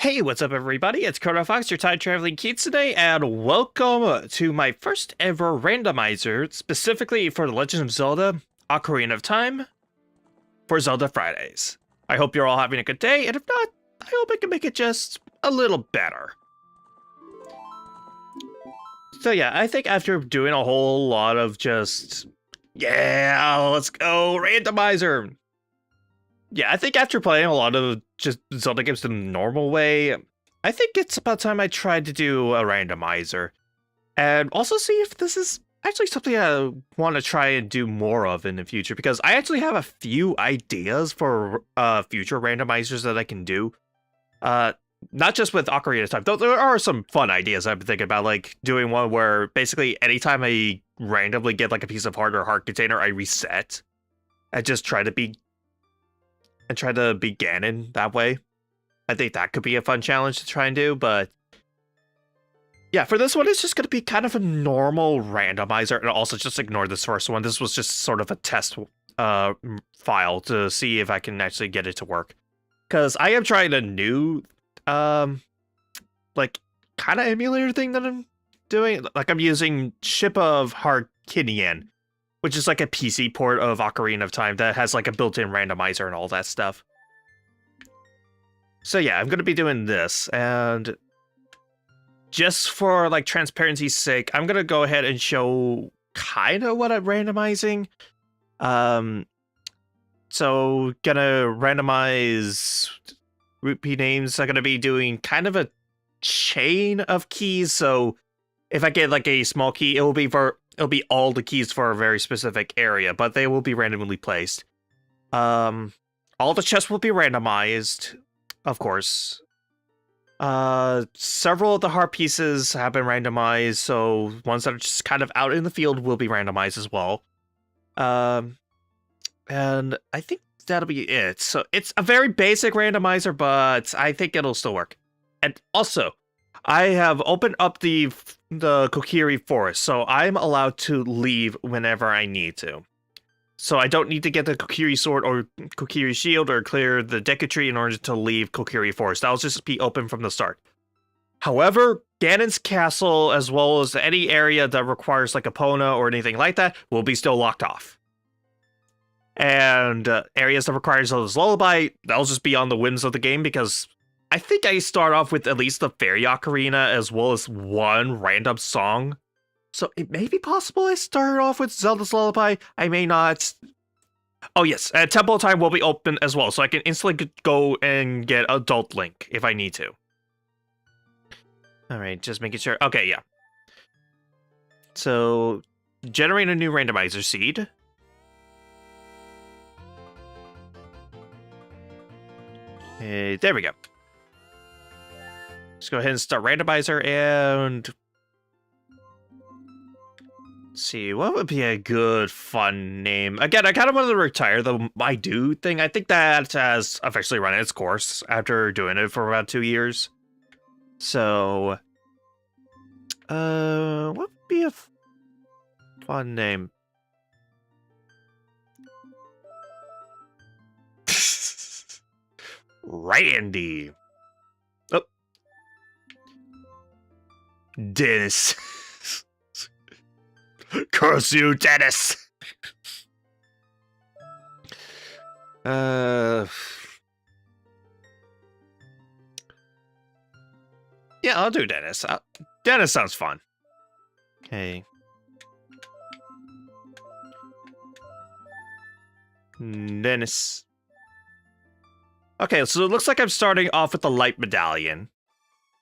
Hey, what's up everybody? It's Chronofahx, your time-traveling kitsune, and welcome to my first ever randomizer, specifically for the Legend of Zelda, Ocarina of Time, for Zelda Fridays. I hope you're all having a good day, and if not, I hope I can make it just a little better. So yeah, I think after doing a whole lot of just, yeah, let's go, randomizer! Yeah, I think after playing a lot of just Zelda games the normal way, I think it's about time I tried to do a randomizer. And also see if this is actually something I want to try and do more of in the future, because I actually have a few ideas for future randomizers that I can do. Not just with Ocarina of Time, though there are some fun ideas I've been thinking about, like doing one where basically anytime I randomly get like a piece of heart or heart container, I reset and just try to be Ganon that way. I think that could be a fun challenge to try and do, but yeah, for this one, it's just going to be kind of a normal randomizer, and also just ignore this first one. This was just sort of a test file to see if I can actually get it to work. Because I am trying a new, like, kind of emulator thing that I'm doing. Like, I'm using Ship of Harkinian, which is like a PC port of Ocarina of Time that has like a built-in randomizer and all that stuff. So yeah, I'm going to be doing this, and just for like transparency's sake, I'm going to go ahead and show kind of what I'm randomizing. So gonna randomize repeat names. I'm going to be doing kind of a chain of keys. So if I get like a small key, it'll be all the keys for a very specific area, but they will be randomly placed. All the chests will be randomized, of course. Several of the heart pieces have been randomized, so ones that are just kind of out in the field will be randomized as well. And I think that'll be it. So it's a very basic randomizer, but I think it'll still work. And also, I have opened up the Kokiri Forest, so I'm allowed to leave whenever I need to. So I don't need to get the Kokiri Sword or Kokiri Shield or clear the Deku Tree in order to leave Kokiri Forest. That'll just be open from the start. However, Ganon's Castle, as well as any area that requires like Epona or anything like that, will be still locked off. And areas that require Zelda's Lullaby, that'll just be on the whims of the game, because I think I start off with at least the Fairy Ocarina as well as one random song. So it may be possible I start off with Zelda's Lullaby. I may not. Oh yes, Temple Time will be open as well, so I can instantly go and get Adult Link if I need to. Alright, just making sure. Okay, yeah. So, generate a new randomizer seed. There we go. Let's go ahead and start randomizer, and let's see, what would be a good fun name? Again, I kind of wanted to retire the I Do thing. I think that has officially run its course after doing it for about 2 years. So, what would be a fun name? Randy. Oh. Dennis. Curse you, Dennis. Yeah, I'll do Dennis. Dennis sounds fun. Okay. Dennis. Okay, so it looks like I'm starting off with the light medallion.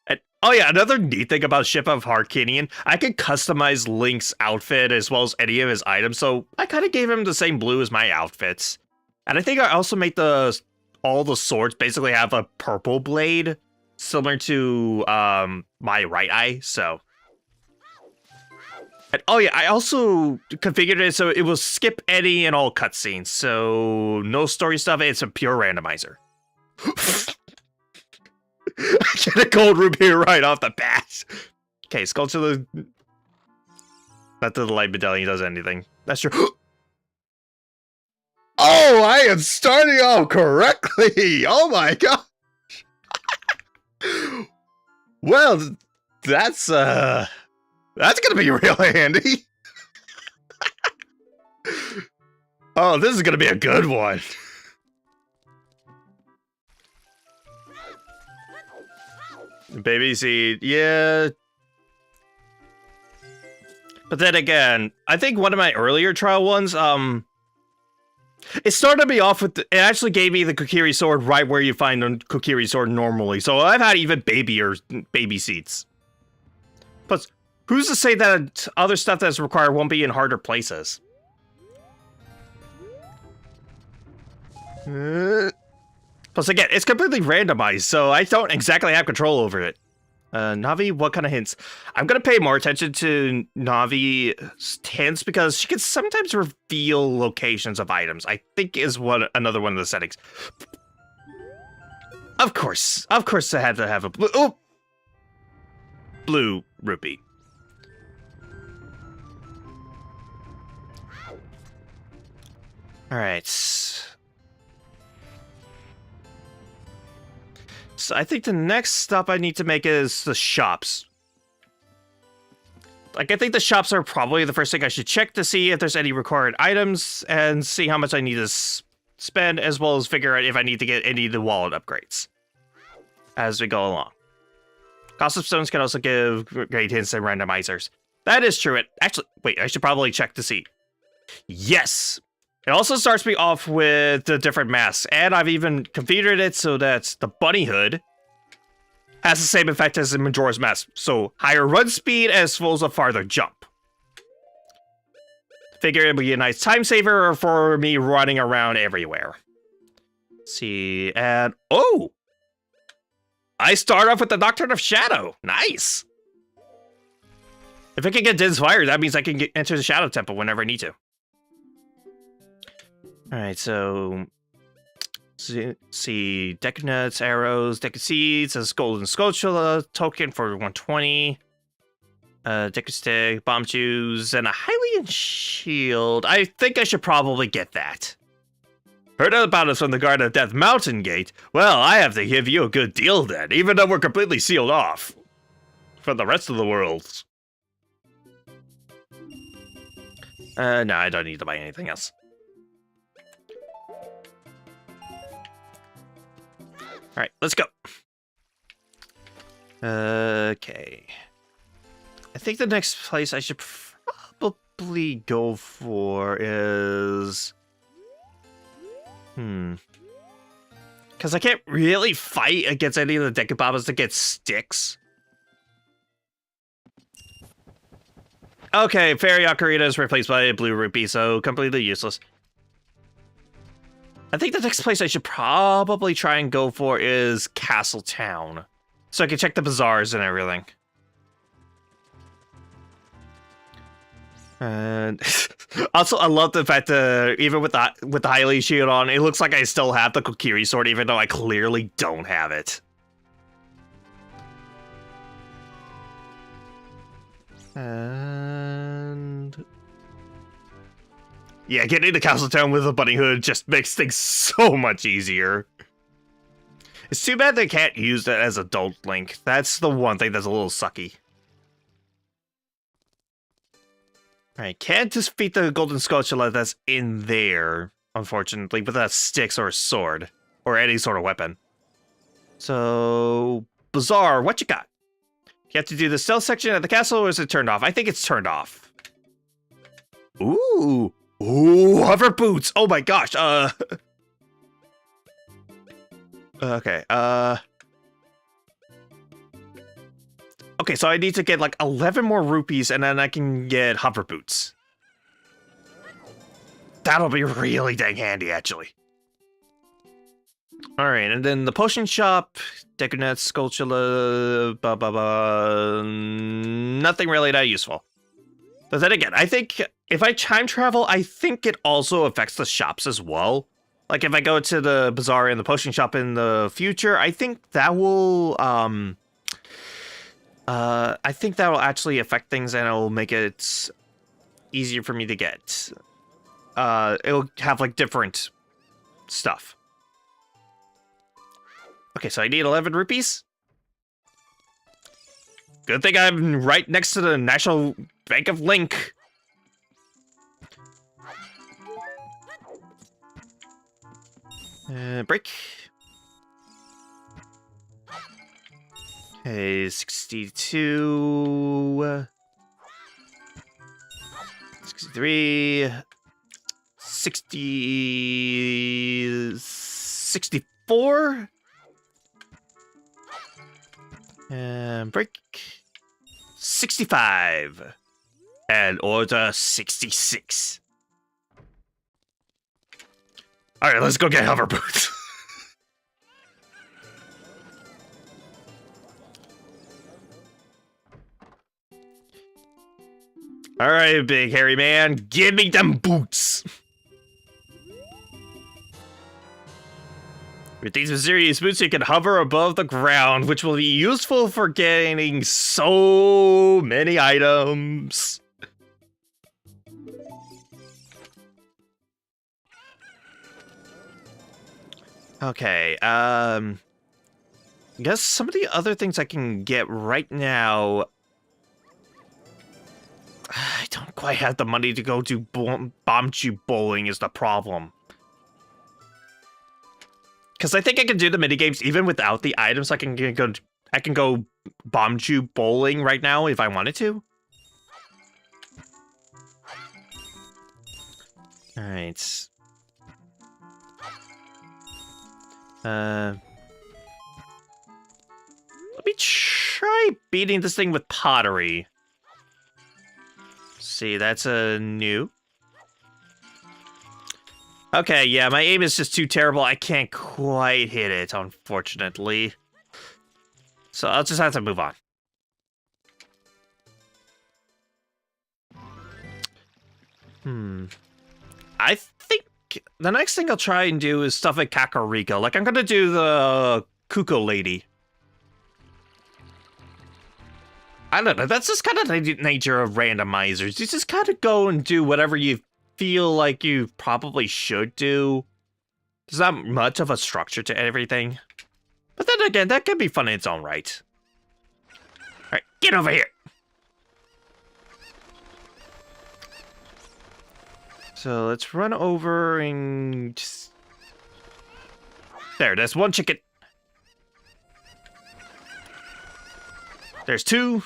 And, oh yeah, another neat thing about Ship of Harkinian, I can customize Link's outfit as well as any of his items, so I kind of gave him the same blue as my outfits. And I think I also made all the swords basically have a purple blade, similar to my right eye, so. And, oh yeah, I also configured it so it will skip any and all cutscenes, so no story stuff, it's a pure randomizer. I get a gold ruby right off the bat. Okay, let's go to the... Not that the light medallion does anything. That's true. Oh, I am starting off correctly! Oh my god! Well, that's gonna be real handy. Oh, this is gonna be a good one. Baby seed, yeah. But then again, I think one of my earlier trial ones, it started me off with, it actually gave me the Kokiri sword right where you find a Kokiri sword normally. So I've had even baby seeds. Plus, who's to say that other stuff that's required won't be in harder places? Plus, again, it's completely randomized, so I don't exactly have control over it. Navi, what kind of hints? I'm gonna pay more attention to Navi's hints because she can sometimes reveal locations of items. I think is another one of the settings. Of course, I had to have a blue rupee. All right. So I think the next stop I need to make is the shops. Like, I think the shops are probably the first thing I should check to see if there's any required items and see how much I need to spend, as well as figure out if I need to get any of the wallet upgrades as we go along. Gossip stones can also give great hints and randomizers. That is true. Actually, wait, I should probably check to see. Yes! It also starts me off with the different masks, and I've even configured it so that the bunny hood has the same effect as the Majora's Mask, so higher run speed as well as a farther jump. Figure it would be a nice time saver for me running around everywhere. Let's see, and oh! I start off with the Doctrine of Shadow. Nice! If I can get Din's Fire, that means I can enter the Shadow Temple whenever I need to. Alright, so see deck nuts, arrows, deck of seeds, as golden sculpture token for 120. Deck of stick, bomb juice, and a Hylian shield. I think I should probably get that. Heard about us from the Garden of Death Mountain Gate? Well, I have to give you a good deal then, even though we're completely sealed off from the rest of the world. No, I don't need to buy anything else. Alright, let's go. Okay. I think the next place I should probably go for is... Because I can't really fight against any of the Decabobbas that get sticks. Okay, Fairy Ocarina is replaced by a blue rupee, so completely useless. I think the next place I should probably try and go for is Castle Town, so I can check the bazaars and everything. And also, I love the fact that even with the Hylian shield on, it looks like I still have the Kokiri sword, even though I clearly don't have it. And yeah, getting to Castletown with a bunny hood just makes things so much easier. It's too bad they can't use that as adult Link. That's the one thing that's a little sucky. Alright, can't defeat the golden sculpture that's in there, unfortunately, without sticks or a sword, or any sort of weapon. So, Bazaar, what you got? You have to do the stealth section at the castle, or is it turned off? I think it's turned off. Ooh! Ooh, hover boots! Oh my gosh, okay, okay, so I need to get like 11 more rupees and then I can get hover boots. That'll be really dang handy, actually. Alright, and then the potion shop, Deconet, Sculptula, nothing really that useful. But then again, I think if I time travel, I think it also affects the shops as well. Like if I go to the bazaar and the potion shop in the future, I think that will actually affect things and it'll make it easier for me to get. It'll have like different stuff. Okay, so I need 11 rupees. Good thing I'm right next to the National Bank of Link. Break. Okay, 62. 63. 60. 64. And break. 65. And order 66. Alright, let's go get hover boots. Alright, big hairy man, give me them boots. With these mysterious boots, you can hover above the ground, which will be useful for gaining so many items. Okay, I guess some of the other things I can get right now, I don't quite have the money to go do bomb tube bowling is the problem. Because I think I can do the minigames even without the items. I can go bomb tube bowling right now if I wanted to. All right. Let me try beating this thing with pottery. See, that's a new. Okay, yeah, my aim is just too terrible. I can't quite hit it, unfortunately. So I'll just have to move on. I think the next thing I'll try and do is stuff at Kakariko. Like, I'm gonna do the Kuko lady. I don't know, that's just kind of the nature of randomizers. You just kind of go and do whatever you feel like you probably should do. There's not much of a structure to everything. But then again, that can be fun in its own right. Alright, get over here! So let's run over and just... There, there's one chicken. There's two.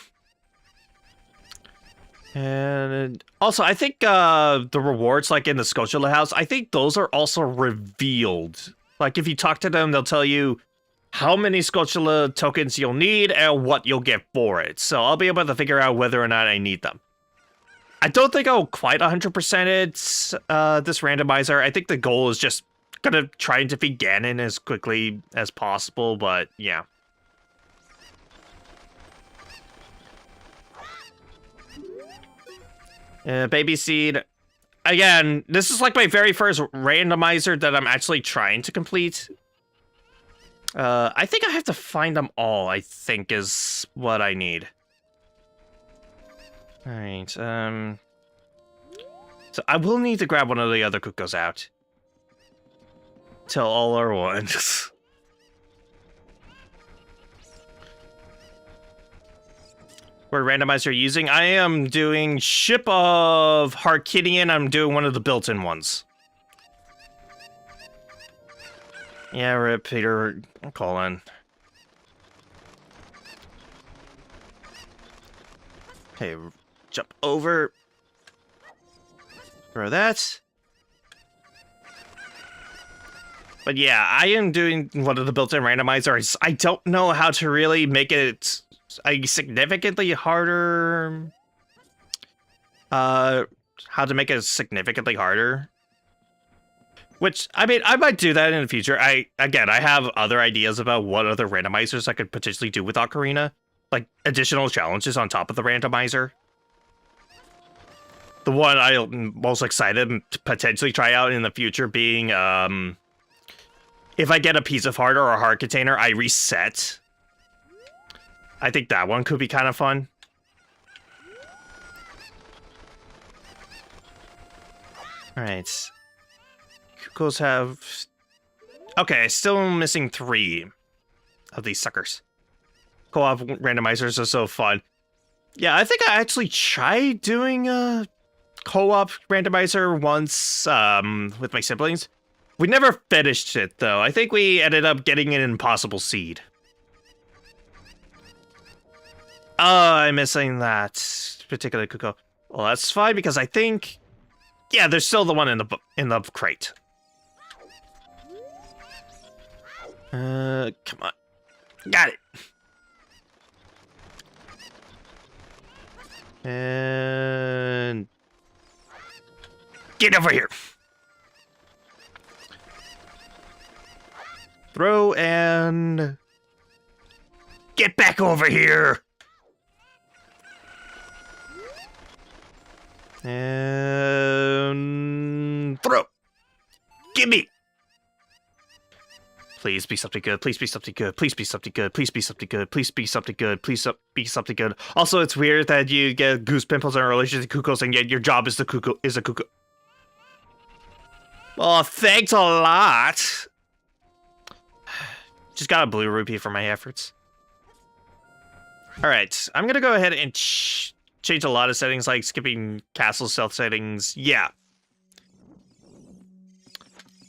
And also, I think the rewards, like in the Scotia house, I think those are also revealed. Like, if you talk to them, they'll tell you how many Scotia tokens you'll need and what you'll get for it. So I'll be able to figure out whether or not I need them. I don't think I'll quite 100% it, this randomizer. I think the goal is just gonna try and defeat Ganon as quickly as possible, but yeah. Baby Seed. Again, this is like my very first randomizer that I'm actually trying to complete. I think I have to find them all, I think is what I need. Alright, so I will need to grab one of the other Kukos out. Till all are one. What randomizer are you using? I am doing Ship of Harkidian. I'm doing one of the built-in ones. Yeah, rip, Peter. Colin. Okay, jump over. Throw that. But yeah, I am doing one of the built-in randomizers. I don't know how to really make it a significantly harder. How to make it significantly harder. Which, I mean, I might do that in the future. I have other ideas about what other randomizers I could potentially do with Ocarina. Like, additional challenges on top of the randomizer. The one I'm most excited to potentially try out in the future being, if I get a piece of heart or a heart container, I reset. I think that one could be kind of fun. Alright. Kukos have... Okay, still missing 3 of these suckers. co-op randomizers are so fun. Yeah, I think I actually tried doing a co-op randomizer once with my siblings. We never finished it, though. I think we ended up getting an impossible seed. Oh, I'm missing that particular cuckoo. Well, that's fine, because I think... Yeah, there's still the one in the crate. Come on. Got it. And... Get over here. Throw and... Get back over here. And... Throw. Gimme. Please be something good. Please be something good. Please be something good. Please be something good. Please be something good. Please be something good. Also, it's weird that you get goose pimples in relation to cuckoos, and yet your job is a cuckoo. Oh, thanks a lot. Just got a blue rupee for my efforts. All right, I'm gonna go ahead and change a lot of settings, like skipping castle stealth settings. Yeah.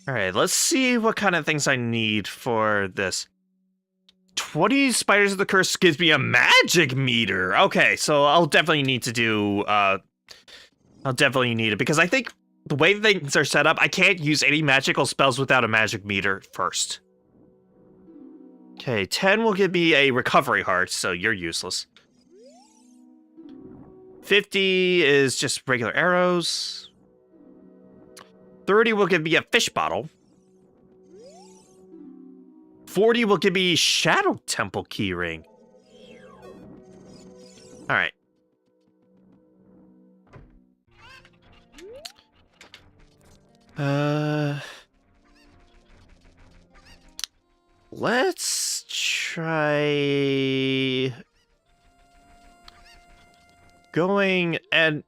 All right, let's see what kind of things I need for this. 20 Spiders of the Curse gives me a magic meter. Okay, so I'll definitely need to do, I'll definitely need it, because I think the way things are set up, I can't use any magical spells without a magic meter first. Okay, 10 will give me a recovery heart, so you're useless. 50 is just regular arrows. 30 will give me a fish bottle. 40 will give me Shadow Temple keyring. All right. Let's try going and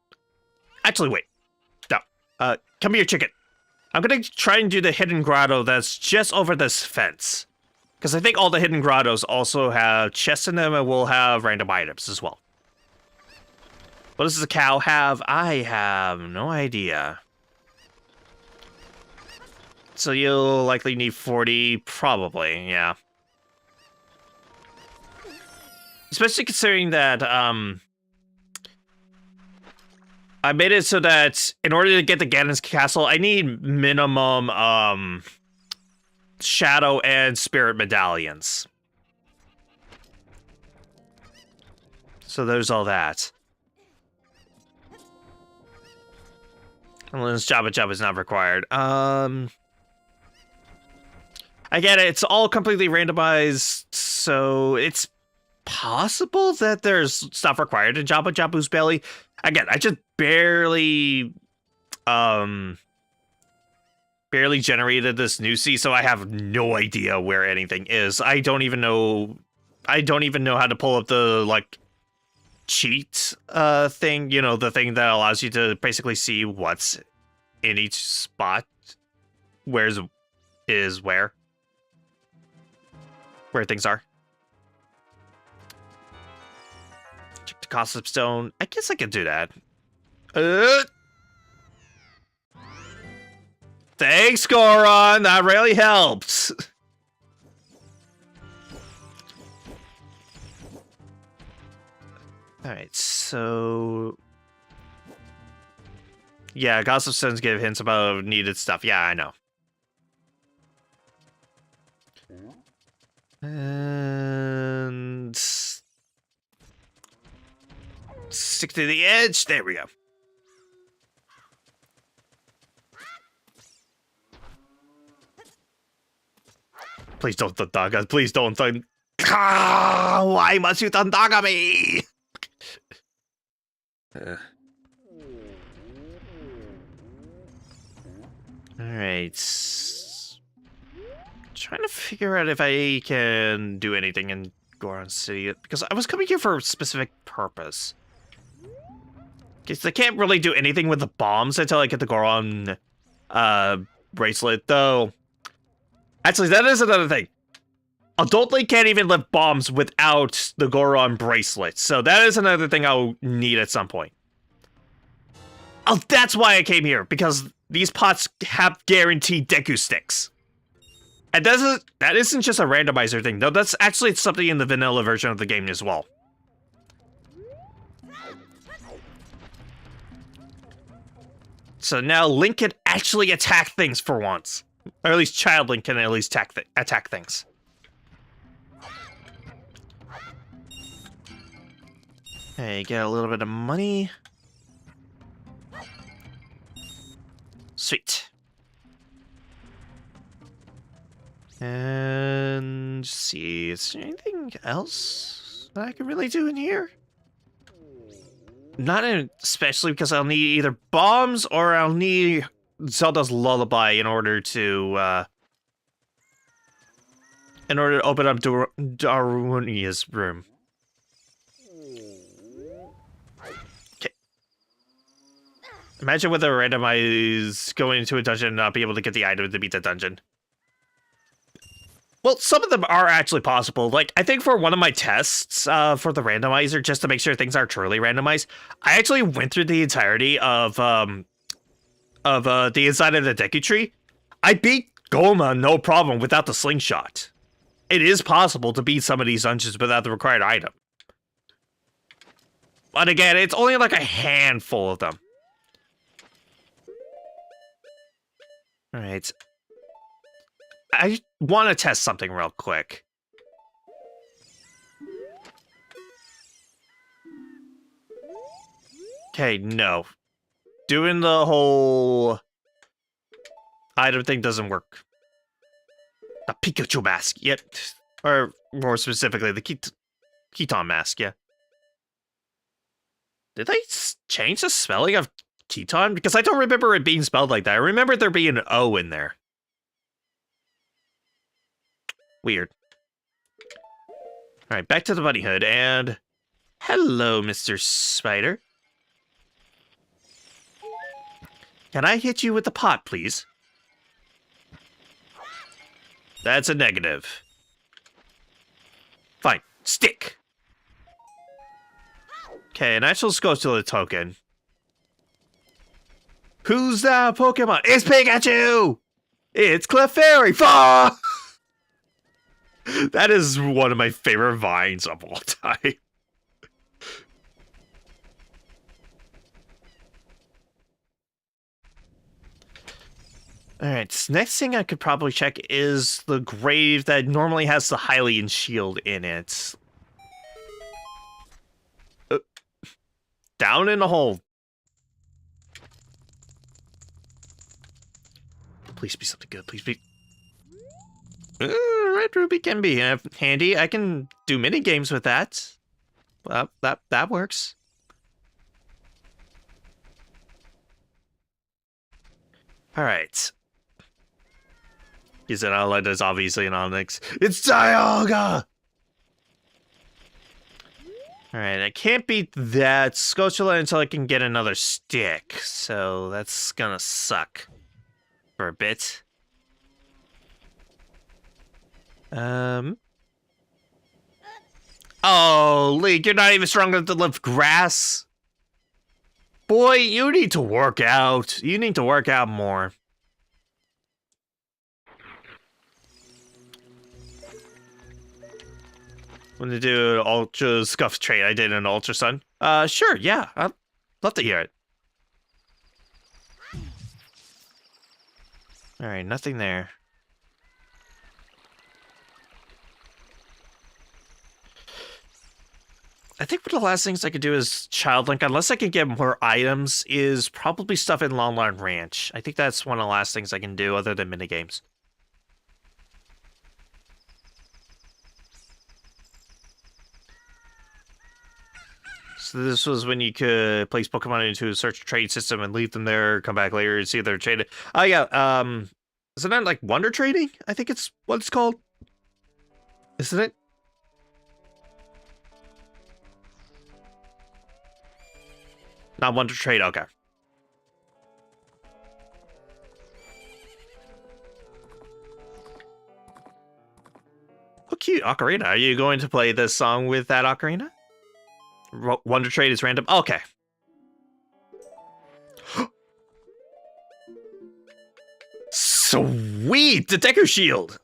actually wait. No. Come here, chicken. I'm gonna try and do the hidden grotto that's just over this fence. Because I think all the hidden grottos also have chests in them and will have random items as well. What does the cow have? I have no idea. So you'll likely need 40, probably, yeah. Especially considering that, I made it so that in order to get the Ganon's Castle, I need minimum, Shadow and Spirit medallions. So there's all that. Unless Jabba Jabba is not required. I get it, it's all completely randomized, so it's possible that there's stuff required in Jabba Jabba's belly. Again, I just barely generated this new sea, so I have no idea where anything is. I don't even know how to pull up the, like, cheat thing, you know, the thing that allows you to basically see what's in each spot. Where things are. Check the Gossip Stone. I guess I could do that. Thanks, Goron. That really helps. Alright, so... Yeah, Gossip Stones give hints about needed stuff. Yeah, I know. And... stick to the edge. There we go. Please don't Thundaga. Please don't why must you Thundaga me? Alright. Trying to figure out if I can do anything in Goron City, because I was coming here for a specific purpose. Because I can't really do anything with the bombs until I get the Goron bracelet, though. Actually, that is another thing. Adult Link can't even lift bombs without the Goron bracelet, so that is another thing I'll need at some point. Oh, that's why I came here, because these pots have guaranteed Deku sticks. And that isn't just a randomizer thing, though. That's actually something in the vanilla version of the game as well. So now Link can actually attack things for once. Or at least Child Link can at least attack things. Hey, get a little bit of money. Sweet. And see, is there anything else that I can really do in here? Not especially because I'll need either bombs or I'll need Zelda's Lullaby in order to open up Darunia's room. Imagine with a randomize going into a dungeon and not be able to get the item to beat the dungeon. Well, some of them are actually possible. Like, I think for one of my tests for the randomizer, just to make sure things are truly randomized, I actually went through the entirety of the inside of the Deku Tree. I beat Goma no problem without the slingshot. It is possible to beat some of these dungeons without the required item. But again, it's only like a handful of them. Alright. I want to test something real quick. Okay, no. Doing the whole item thing doesn't work. A Pikachu mask, yep. Or more specifically, the Keaton mask, yeah. Did they change the spelling of Keaton? Because I don't remember it being spelled like that. I remember there being an O in there. Weird. Alright, back to the bunny hood, and... Hello, Mr. Spider. Can I hit you with the pot, please? That's a negative. Fine. Stick! Okay, and actually let's go to the token. Who's that Pokemon? It's Pikachu! It's Clefairy! Fuck! That is one of my favorite vines of all time. Alright, next thing I could probably check is the grave that normally has the Hylian shield in it. Down in the hole. Please be something good, please be... Red Ruby can be handy. I can do mini games with that. That works. All right. Is it Outlet? Is obviously an Onyx. It's Dialga. All right, I can't beat that Scoutula until I can get another stick. So that's gonna suck for a bit. Oh, Link, you're not even strong enough to lift grass. Boy, you need to work out. You need to work out more. Want to do an Ultra Scuff trade I did in Ultra Sun? Sure, yeah. I'd love to hear it. Alright, nothing there. I think one of the last things I could do is Child Link, unless I can get more items, is probably stuff in Long Line Ranch. I think that's one of the last things I can do other than minigames. So this was when you could place Pokemon into a search trade system and leave them there, come back later and see if they're traded. Oh yeah, isn't that like Wonder Trading? I think it's what it's called. Isn't it? Not Wonder Trade, okay. cute. Ocarina. Are you going to play this song with that ocarina? Wonder Trade is random. Okay. Sweet! The Deku Shield!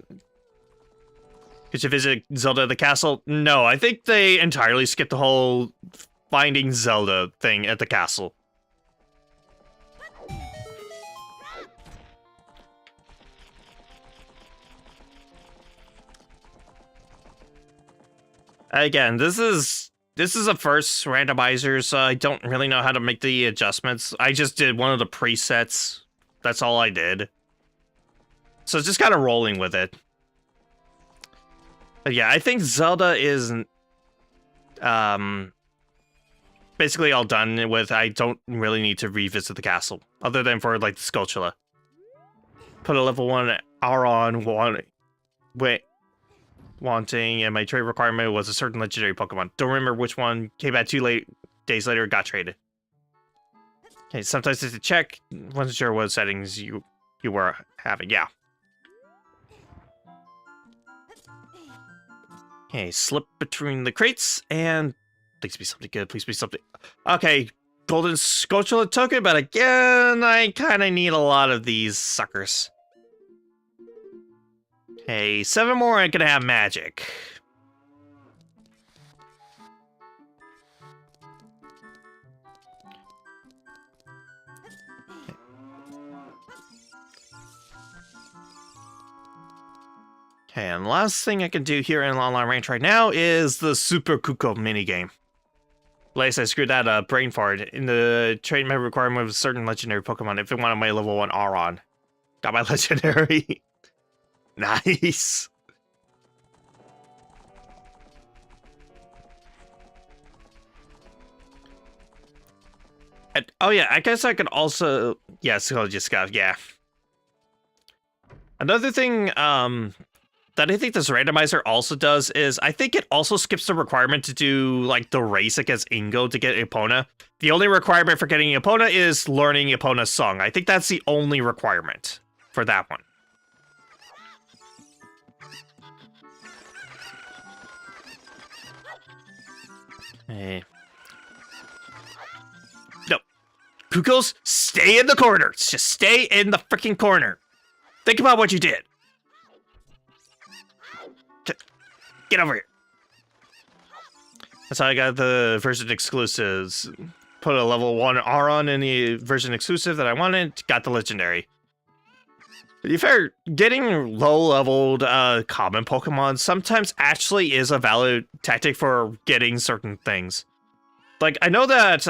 Could you visit Zelda at the castle? No, I think they entirely skipped the whole finding Zelda thing at the castle. Again, this is a first randomizer, so I don't really know how to make the adjustments. I just did one of the presets. That's all I did. So just kind of rolling with it. But yeah, I think Zelda is basically all done with. I don't really need to revisit the castle, other than for like the Skulltula. Put a level 1 Auron wanting, and my trade requirement was a certain legendary Pokemon. Don't remember which one. Came back 2 days later, got traded. Okay, sometimes it's a check. Wasn't sure what settings you were having. Yeah. Okay, slip between the crates, and please be something good. Please be something. Okay, golden Skulltula token, but again, I kind of need a lot of these suckers. Okay, 7 more, I'm gonna have magic. Okay, and the last thing I can do here in Long Long Range right now is the Super Kuko minigame. Like I screwed that brain fart. In the trade member requirement of a certain legendary Pokemon if it wanted my level 1 Auron. Got my legendary. Nice. And, oh yeah, I guess I could also... Yeah, so just got... Yeah. Another thing, that I think this randomizer also does is I think it also skips the requirement to do like the race against Ingo to get Epona. The only requirement for getting Epona is learning Epona's song. I think that's the only requirement for that one. Hey. No. Kukos, stay in the corner. Just stay in the freaking corner. Think about what you did. Get over here. That's how I got the version exclusives. Put a level 1 Auron in the version exclusive that I wanted. Got the legendary. To be fair, getting low-leveled common Pokemon sometimes actually is a valid tactic for getting certain things. Like, I know that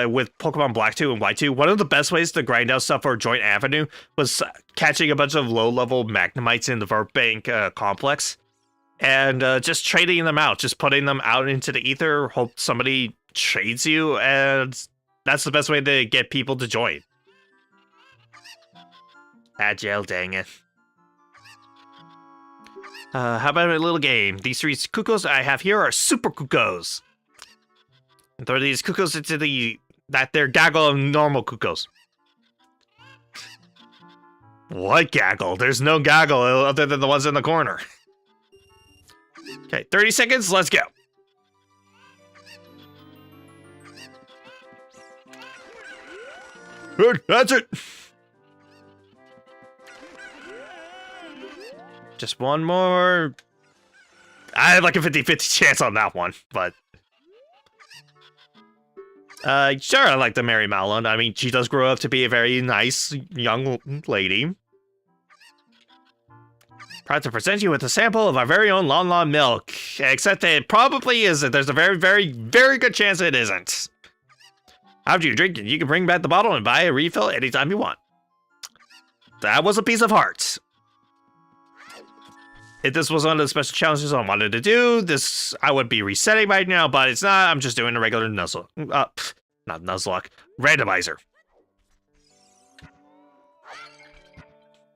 with Pokemon Black 2 and White 2, one of the best ways to grind out stuff for Joint Avenue was catching a bunch of low-level Magnemites in the Verbank complex and just trading them out, just putting them out into the ether, hope somebody trades you, and that's the best way to get people to join. Agile, dang it. How about a little game? These 3 Kukos I have here are Super Kukos. And throw these Kukos into their gaggle of normal Kukos. What gaggle? There's no gaggle other than the ones in the corner. Okay, 30 seconds, let's go. Good, that's it. Just one more. I had like a 50-50 chance on that one, but... sure, I like the Mary Malone. I mean, she does grow up to be a very nice young lady. Proud to present you with a sample of our very own Lon Lon milk. Except that it probably isn't. There's a very, very, very good chance it isn't. After you drink it, you can bring back the bottle and buy a refill anytime you want. That was a piece of heart. If this was one of the special challenges I wanted to do, this I would be resetting right now, but it's not. I'm just doing a regular Nuzlocke. Not Nuzlocke. Randomizer.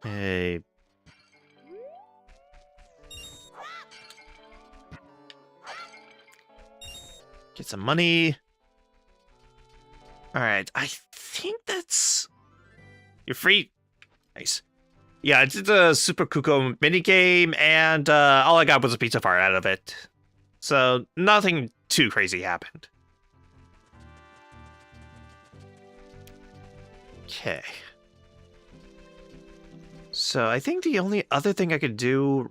Hey. Get some money. Alright, I think that's... You're free. Nice. Yeah, I did the Super Kuko minigame, and all I got was a pizza fart out of it. So nothing too crazy happened. Okay. So I think the only other thing I could do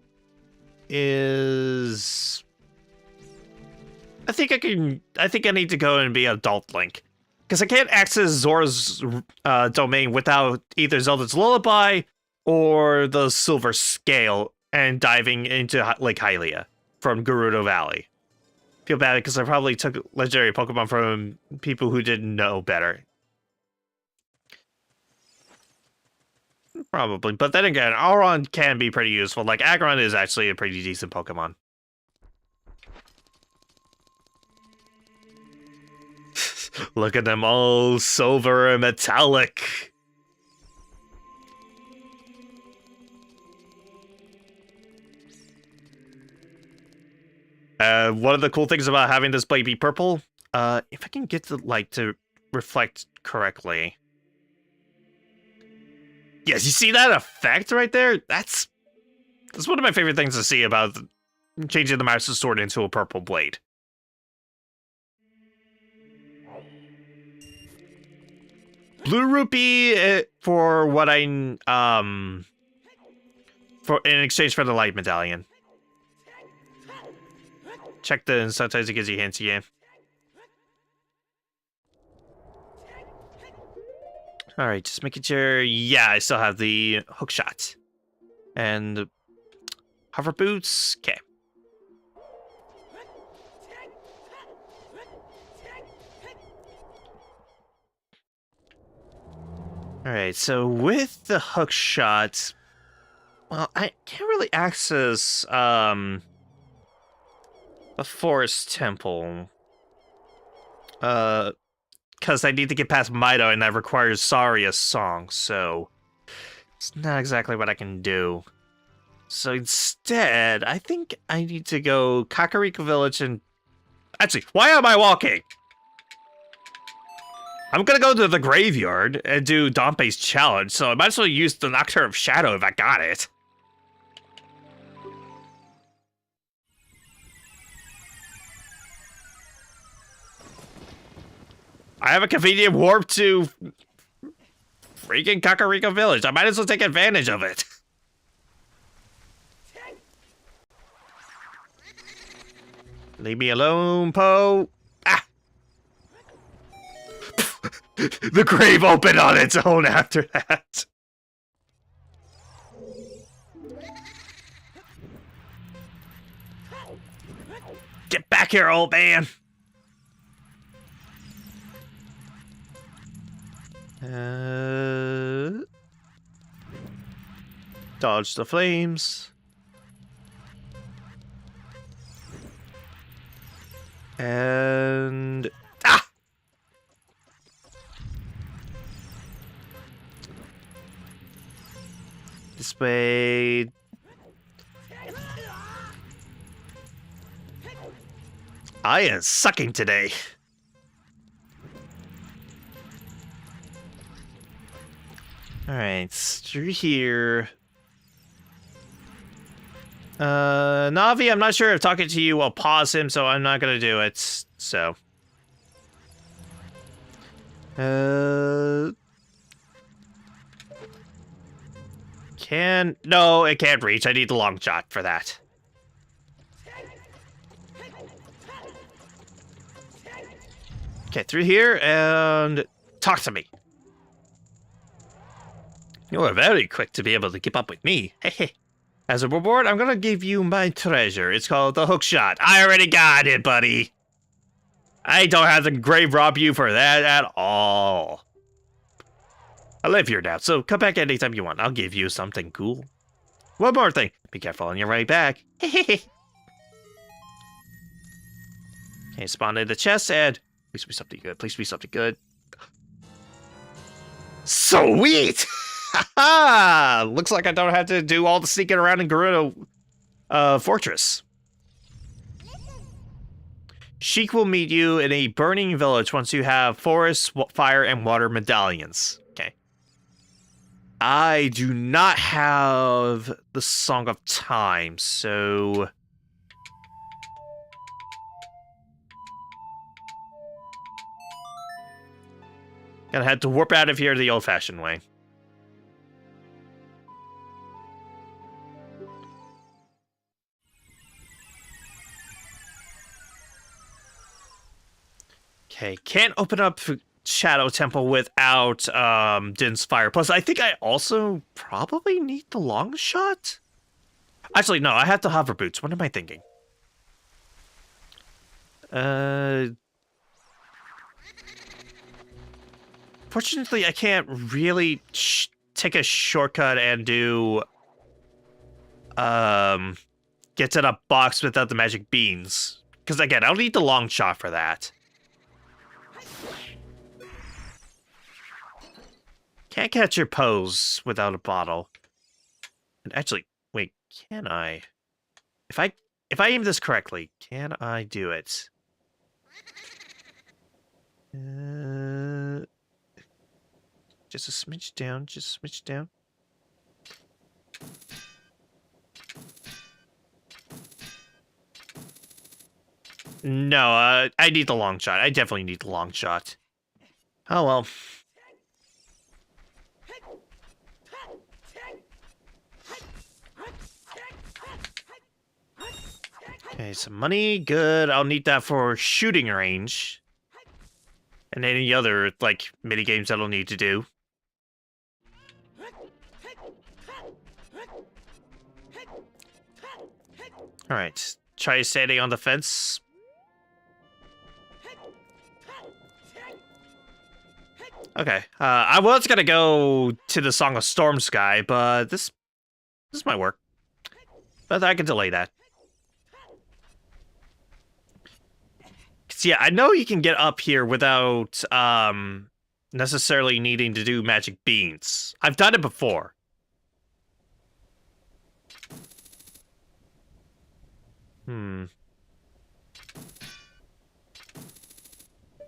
is... I think I need to go and be Adult Link. Because I can't access Zora's domain without either Zelda's Lullaby or the Silver Scale and diving into Lake Hylia from Gerudo Valley. Feel bad because I probably took legendary Pokemon from people who didn't know better. Probably, but then again, Auron can be pretty useful. Like, Aggron is actually a pretty decent Pokemon. Look at them all silver and metallic. One of the cool things about having this blade be purple, if I can get the light to reflect correctly. Yes, you see that effect right there? That's one of my favorite things to see about changing the Master Sword into a purple blade. Blue rupee for what I for in exchange for the light medallion. Check the sometimes it gives you hints again. All right, just making sure. Yeah, I still have the hook shot and hover boots. Okay. All right, so with the hook shot, well, I can't really access the forest temple. Because I need to get past Mido, and that requires Saria's song, so it's not exactly what I can do. So instead, I think I need to go Kakariko Village and... Actually, why am I walking? I'm gonna go to the graveyard and do Dompe's challenge, so I might as well use the Nocturne of Shadow if I got it. I have a convenient warp to freaking Kakariko Village. I might as well take advantage of it. Leave me alone, Poe. Ah! The grave opened on its own after that. Get back here, old man. Dodge the flames. And... Ah! This way... I am sucking today. Alright, through here. Navi, I'm not sure if talking to you will pause him, so I'm not gonna do it, so. No, it can't reach. I need the long shot for that. Okay, through here, and talk to me. You are very quick to be able to keep up with me. As a reward, I'm gonna give you my treasure. It's called the hook shot. I already got it, buddy. I don't have to grave rob you for that at all. I live here now, so come back anytime you want. I'll give you something cool. One more thing. Be careful on your way back. Okay, spawn in the chest and... Please be something good. Please be something good. Sweet! Haha! Looks like I don't have to do all the sneaking around in Gerudo Fortress. Sheik will meet you in a burning village once you have forest, fire, and water medallions. Okay. I do not have the Song of Time, so... Gonna have to warp out of here the old-fashioned way. Okay, can't open up Shadow Temple without Din's Fire. Plus, I think I also probably need the long shot. Actually, no, I have the hover boots. What am I thinking? Fortunately, I can't really take a shortcut and do get to the box without the magic beans. Because again, I'll need the long shot for that. Can't catch your pose without a bottle. And actually, wait, can I? If I aim this correctly, can I do it? Just a smidge down, just a smidge down. No, I need the long shot. I definitely need the long shot. Oh well. Okay, some money, good. I'll need that for shooting range. And any other, like, mini games that I'll need to do. Alright, try standing on the fence. Okay, I was gonna go to the Song of Storm Sky, but this might work. But I can delay that. Yeah, I know you can get up here without necessarily needing to do magic beans. I've done it before.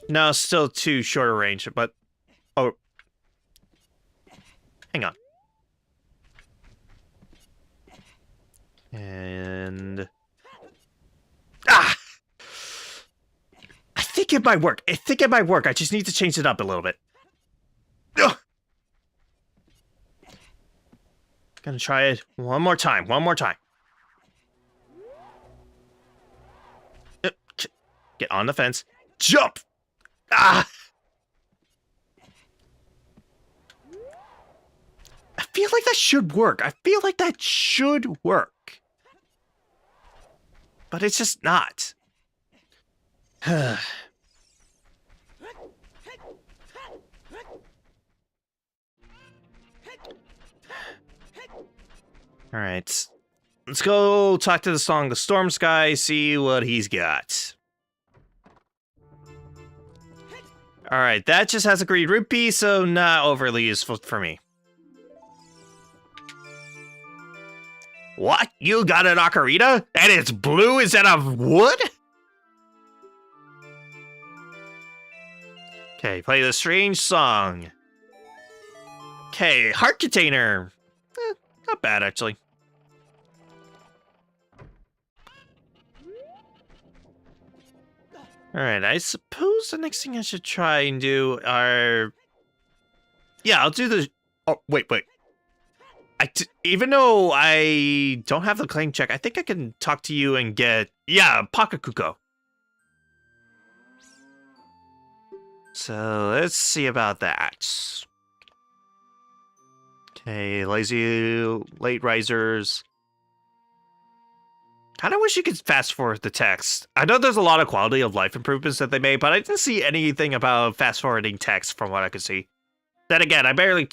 No, still too short a range, but... Oh. Hang on. And... Ah! I think it might work. I just need to change it up a little bit. Ugh! Gonna try it one more time. Get on the fence. Jump! Ah! I feel like that should work. But it's just not. Alright. Let's go talk to the Song of Storm Sky, see what he's got. Alright, that just has a green rupee, so not overly useful for me. What? You got an ocarina? And it's blue instead of wood? Okay, play the strange song. Okay, heart container. Not bad, actually. Alright, I suppose the next thing I should try and do are... Yeah, I'll do the... Oh, wait. Even though I don't have the claim check, I think I can talk to you and get... Yeah, Pakakuko. So, let's see about that. Okay, lazy late risers. Kinda wish you could fast forward the text. I know there's a lot of quality of life improvements that they made, but I didn't see anything about fast forwarding text from what I could see. Then again, I barely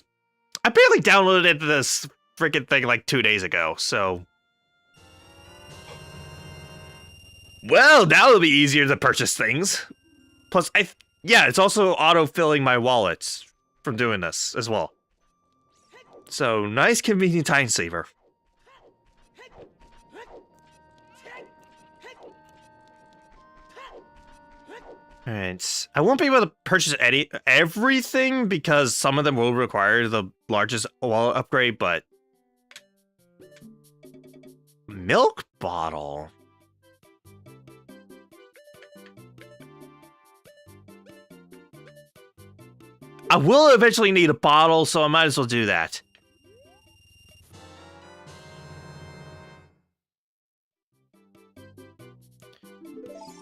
downloaded this freaking thing like 2 days ago, so... Well, now it'll be easier to purchase things. Plus, yeah, it's also auto-filling my wallet from doing this as well. So, nice convenient time saver. Alright, I won't be able to purchase everything because some of them will require the largest wallet upgrade, but... Milk bottle? I will eventually need a bottle, so I might as well do that.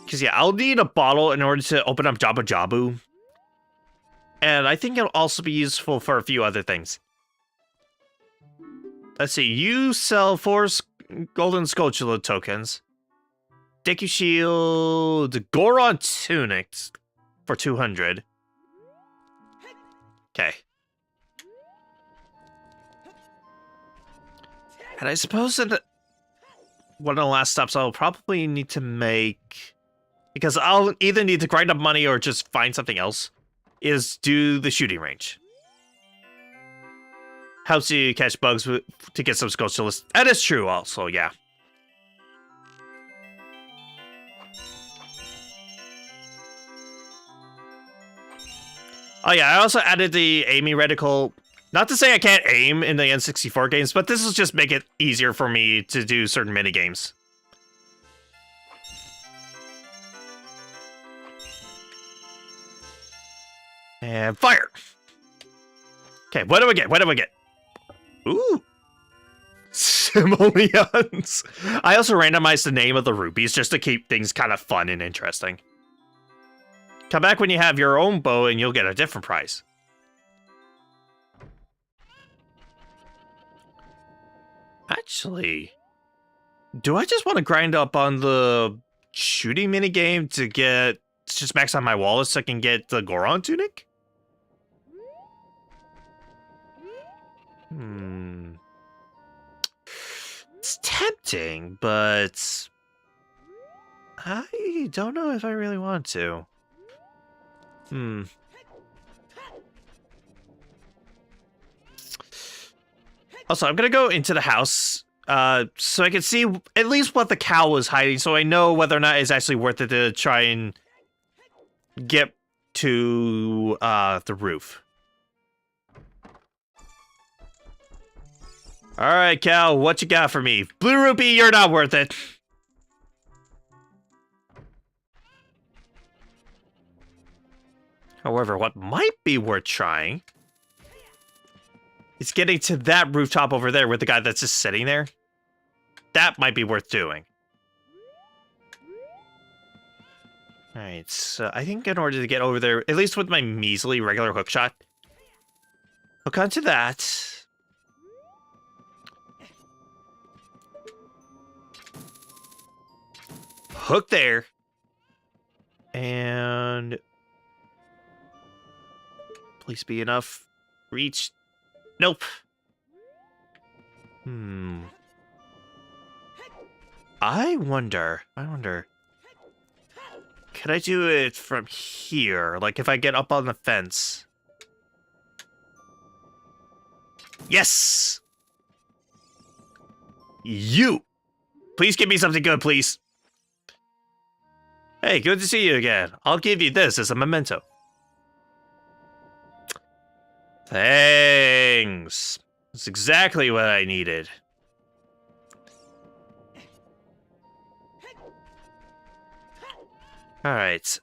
Because, yeah, I'll need a bottle in order to open up Jabba Jabu. And I think it'll also be useful for a few other things. Let's see, you sell 4 golden Skulltula tokens. Deku Shield, Goron Tunics for 200. Okay. And I suppose that one of the last stops I'll probably need to make, because I'll either need to grind up money or just find something else, is do the shooting range. Helps you catch bugs to get some Skulltulas. That is true also, yeah. Oh yeah, I also added the aiming reticle. Not to say I can't aim in the N64 games, but this will just make it easier for me to do certain minigames. And fire! Okay, what do we get? What do we get? Ooh! Simoleons! I also randomized the name of the rupees just to keep things kind of fun and interesting. Come back when you have your own bow and you'll get a different prize. Actually, do I just want to grind up on the shooting minigame to just max out my wallet so I can get the Goron tunic? It's tempting, but I don't know if I really want to. Also, I'm gonna go into the house so I can see at least what the cow was hiding, so I know whether or not it's actually worth it to try and get to the roof. Alright, cow, what you got for me? Blue rupee, you're not worth it. However, what might be worth trying is getting to that rooftop over there with the guy that's just sitting there. That might be worth doing. Alright, so I think in order to get over there, at least with my measly regular hookshot, hook onto that. Hook there. And please be enough reach. Nope. I wonder. Could I do it from here? Like if I get up on the fence. Yes! You! Please give me something good, please. Hey, good to see you again. I'll give you this as a memento. Thanks. That's exactly what I needed. Alright.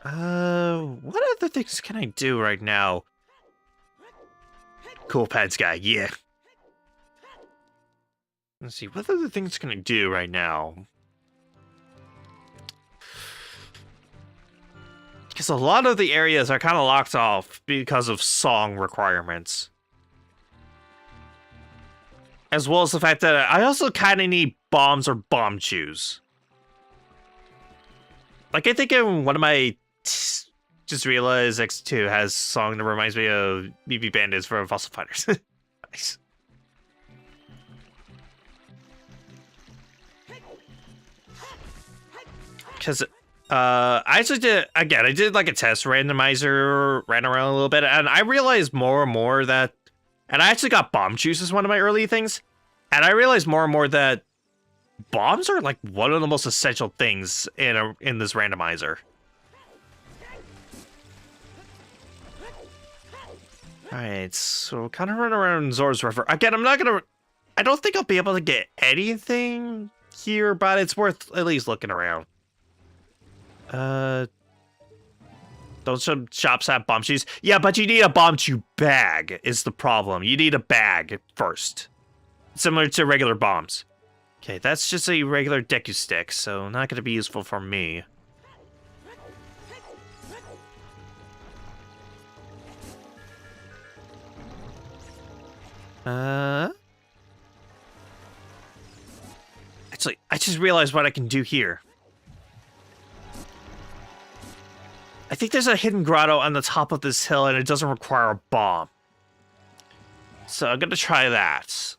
What other things can I do right now? Cool pads guy, yeah. Let's see, what other things can I do right now? Because a lot of the areas are kind of locked off because of song requirements. As well as the fact that I also kind of need bombs or bomb chews. Like, I think in one of my... Just realized X2 has a song that reminds me of BB Bandits from Fossil Fighters. Nice. Because... I actually did, again, I did like a test randomizer, ran around a little bit, and I realized more and more that, and I actually got bomb juice as one of my early things, and I realized more and more that bombs are like one of the most essential things in this randomizer. Alright, so kind of run around Zora's River. Again, I don't think I'll be able to get anything here, but it's worth at least looking around. Don't some shops have bomb shoes? Yeah, but you need a bomb shoe bag is the problem. You need a bag first. Similar to regular bombs. Okay, that's just a regular Deku stick, so not going to be useful for me. Actually, I just realized what I can do here. I think there's a hidden grotto on the top of this hill and it doesn't require a bomb. So I'm gonna try that.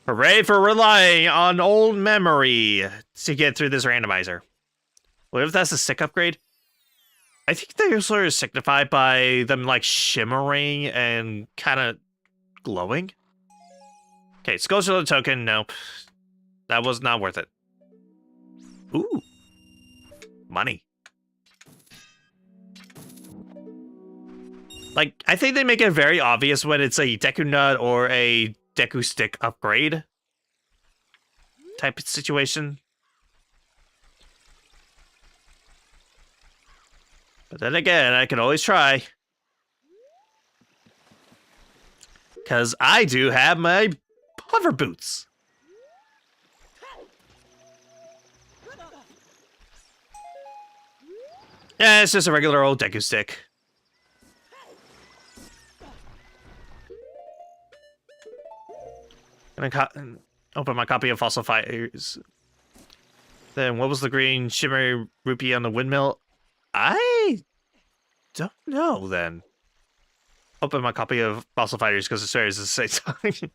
Hooray for relying on old memory to get through this randomizer. What if that's a stick upgrade? I think they're sort of signified by them like shimmering and kind of glowing. Okay, Skull Shield token, nope. That was not worth it. Ooh. Money. Like, I think they make it very obvious when it's a Deku Nut or a Deku Stick upgrade type of situation. But then again, I can always try. Because I do have my hover boots. Yeah, it's just a regular old Deku Stick. And open my copy of Fossil Fires. Then what was the green shimmery rupee on the windmill? I don't know then. Open my copy of Fossil Fighters because the story is the same time.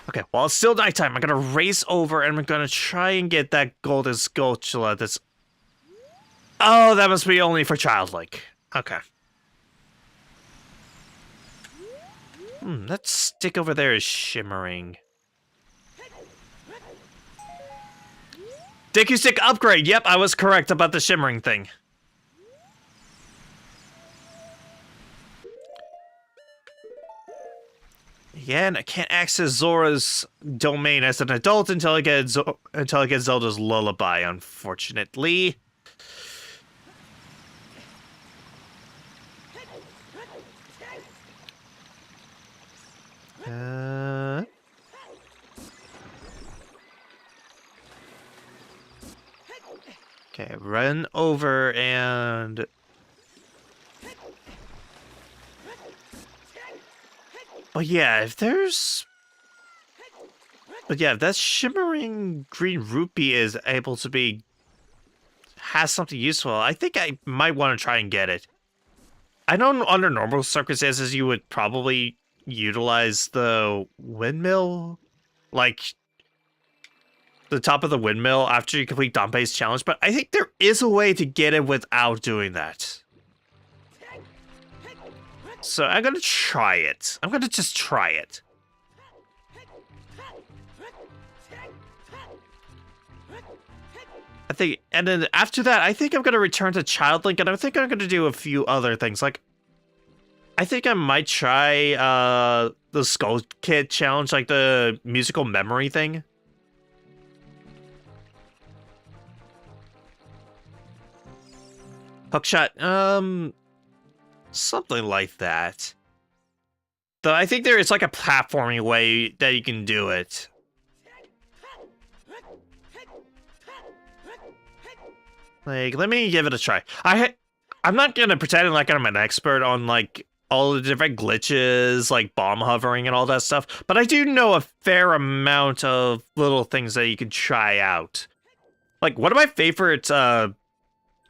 Okay, well, it's still nighttime. I'm going to race over and I'm going to try and get that golden Skulltula that's... Oh, that must be only for Childlike. Okay. That stick over there is shimmering. Deku Stick upgrade! Yep, I was correct about the shimmering thing. Again, I can't access Zora's domain as an adult until I get Zelda's Lullaby, unfortunately. Okay, run over and... Oh yeah, if there's... But yeah, if that shimmering green rupee is able to be... has something useful, I think I might want to try and get it. I know under normal circumstances you would probably utilize the windmill, like the top of the windmill after you complete Danbei's challenge, but I think there is a way to get it without doing that. So I'm gonna try it. I'm gonna just try it. I think, and then after that, I think I'm gonna return to Childlink, and I think I'm gonna do a few other things. Like, I think I might try the Skull Kid challenge, like the musical memory thing. Hookshot, something like that. Though I think there is like a platforming way that you can do it. Like, let me give it a try. I'm not gonna pretend like I'm an expert on like all the different glitches, like bomb hovering and all that stuff, but I do know a fair amount of little things that you can try out. Like, one of my favorite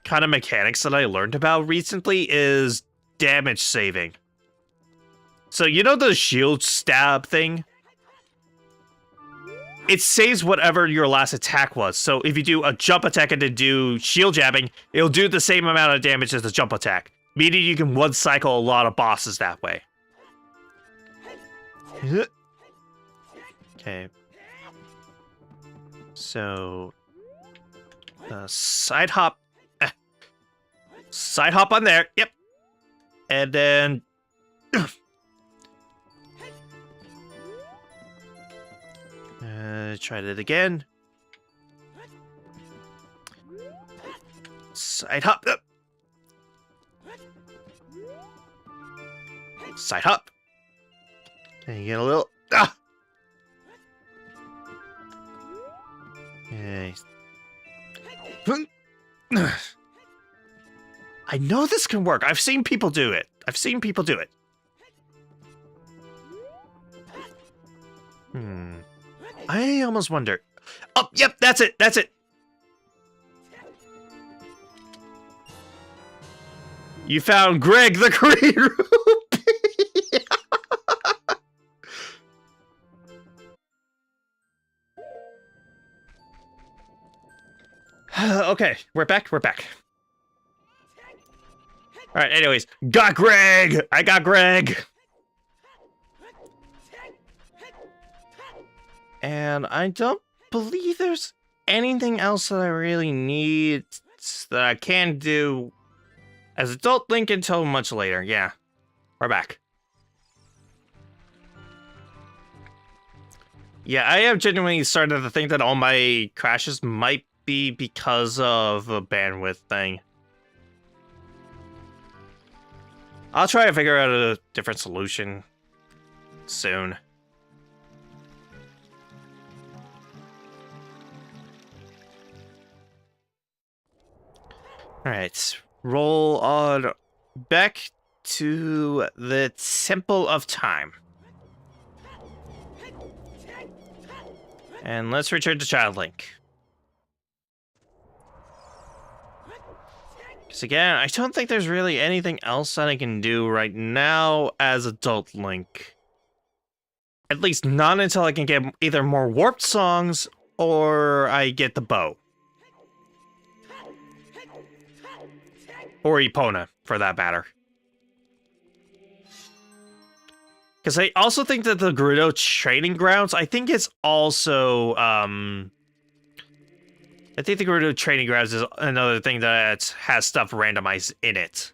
kind of mechanics that I learned about recently is damage saving. So you know the shield stab thing? It saves whatever your last attack was. So if you do a jump attack and then do shield jabbing, it'll do the same amount of damage as the jump attack. Meaning you can one cycle a lot of bosses that way. Okay. So, side hop. Side hop on there. Yep. And then... try it again. Side hop. Side hop. And you get a little... Ah! Okay. I know this can work. I've seen people do it. I almost wonder. Oh, yep, that's it. You found Greg the Green Rupee. Okay, we're back. All right, anyways, got Greg. I got Greg. And I don't believe there's anything else that I really need that I can do as Adult Link until much later. Yeah, we're back. Yeah, I have genuinely started to think that all my crashes might be because of a bandwidth thing. I'll try to figure out a different solution soon. Alright, roll on back to the Temple of Time. And let's return to Child Link. Because again, I don't think there's really anything else that I can do right now as Adult Link. At least not until I can get either more warped songs or I get the bow. Or Epona, for that matter. Because I also think that the Gerudo Training Grounds, I think it's also, I think the Gerudo Training Grounds is another thing that has stuff randomized in it.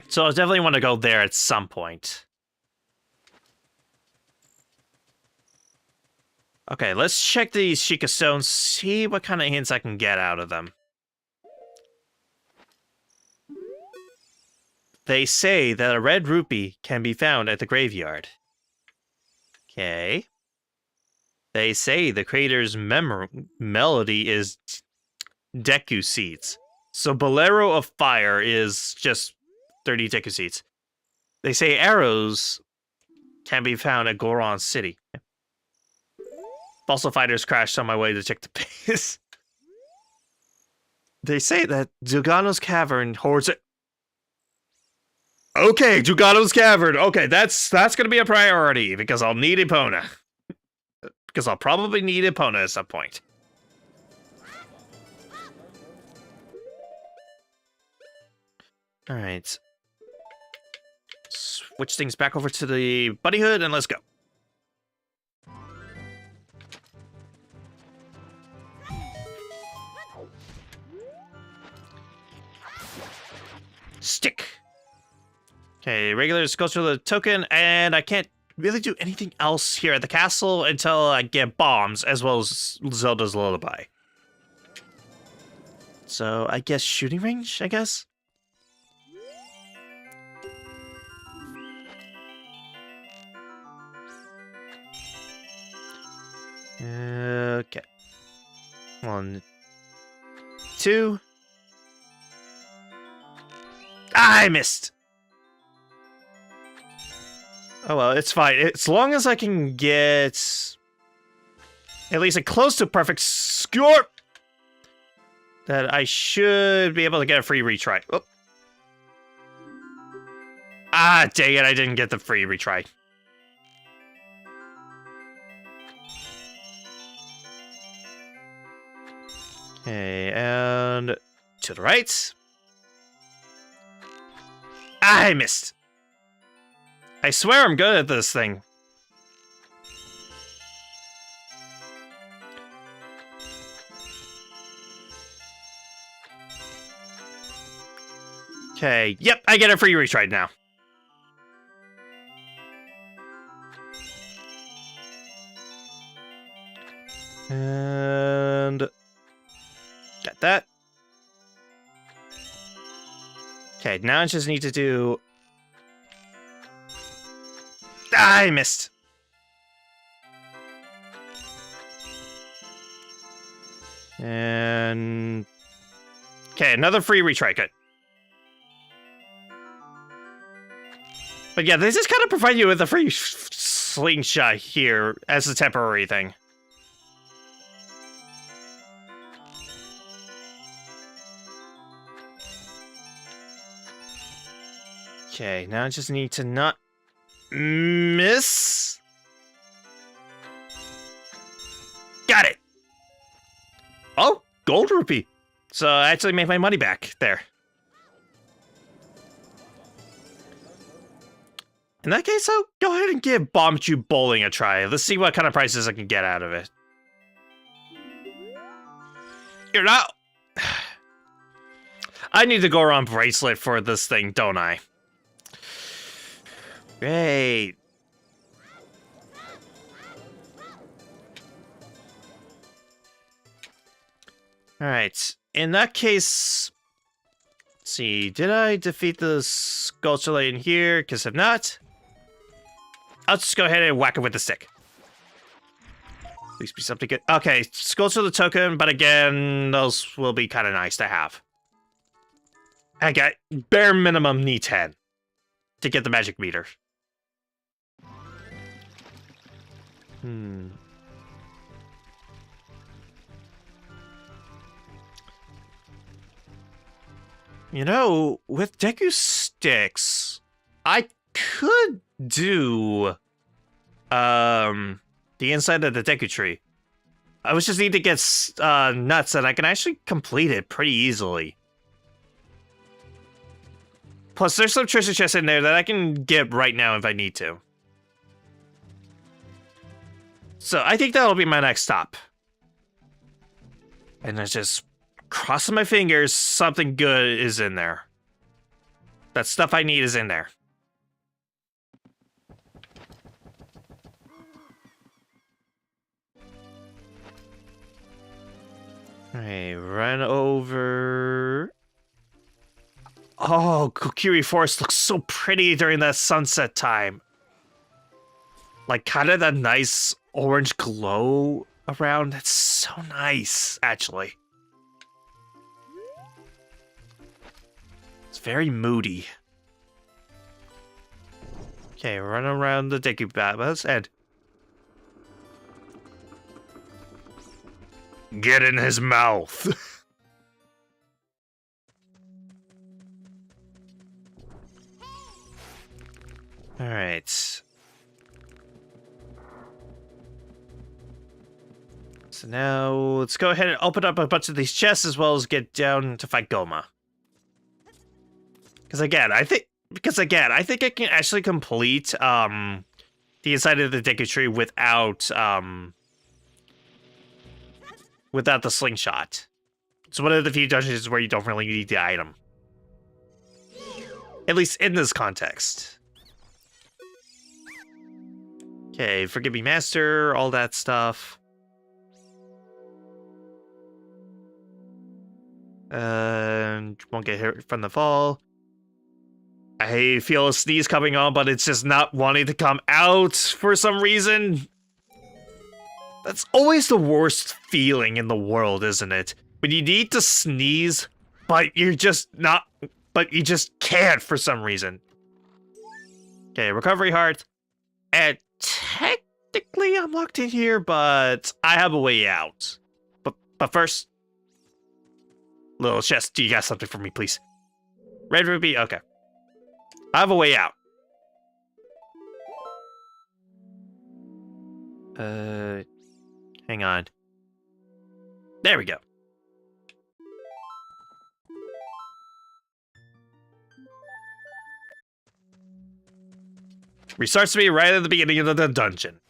So I definitely want to go there at some point. Okay, let's check these Sheikah Stones, see what kind of hints I can get out of them. They say that a red rupee can be found at the graveyard. Okay. They say the creator's melody is Deku Seeds. So Bolero of Fire is just 30 Deku Seeds. They say arrows can be found at Goron City. Fossil fighters crashed on my way to check the base. They say that Zugano's Cavern hoards it. Okay, Zugano's Cavern. Okay, that's gonna be a priority because I'll need Epona. Because I'll probably need Epona at some point. Alright. Switch things back over to the Buddy Hood and let's go. Stick. Okay, regular sculpture token, and I can't really do anything else here at the castle until I get bombs, as well as Zelda's Lullaby. So, I guess shooting range, I guess? Okay. 1, 2... I missed! Oh well, it's fine. As long as I can get at least a close to perfect score, that I should be able to get a free retry. Oh. Ah, dang it, I didn't get the free retry. Okay, and to the right. I missed. I swear I'm good at this thing. Okay, yep, I get a free retry now. And got that. Okay, now I just need to do... Ah, I missed. And... Okay, another free retry, good. But yeah, they just kind of provide you with a free slingshot here as a temporary thing. Okay, now I just need to not miss. Got it. Oh, gold rupee. So I actually made my money back there. In that case, I'll go ahead and give Bombtube Bowling a try. Let's see what kind of prices I can get out of it. You're not... I need to go around bracelet for this thing, don't I? Great. Alright, in that case... Let's see, did I defeat the sculpture in here? Because if not... I'll just go ahead and whack it with the stick. Please be something good. Okay, sculpture the token, but again, those will be kind of nice to have. I got bare minimum need 10 to get the magic meter. You know, with Deku sticks, I could do the inside of the Deku tree. I was just need to get nuts and I can actually complete it pretty easily. Plus, there's some treasure chests in there that I can get right now if I need to. So I think that'll be my next stop. And I just crossing my fingers, something good is in there. That stuff I need is in there. Alright, run over. Oh, Kokiri Forest looks so pretty during that sunset time. Like, kind of that nice orange glow around. That's so nice, actually. It's very moody. Okay, run around the Deku Baba's and... Get in his mouth! Alright. So now, let's go ahead and open up a bunch of these chests as well as get down to fight Goma. Because again, I think I can actually complete the inside of the Deku Tree without without the slingshot. It's one of the few dungeons where you don't really need the item. At least in this context. Okay, forgive me, master, all that stuff. Won't get hurt from the fall. I feel a sneeze coming on, but it's just not wanting to come out for some reason. That's always the worst feeling in the world, isn't it? When you need to sneeze, but you're just not, but you just can't for some reason. Okay, recovery heart. And technically I'm locked in here, but I have a way out. But first, little chest, do you got something for me, please? Red ruby? Okay. I have a way out. Hang on. There we go. Restarts me right at the beginning of the dungeon.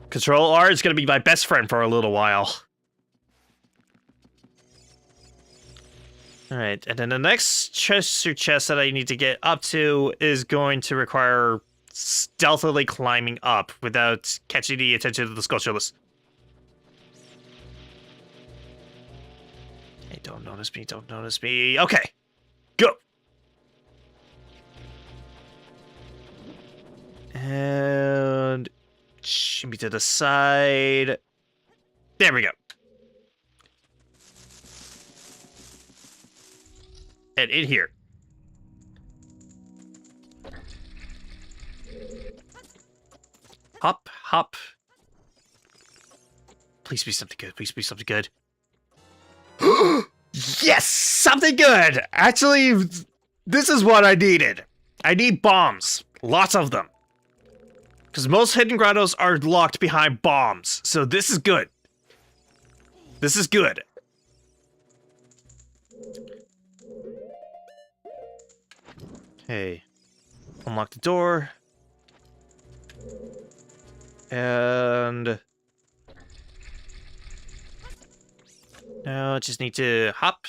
Control R is going to be my best friend for a little while. Alright, and then the next treasure chest that I need to get up to is going to require stealthily climbing up without catching the attention of the sculptureless. Hey, don't notice me, don't notice me. Okay, go! And shimmy to the side. There we go. And in here. Hop, hop. Please be something good. Please be something good. Yes! Something good! Actually, this is what I needed. I need bombs. Lots of them. Because most hidden grottos are locked behind bombs. So this is good. This is good. Okay. Unlock the door. And now I just need to hop.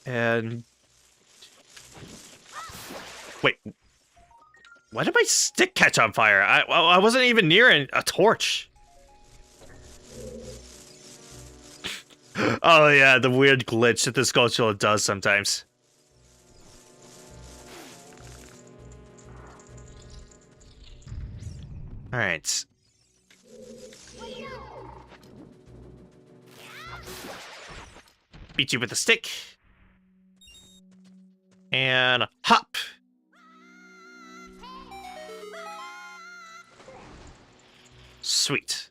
And wait. Why did my stick catch on fire? I wasn't even near a torch. Oh yeah, the weird glitch that the sculpture does sometimes. Alright. Beat you with a stick. And hop. Sweet.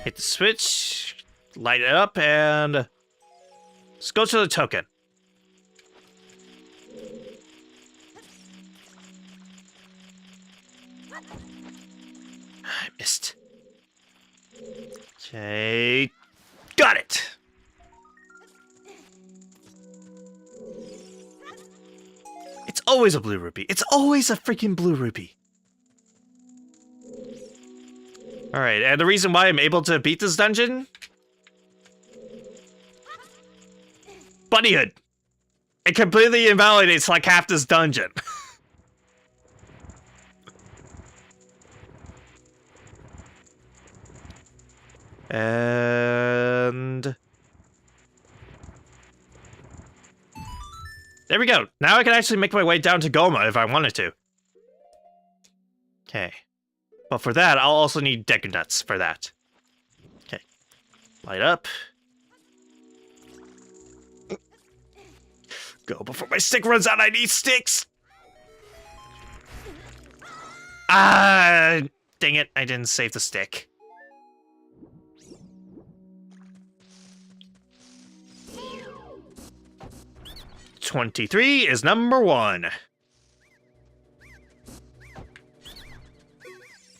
Hit the switch, light it up, and let's go to the token. I missed. Okay, got it. It's always a blue rupee. It's always a freaking blue rupee. Alright, and the reason why I'm able to beat this dungeon? Bunnyhood. It completely invalidates like half this dungeon. And there we go. Now I can actually make my way down to Goma if I wanted to. Okay. But for that, I'll also need Deku Nuts for that. Okay. Light up. Go before my stick runs out. I need sticks. Ah, dang it. I didn't save the stick. "23 is number 1.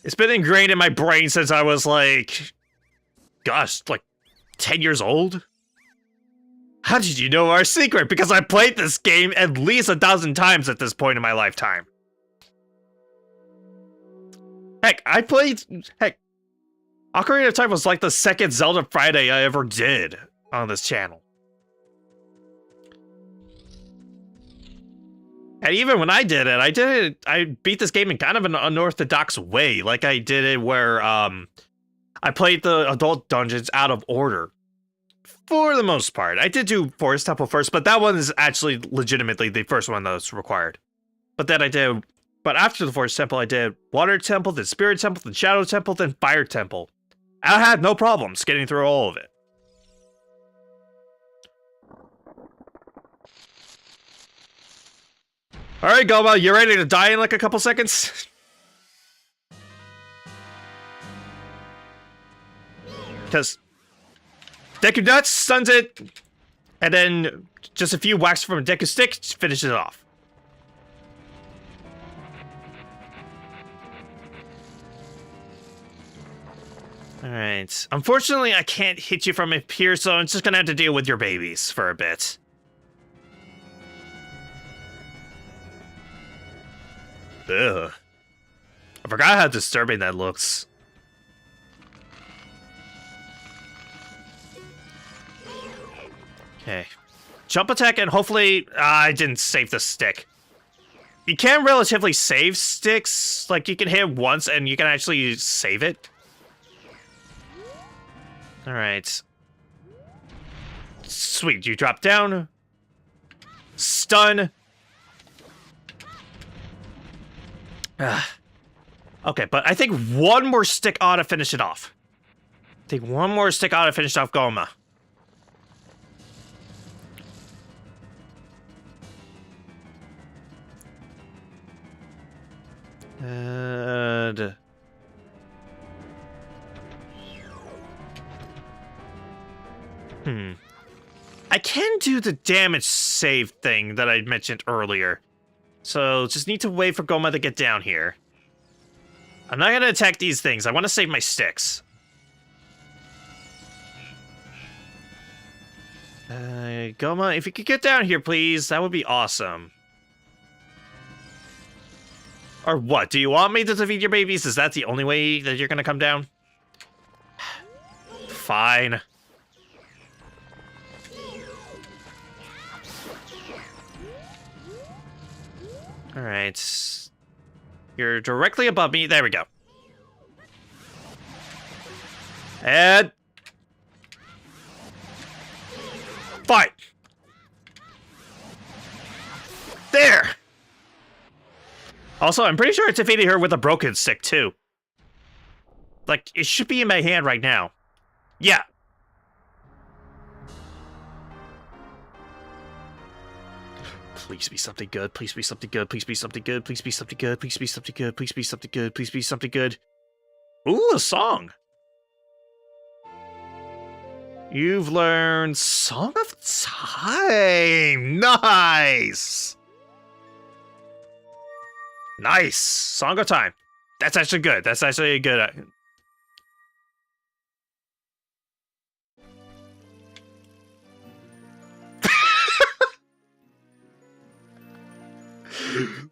It's been ingrained in my brain since I was like, gosh, like 10 years old. How did you know our secret? Because I played this game at least 1,000 times at this point in my lifetime. Heck, Ocarina of Time was like the second Zelda Friday I ever did on this channel. And even when I did it, I beat this game in kind of an unorthodox way. Like I did it where, I played the adult dungeons out of order. For the most part. I did do Forest Temple first, but that one is actually legitimately the first one that was required. But then but after the Forest Temple, I did Water Temple, then Spirit Temple, then Shadow Temple, then Fire Temple. And I had no problems getting through all of it. Alright, Goma, you ready to die in like a couple seconds? Because Deku Nuts stuns it, and then just a few whacks from a Deku Stick finishes it off. Alright. Unfortunately, I can't hit you from up here, so I'm just gonna have to deal with your babies for a bit. Ugh. I forgot how disturbing that looks. Okay. Jump attack, and hopefully... I didn't save the stick. You can relatively save sticks. Like, you can hit once, and you can actually save it. Alright. Sweet, you drop down. Stun. Okay, but I think one more stick ought to finish it off. I think one more stick ought to finish off Goma. And... I can do the damage save thing that I mentioned earlier. So, just need to wait for Goma to get down here. I'm not gonna attack these things. I want to save my sticks. Goma, if you could get down here, please, that would be awesome. Or what? Do you want me to defeat your babies? Is that the only way that you're gonna come down? Fine. Alright. You're directly above me. There we go. And... fight! There! Also, I'm pretty sure I defeated her with a broken stick, too. Like, it should be in my hand right now. Yeah. Please be something good. Please be something good. Please be something good. Please be something good. Please be something good. Please be something good. Please be something good. Ooh, a song. You've learned Song of Time. Nice. Nice. Song of Time. That's actually good. That's actually a good...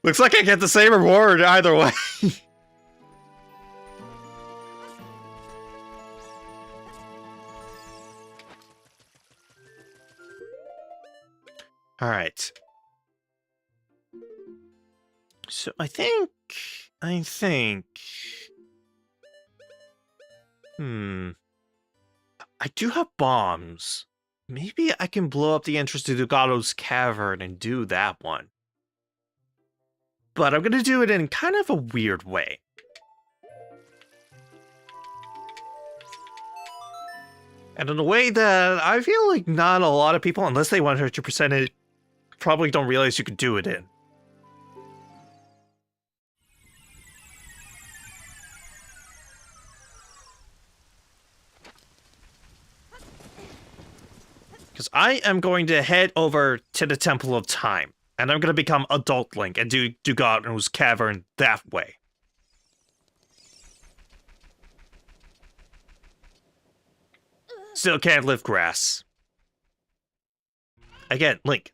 Looks like I get the same reward either way. All right. So I think... I do have bombs. Maybe I can blow up the entrance to Dugato's cavern and do that one. But I'm gonna do it in kind of a weird way. And in a way that I feel like not a lot of people, unless they 100% it, probably don't realize you can do it in. Because I am going to head over to the Temple of Time. And I'm going to become Adult Link and do Dugato's cavern that way. Still can't lift grass. Again, Link,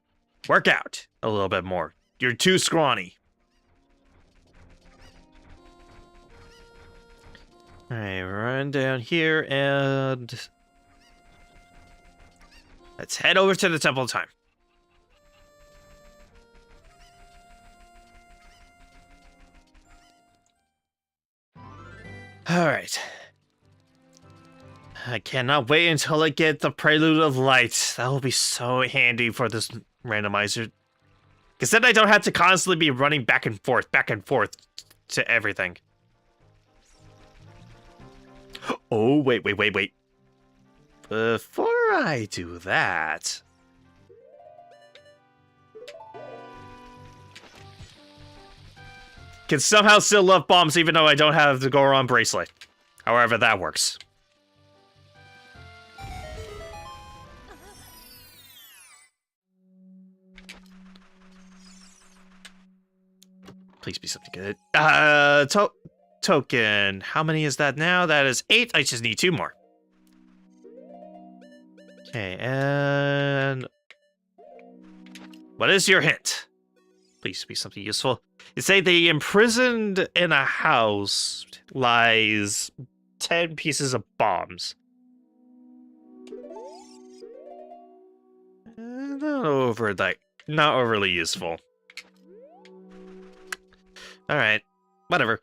work out a little bit more. You're too scrawny. Alright, run down here and... let's head over to the Temple of Time. Alright. I cannot wait until I get the Prelude of Light. That will be so handy for this randomizer. Because then I don't have to constantly be running back and forth to everything. Oh, wait. Before I do that... can somehow still love bombs even though I don't have the Goron bracelet. However that works. Please be something good. token. How many is that now? That is 8. I just need 2 more. Okay, and what is your hint? Please be something useful. You say they imprisoned in a house lies 10 pieces of bombs. Not overly useful. Alright, whatever.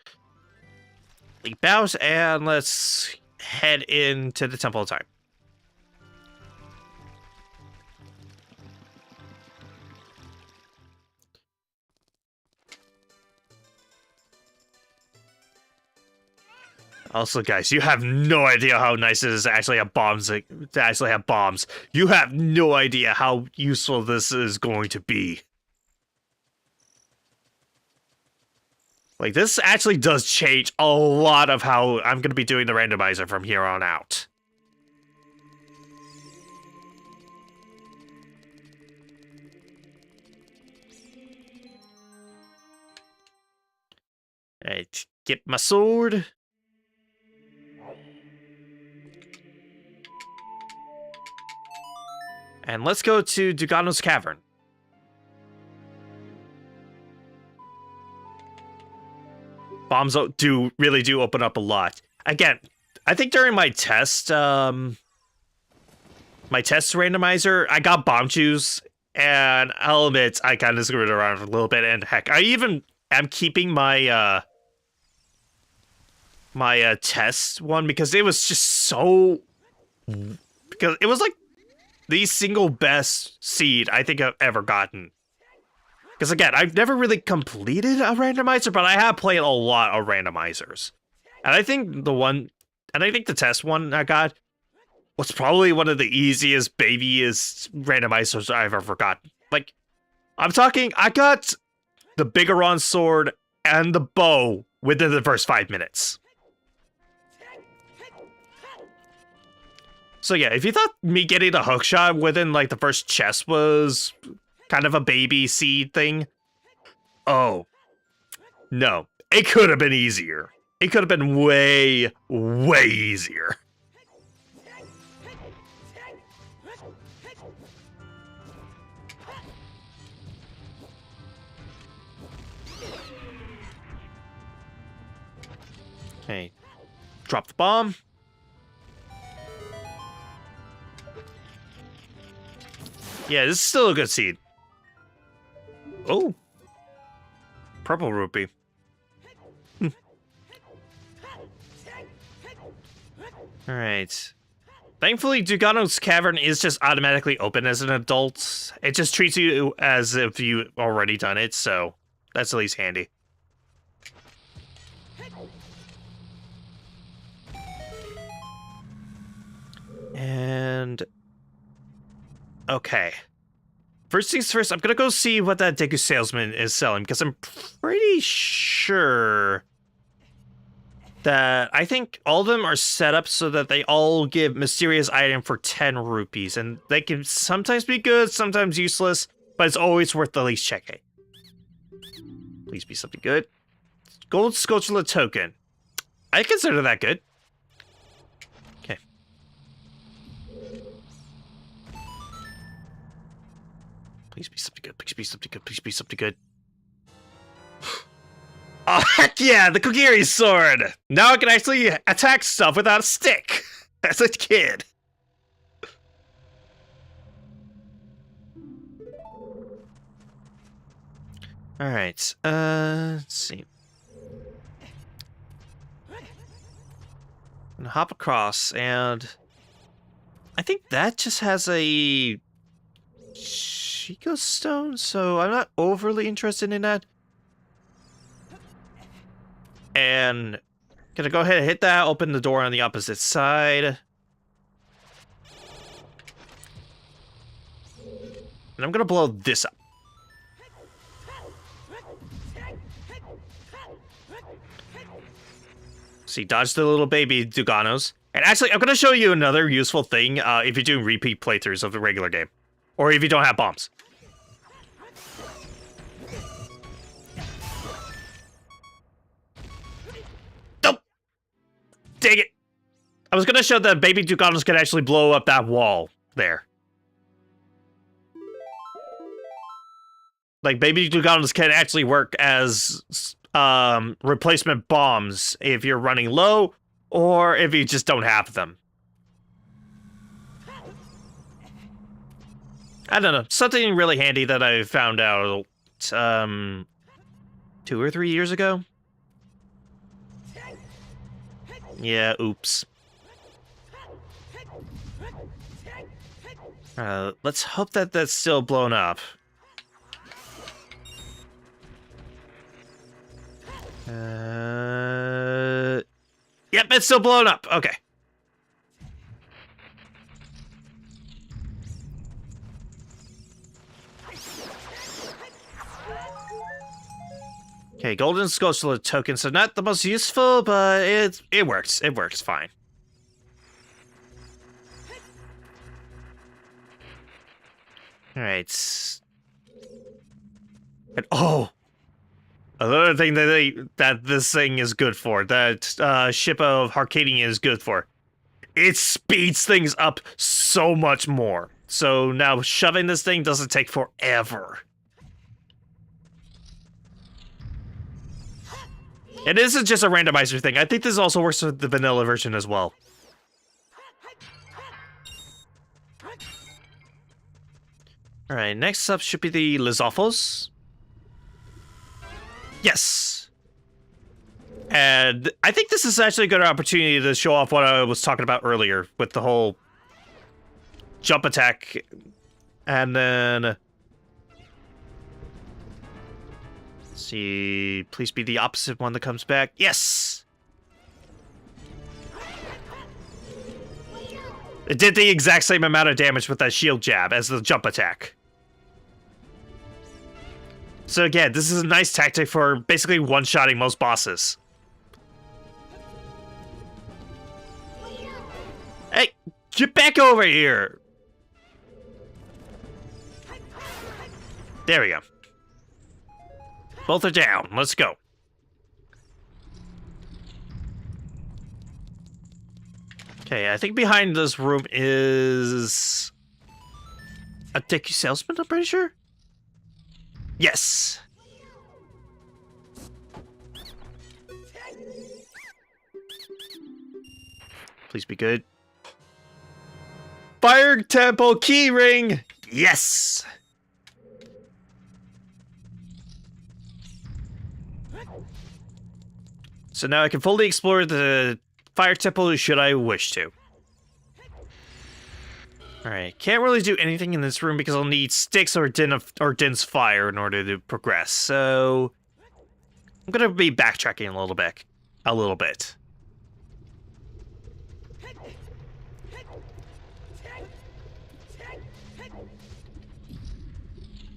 Leap out and let's head into the Temple of Time. Also, guys, you have no idea how nice it is to actually have bombs. You have no idea how useful this is going to be. Like, this actually does change a lot of how I'm going to be doing the randomizer from here on out. Alright, get my sword. And let's go to Dugano's Cavern. Bombs really do open up a lot. Again, I think during my test randomizer, I got bomb juice, and I'll admit I kind of screwed around a little bit. And heck, I even am keeping my test one because it was just so, because it was like the single best seed I think I've ever gotten. Because again, I've never really completed a randomizer, but I have played a lot of randomizers. And I think the test one I got was probably one of the easiest, babyest randomizers I've ever gotten. Like, I'm talking, I got the Bigoron sword and the bow within the first 5 minutes. So yeah, if you thought me getting the hookshot within like the first chest was kind of a baby seed thing, oh, no. It could have been easier. It could have been way, way easier. Okay, drop the bomb. Yeah, this is still a good seed. Oh. Purple rupee. Alright. Thankfully, Dugano's Cavern is just automatically open as an adult. It just treats you as if you already done it, so that's at least handy. And okay. First things first, I'm gonna go see what that Deku salesman is selling, because I'm pretty sure that I think all of them are set up so that they all give mysterious item for 10 rupees, and they can sometimes be good, sometimes useless, but it's always worth at least checking. Please be something good. Gold Sculpture token. I consider that good. Okay. Please be something good. Please be something good. Please be something good. Oh, heck yeah! The Kogiri sword! Now I can actually attack stuff without a stick! As a kid. Alright, let's see. I'm gonna hop across, and I think that just has a Chico stone, so I'm not overly interested in that. And gonna go ahead and hit that, open the door on the opposite side. And I'm gonna blow this up. See, dodge the little baby Duganos. And actually, I'm gonna show you another useful thing if you're doing repeat playthroughs of the regular game. Or if you don't have bombs. Dang it! I was gonna show that baby Duganos can actually blow up that wall there. Like, baby Duganos can actually work as replacement bombs if you're running low or if you just don't have them. I don't know. Something really handy that I found out 2 or 3 years ago. Yeah, oops. Let's hope that that's still blown up. Yep, it's still blown up. Okay. Okay, golden skull token, so not the most useful, but it works. It works fine. All right. And another thing that this thing is good for, that ship of Arcadian is good for, it speeds things up so much more. So now shoving this thing doesn't take forever. It isn't just a randomizer thing. I think this also works with the vanilla version as well. Alright, next up should be the Lizalfos. Yes! And I think this is actually a good opportunity to show off what I was talking about earlier with the whole jump attack. And then... see, please be the opposite one that comes back. Yes! It did the exact same amount of damage with that shield jab as the jump attack. So again, this is a nice tactic for basically one-shotting most bosses. Hey, get back over here! There we go. Both are down. Let's go. Okay, I think behind this room is a Deku salesman, I'm pretty sure. Yes. Please be good. Fire Temple keyring. Yes. So now I can fully explore the Fire Temple should I wish to. Alright, can't really do anything in this room because I'll need sticks or Din's fire in order to progress, so I'm gonna be backtracking a little bit.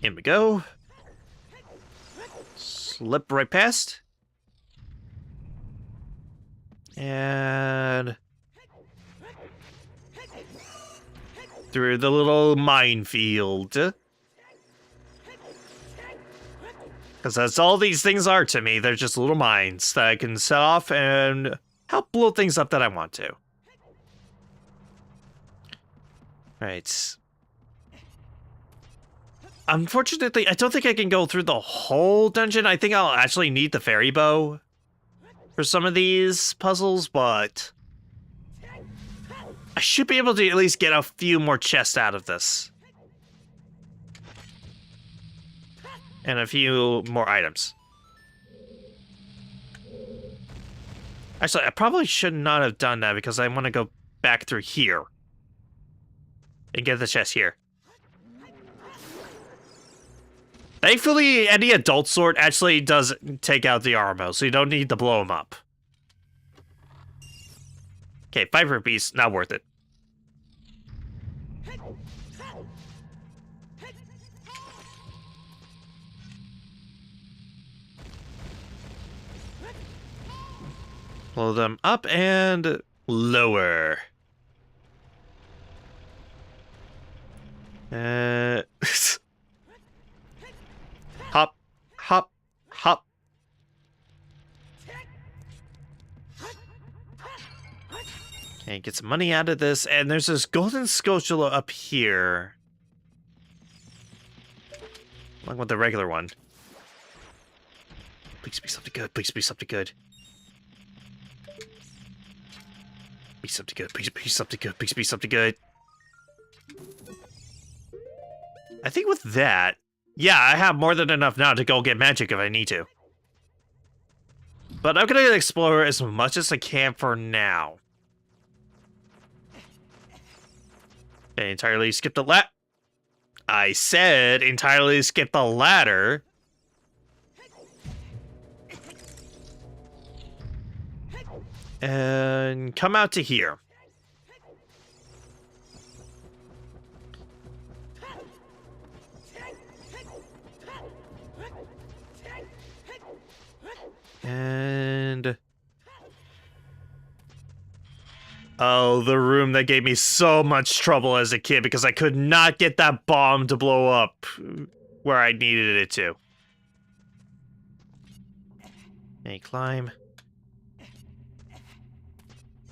In we go. Slip right past. And through the little minefield. Because that's all these things are to me. They're just little mines that I can set off and help blow things up that I want to. Right. Unfortunately, I don't think I can go through the whole dungeon. I think I'll actually need the fairy bow for some of these puzzles, but I should be able to at least get a few more chests out of this. And a few more items. Actually, I probably should not have done that because I want to go back through here and get the chest here. Thankfully, any adult sword actually does take out the armor, so you don't need to blow them up. Okay, 5 rupees, not worth it. Blow them up and lower. Hop, hop, hop. Okay, get some money out of this. And there's this golden Scotula up here. Along with the regular one. Please be something good. Please be something good. Be something good. Please be something good. Please be something good. I think with that, yeah, I have more than enough now to go get magic if I need to. But I'm gonna explore as much as I can for now. Okay, entirely skip the ladder. I said entirely skip the ladder. And come out to here. And... oh, the room that gave me so much trouble as a kid because I could not get that bomb to blow up where I needed it to. Okay, climb.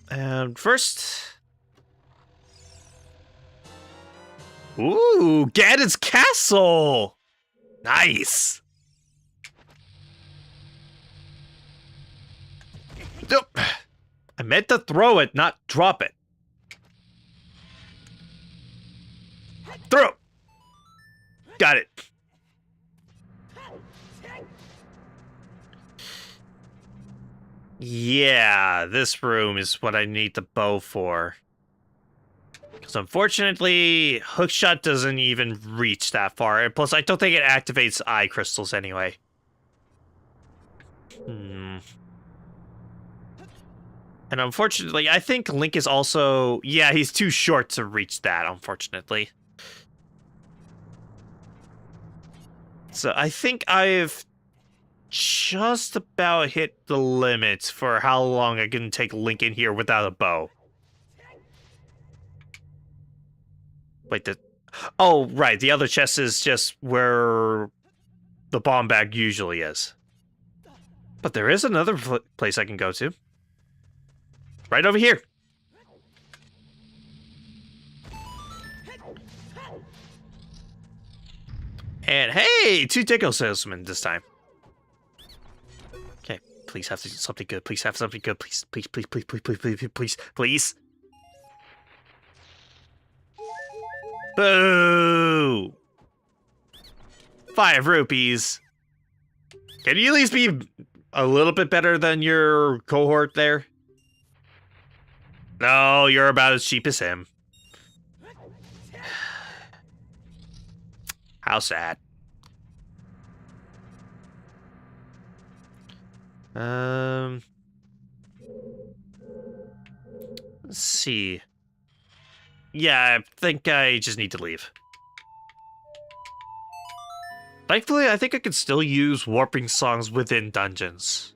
And first... ooh, Ganon's castle! Nice! Nope. I meant to throw it, not drop it. Throw! Got it. Yeah, this room is what I need the bow for. Because unfortunately, hookshot doesn't even reach that far. And plus, I don't think it activates eye crystals anyway. And unfortunately, I think Link is also... yeah, he's too short to reach that, unfortunately. So I think I've just about hit the limit for how long I can take Link in here without a bow. Wait, oh, right, the other chest is just where the bomb bag usually is. But there is another place I can go to. Right over here. And hey, 2 Deco salesmen this time. Okay, please have something good. Please have something good. Please, please, please, please, please, please, please, please, please. Boo! 5 rupees. Can you at least be a little bit better than your cohort there? No, you're about as cheap as him. How sad. Let's see. Yeah, I think I just need to leave. Thankfully, I think I can still use warping songs within dungeons.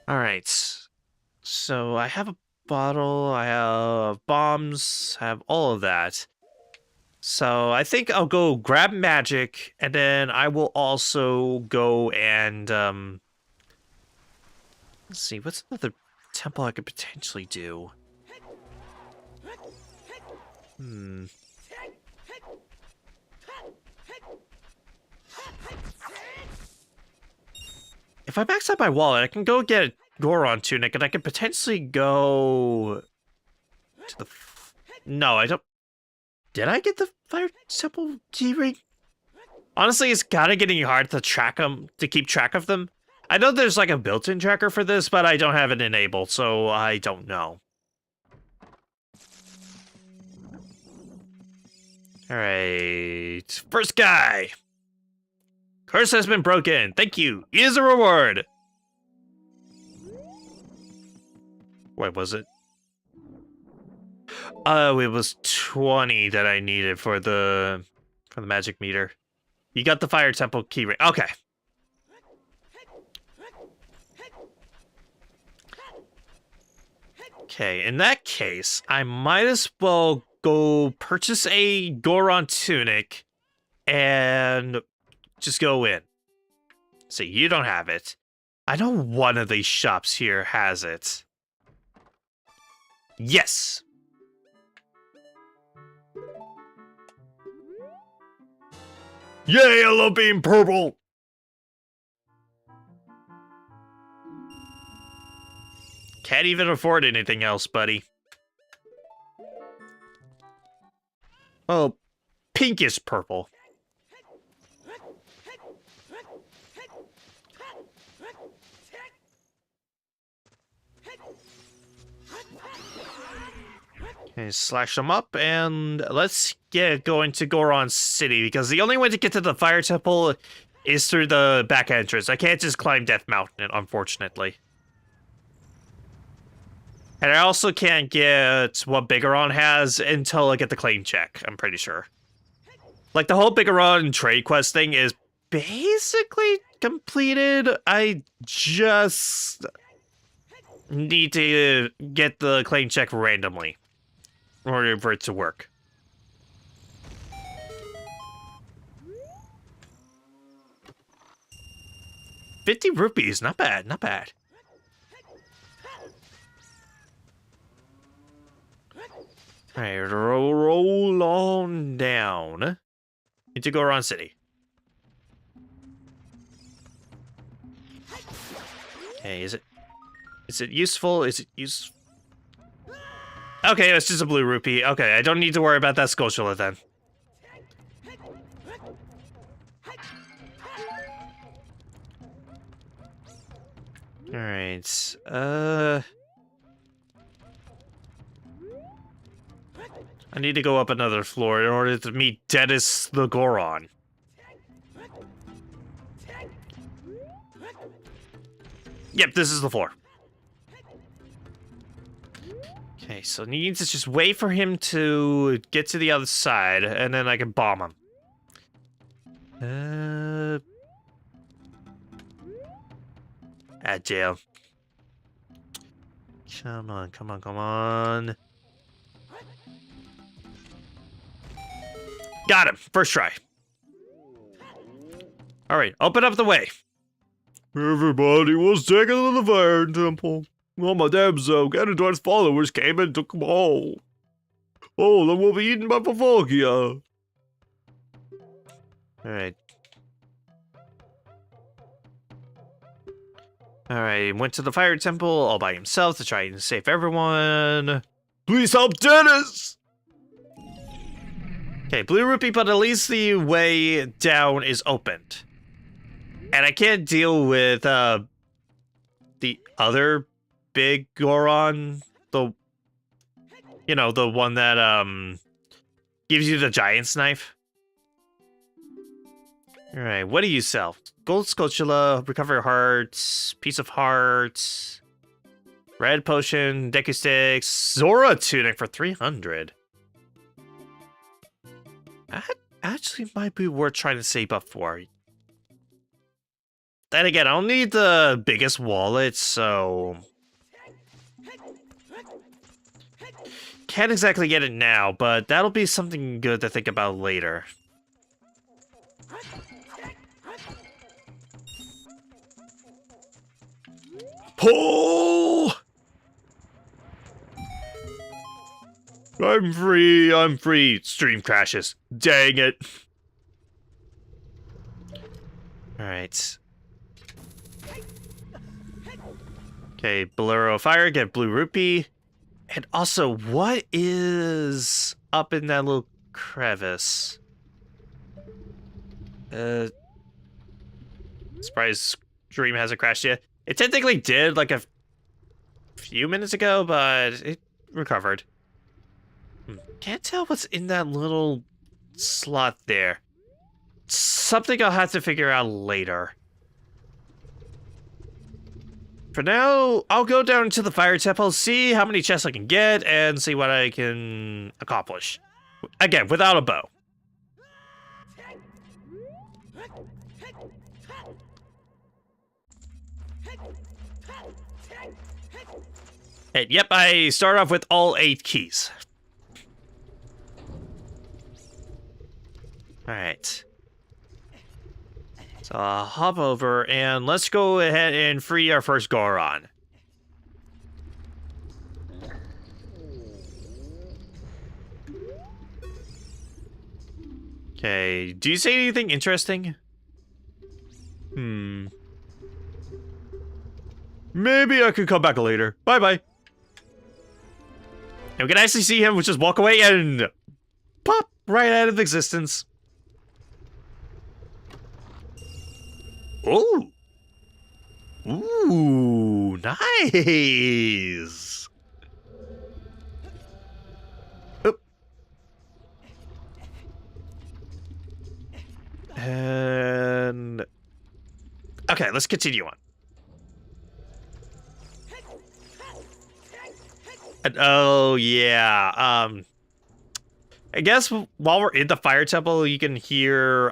Alright. So I have a bottle, I have bombs, I have all of that. So I think I'll go grab magic, and then I will also go and, let's see, what's another temple I could potentially do? If I max out my wallet, I can go get a Goron tunic, and I can potentially go to the... no, I don't... did I get the Fire Temple keyring? Honestly, it's kind of getting hard to track them, to keep track of them. I know there's like a built-in tracker for this, but I don't have it enabled, so I don't know. Alright, first guy. Curse has been broken. Thank you. Here's a reward. What was it? Oh, it was 20 that I needed for the magic meter. You got the Fire Temple keyring. Okay. Okay, in that case, I might as well go purchase a Goron tunic and just go in. See, you don't have it. I know one of these shops here has it. Yes! Yay, I love being purple! Can't even afford anything else, buddy. Oh, pink is purple. Okay, slash them up, and let's get going to Goron City, because the only way to get to the Fire Temple is through the back entrance. I can't just climb Death Mountain, unfortunately. And I also can't get what Bigoron has until I get the claim check, I'm pretty sure. Like, the whole Bigoron trade quest thing is basically completed. I just need to get the claim check randomly in order for it to work. ₹50, not bad, not bad. Alright, roll on down into Goron City. Okay, is it useful? Is it useful? Okay, it's just a blue rupee. Okay, I don't need to worry about that Skulltula then. Alright, I need to go up another floor in order to meet Dennis the Goron. Yep, this is the floor. Okay, so need to just wait for him to get to the other side, and then I can bomb him. Jail. Come on, come on, come on. Got him. First try. Alright, open up the way. Everybody was taken to the Fire Temple. Well, my damn so Ganondorf's followers came and took them all. Oh, then we'll be eaten by Pavolkia. Alright. Alright, went to the Fire Temple all by himself to try and save everyone. Please help Dennis! Okay, blue rupee, but at least the way down is opened. And I can't deal with the other big Goron, the one that gives you the giant's knife. All right, what do you sell? Gold Skulltula, recover hearts, piece of hearts, red potion, Deku sticks, Zora tunic for 300. That actually might be worth trying to save up for. Then again, I don't need the biggest wallet, so can't exactly get it now, but that'll be something good to think about later. Pull! I'm free. Stream crashes. Dang it. Alright. Okay, Bolero Fire, get blue rupee. And also, what is up in that little crevice? Surprise stream hasn't crashed yet. It technically did like a few minutes ago, but it recovered. Can't tell what's in that little slot there. Something I'll have to figure out later. For now, I'll go down to the Fire Temple, see how many chests I can get, and see what I can accomplish. Again, without a bow. And yep, I start off with all 8 keys. Alright. So hop over and let's go ahead and free our first Goron. Okay, do you say anything interesting? Maybe I could come back later. Bye-bye. And we can actually see him just walk away and pop right out of existence. Oh. Ooh, nice. Oop. And okay, let's continue on. And, oh yeah. I guess while we're in the fire temple, you can hear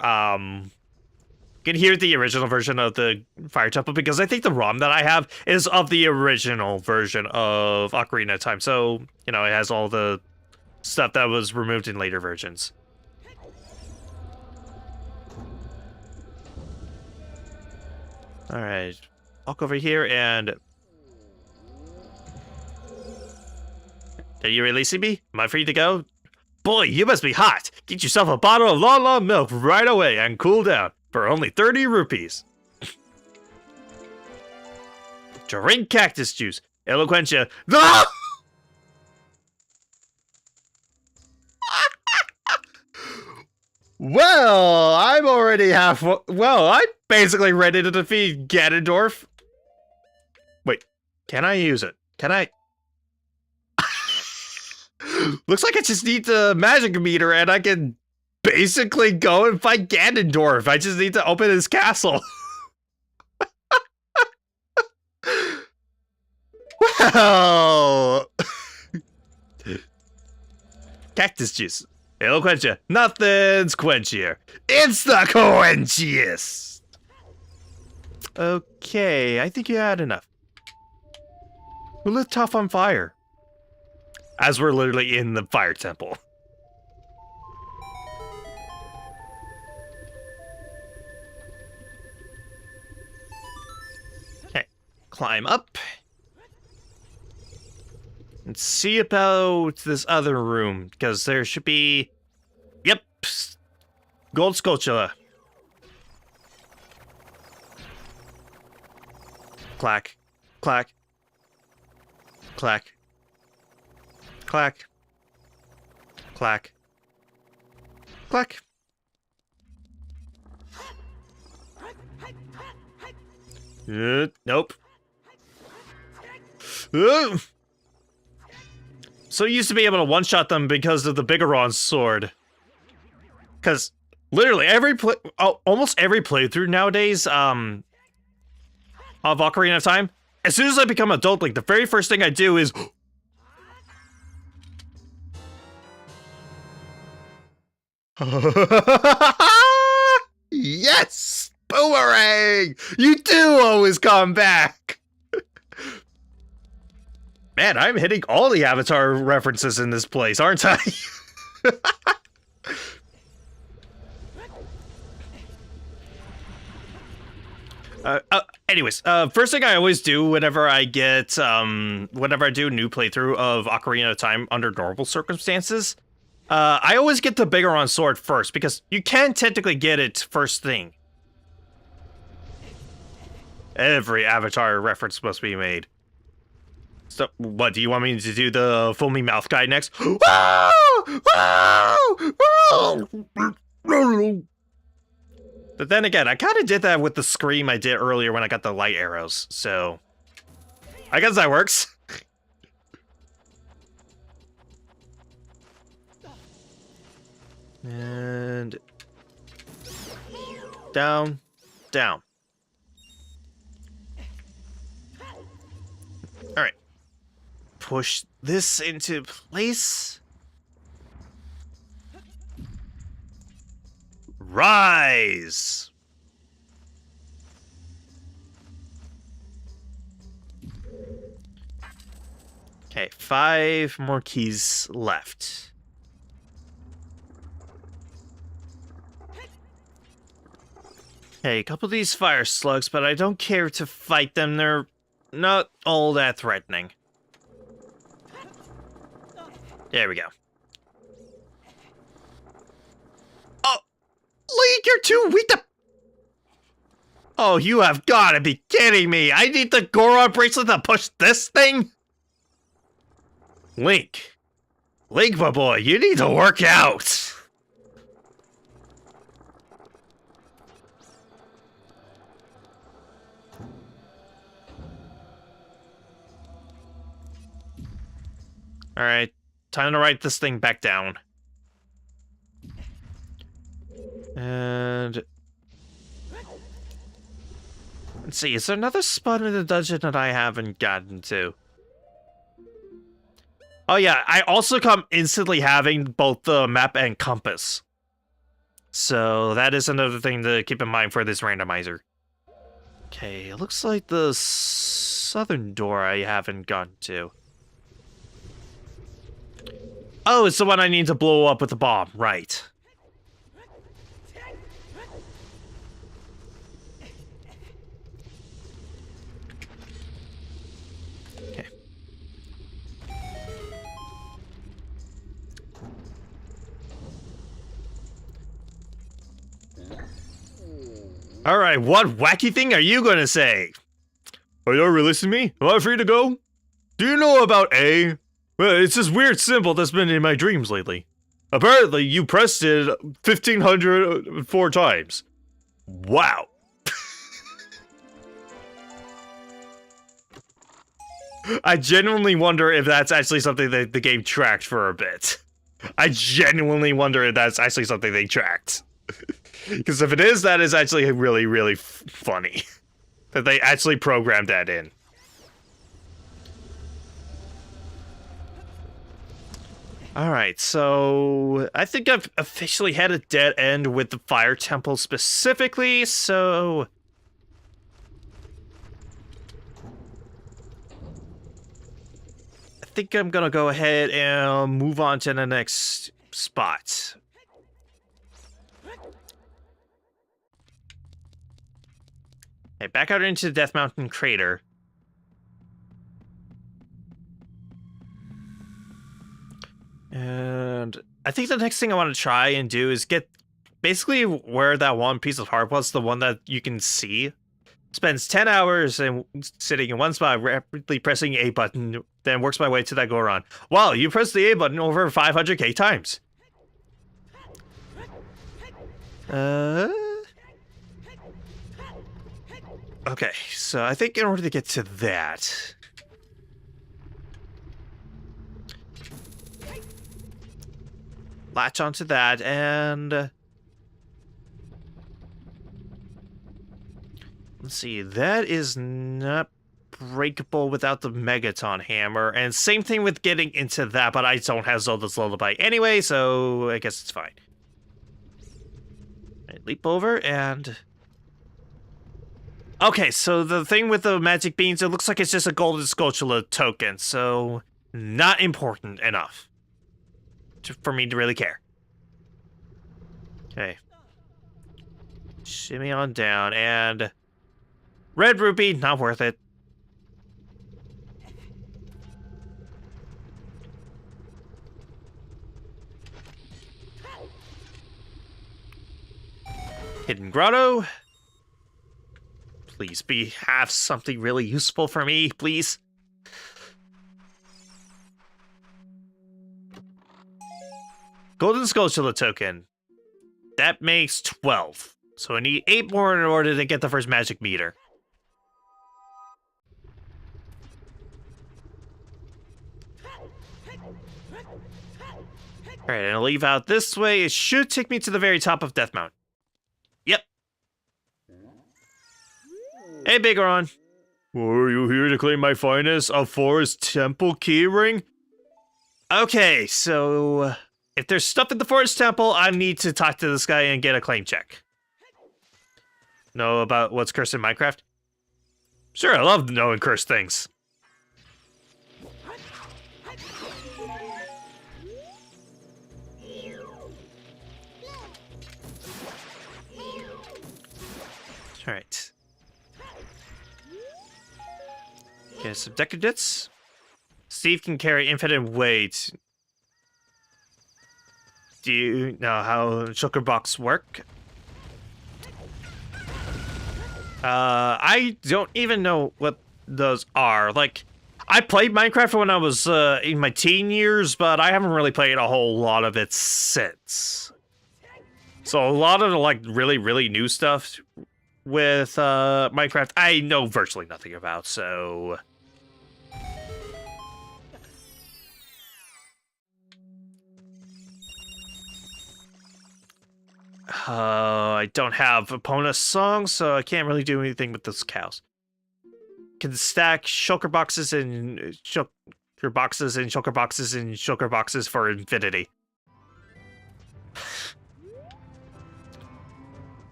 the original version of the fire temple, because I think the ROM that I have is of the original version of Ocarina of Time. So, you know, it has all the stuff that was removed in later versions. All right, walk over here and... Are you releasing me? Am I free to go? Boy, you must be hot. Get yourself a bottle of Lala milk right away and cool down for only 30 rupees. Drink cactus juice. Eloquentia. No! Well, I'm already I'm basically ready to defeat Ganondorf. Wait, can I use it? Can I? Looks like I just need the magic meter and I can basically go and fight Ganondorf. I just need to open his castle. Well, cactus juice. Eloquentia. Nothing's quenchier. It's the quenchiest. Okay, I think you had enough. We'll lit Tough on fire. As we're literally in the fire temple. Okay, climb up. And see about this other room, because there should be... Yep, gold sculpture. Clack, clack, clack. Clack. Clack. Clack. Nope. So you used to be able to one-shot them because of the Bigoron's sword. Because literally almost every playthrough nowadays of Ocarina of Time, as soon as I become adult, like the very first thing I do is... Yes! Boomerang! You do always come back! Man, I'm hitting all the Avatar references in this place, aren't I? Anyways, first thing I always do whenever I get, whenever I do a new playthrough of Ocarina of Time under normal circumstances, I always get the Bigoron sword first, because you can technically get it first thing. Every Avatar reference must be made. So, what, do you want me to do the foamy mouth guy next? But then again, I kind of did that with the scream I did earlier when I got the light arrows, so... I guess that works. And... down, down. Alright. Push this into place. Rise! Okay, 5 more keys left. Hey, a couple of these fire slugs, but I don't care to fight them. They're not all that threatening. There we go. Oh, Link, you're too weak to... Oh, you have got to be kidding me. I need the Goron bracelet to push this thing? Link, my boy, you need to work out. Alright, time to write this thing back down. And... let's see, is there another spot in the dungeon that I haven't gotten to? Oh yeah, I also come instantly having both the map and compass. So that is another thing to keep in mind for this randomizer. Okay, it looks like the southern door I haven't gotten to. Oh, it's the one I need to blow up with the bomb, right. Okay. Alright, what wacky thing are you gonna say? Are you releasing me? Am I free to go? Do you know about A? Well, it's this weird symbol that's been in my dreams lately. Apparently, you pressed it 1,504 times. Wow. I genuinely wonder if that's actually something that the game tracked for a bit. I genuinely wonder if that's actually something they tracked. Because if it is, that is actually really, really funny. That they actually programmed that in. Alright, so I think I've officially had a dead end with the Fire Temple specifically, so... I think I'm gonna go ahead and move on to the next spot. Okay, back out into the Death Mountain crater. And I think the next thing I want to try and do is get basically where that one piece of heart was, the one that you can see. Spends 10 hours and sitting in one spot, rapidly pressing A button, then works my way to that Goron. Wow, you pressed the A button over 500k times. Okay, so I think in order to get to that... latch onto that, and... let's see, that is not breakable without the Megaton Hammer, and same thing with getting into that, but I don't have Zelda's Lullaby anyway, so I guess it's fine. Right, leap over, and... okay, so the thing with the magic beans, it looks like it's just a golden Skulltula token, so not important enough for me to really care. Okay. Shimmy on down, and... red rupee, not worth it. Hidden grotto. Please have something really useful for me, please. Golden Skulltula token. That makes 12. So I need 8 more in order to get the first magic meter. Alright, and I'll leave out this way. It should take me to the very top of Death Mountain. Yep. Hey, Bigoron. Are you here to claim my finest, a Forest Temple keyring? Okay, so... if there's stuff in the Forest Temple, I need to talk to this guy and get a claim check. Know about what's cursed in Minecraft? Sure, I love knowing cursed things. Alright. Okay, some decadence. Steve can carry infinite weight. Do you know how Shulkerbox work? I don't even know what those are. Like, I played Minecraft when I was in my teen years, but I haven't really played a whole lot of it since. So a lot of the, like, really new stuff with Minecraft, I know virtually nothing about, so... I don't have Epona's song, so I can't really do anything with those cows. Can stack shulker boxes and shulker boxes and shulker boxes and shulker boxes for infinity.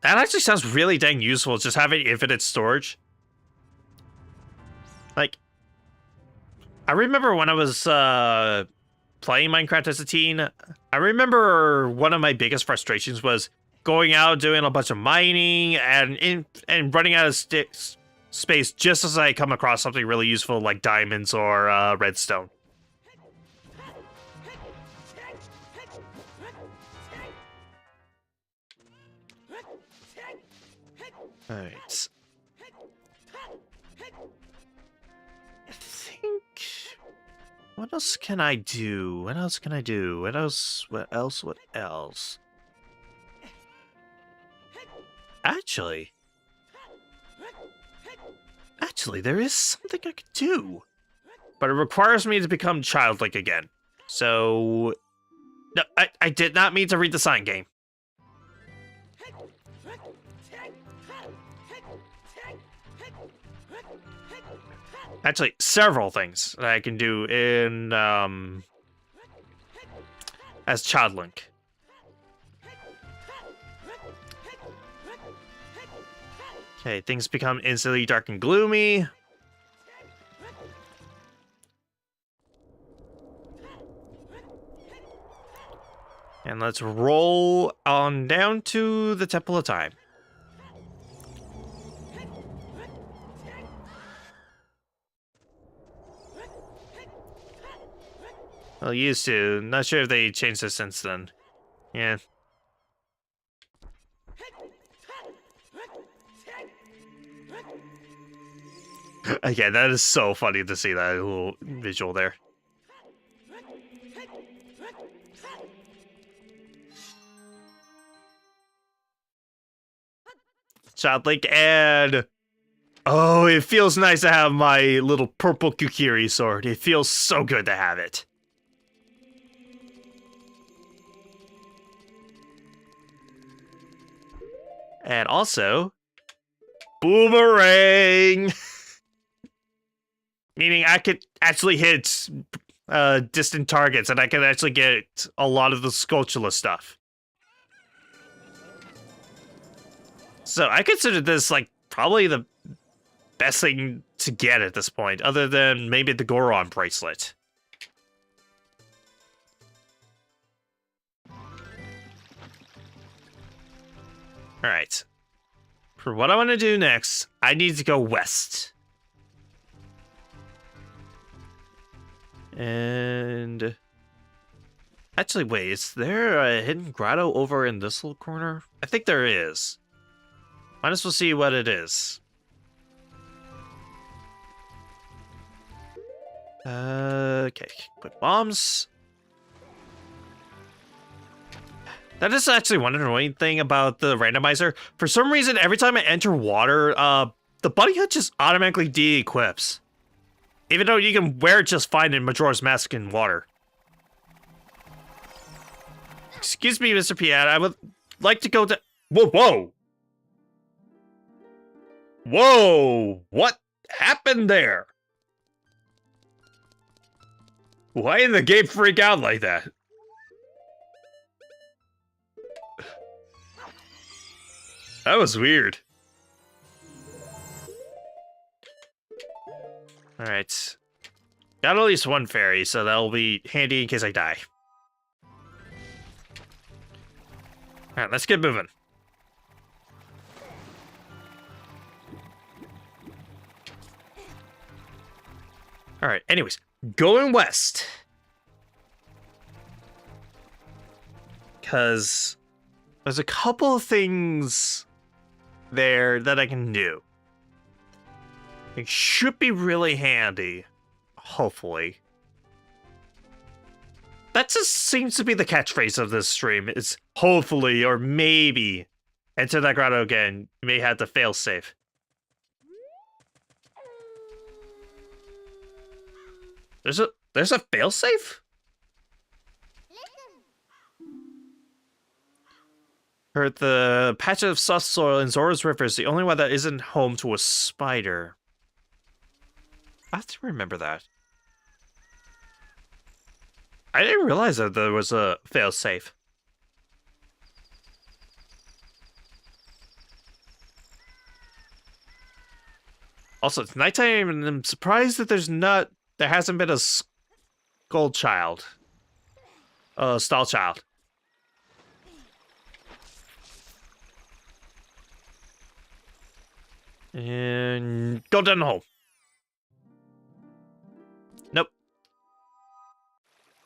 That actually sounds really dang useful, just having infinite storage. Like, I remember when I was playing Minecraft as a teen, I remember one of my biggest frustrations was going out doing a bunch of mining and running out of space just as I come across something really useful like diamonds or redstone. Alright. I think... What else can I do? What else can I do? What else? What else? What else? Actually, there is something I could do. But it requires me to become childlike again. So... No, I did not mean to read the sign game. Actually, several things that I can do in, as Childlink. Okay, things become instantly dark and gloomy. And let's roll on down to the Temple of Time. Well, used to. Not sure if they changed it since then. Yeah. Again, that is so funny to see that little visual there. Childlink, and... Oh, it feels nice to have my little purple Kukiri sword. It feels so good to have it. And also, boomerang! Meaning I could actually hit distant targets, and I could actually get a lot of the Skulltula stuff. So I consider this, like, probably the best thing to get at this point, other than maybe the Goron bracelet. Alright. For what I want to do next, I need to go west. And... Actually, wait, is there a hidden grotto over in this little corner? I think there is. Might as well see what it is. Okay, put bombs. That is actually one annoying thing about the randomizer. For some reason, every time I enter water, the bunny hood just automatically de-equips. Even though you can wear it just fine in Majora's Mask in water. Excuse me, Mr. Piat, I would like to go to... Whoa, whoa! Whoa! What happened there? Why did the game freak out like that? That was weird. Alright. Got at least one fairy, so that'll be handy in case I die. Alright, let's get moving. Alright, anyways, going west. Because there's a couple of things there that I can do. It should be really handy, hopefully. That just seems to be the catchphrase of this stream, is hopefully or maybe. Enter that grotto again, you may have to fail safe. There's a fail safe? Heard the patch of soft soil in Zora's River is the only one that isn't home to a spider. I have to remember that. I didn't realize that there was a failsafe. Also, it's nighttime, and I'm surprised that there hasn't been a skull child. Stall child. And go down the hole. Nope.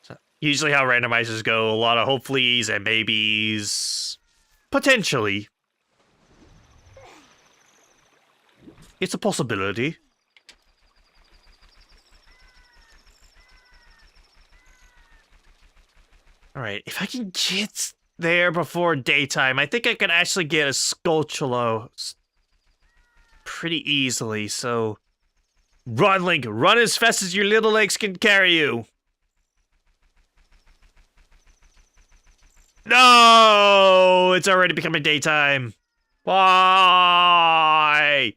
So, usually how randomizers go, a lot of hopefullys and maybes. Potentially. It's a possibility. Alright, if I can get there before daytime, I think I can actually get a Skulltula pretty easily, so... Run, Link! Run as fast as your little legs can carry you! No! It's already becoming daytime! Why?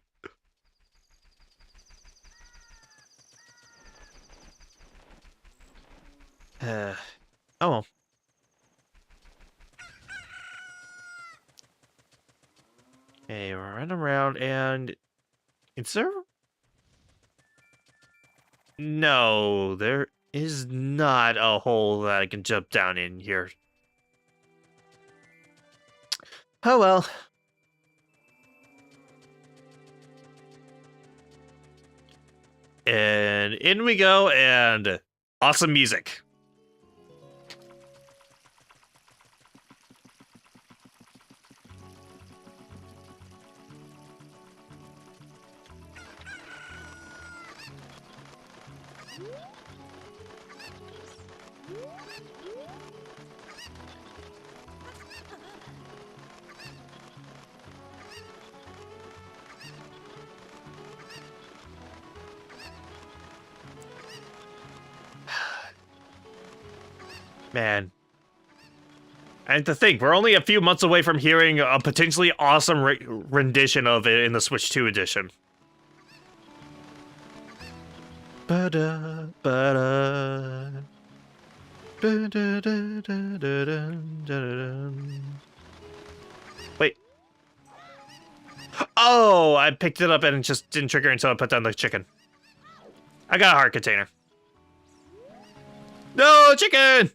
Oh well. Okay, we're running around and... Is there... No, there is not a hole that I can jump down in here. Oh well. And in we go, and awesome music. Man. And to think, we're only a few months away from hearing a potentially awesome rendition of it in the Switch 2 edition. Ba-da, ba-da. Wait. Oh, I picked it up and it just didn't trigger until I put down the chicken. I got a heart container. No, chicken!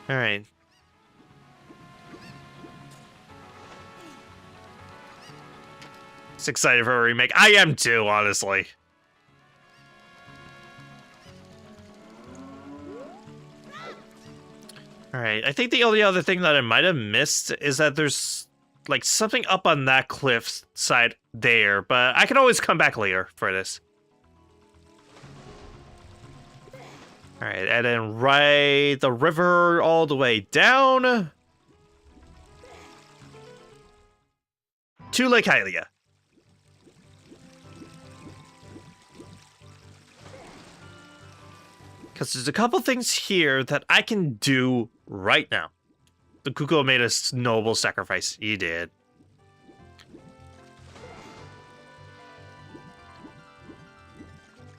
All right. It's excited for a remake. I am too, honestly. All right. I think the only other thing that I might have missed is that there's like something up on that cliff side there, but I can always come back later for this. All right, and then ride the river all the way down to Lake Hylia. Because there's a couple things here that I can do right now. The Kuko made a noble sacrifice. He did.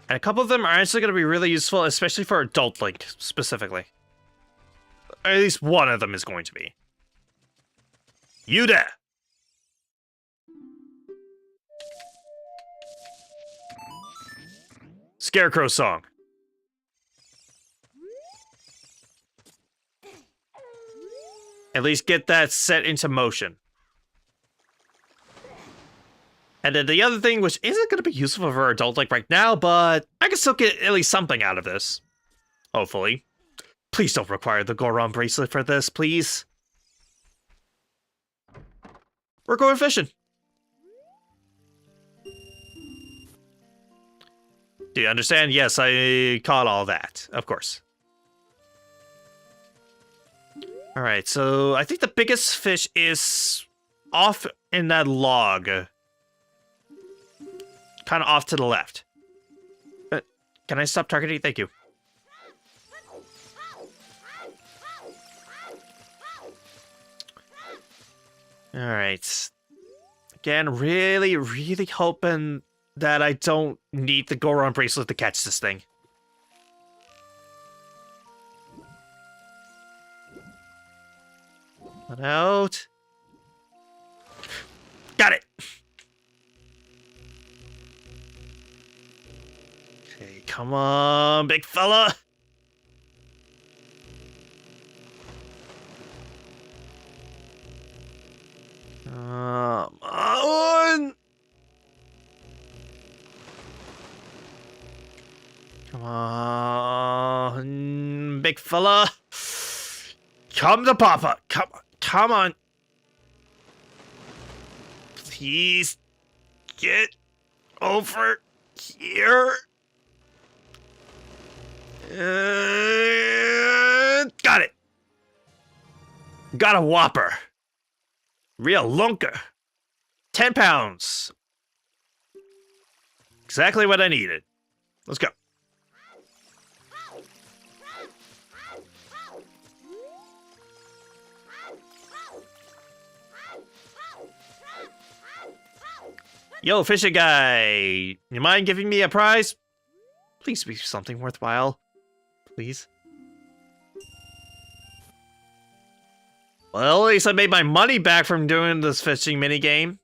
And a couple of them are actually going to be really useful, especially for Adult Link, specifically. Or at least one of them is going to be. You there! Scarecrow song. At least get that set into motion. And then the other thing, which isn't going to be useful for adult like right now, but I can still get at least something out of this. Hopefully. Please don't require the Goron bracelet for this, please. We're going fishing. Do you understand? Yes, I caught all that, of course. Alright, so I think the biggest fish is off in that log. Kind of off to the left. Can I stop targeting? Thank you. Alright. Again, really, really hoping that I don't need the Goron bracelet to catch this thing. Let out. Got it! Okay, come on, big fella! Come on! Come on, big fella! Come to Papa! Come on! Please get over here. Got it. Got a whopper. Real lunker. 10 pounds. Exactly what I needed. Let's go. Yo, fishing guy. You mind giving me a prize? Please be something worthwhile. Please. Well, at least I made my money back from doing this fishing minigame.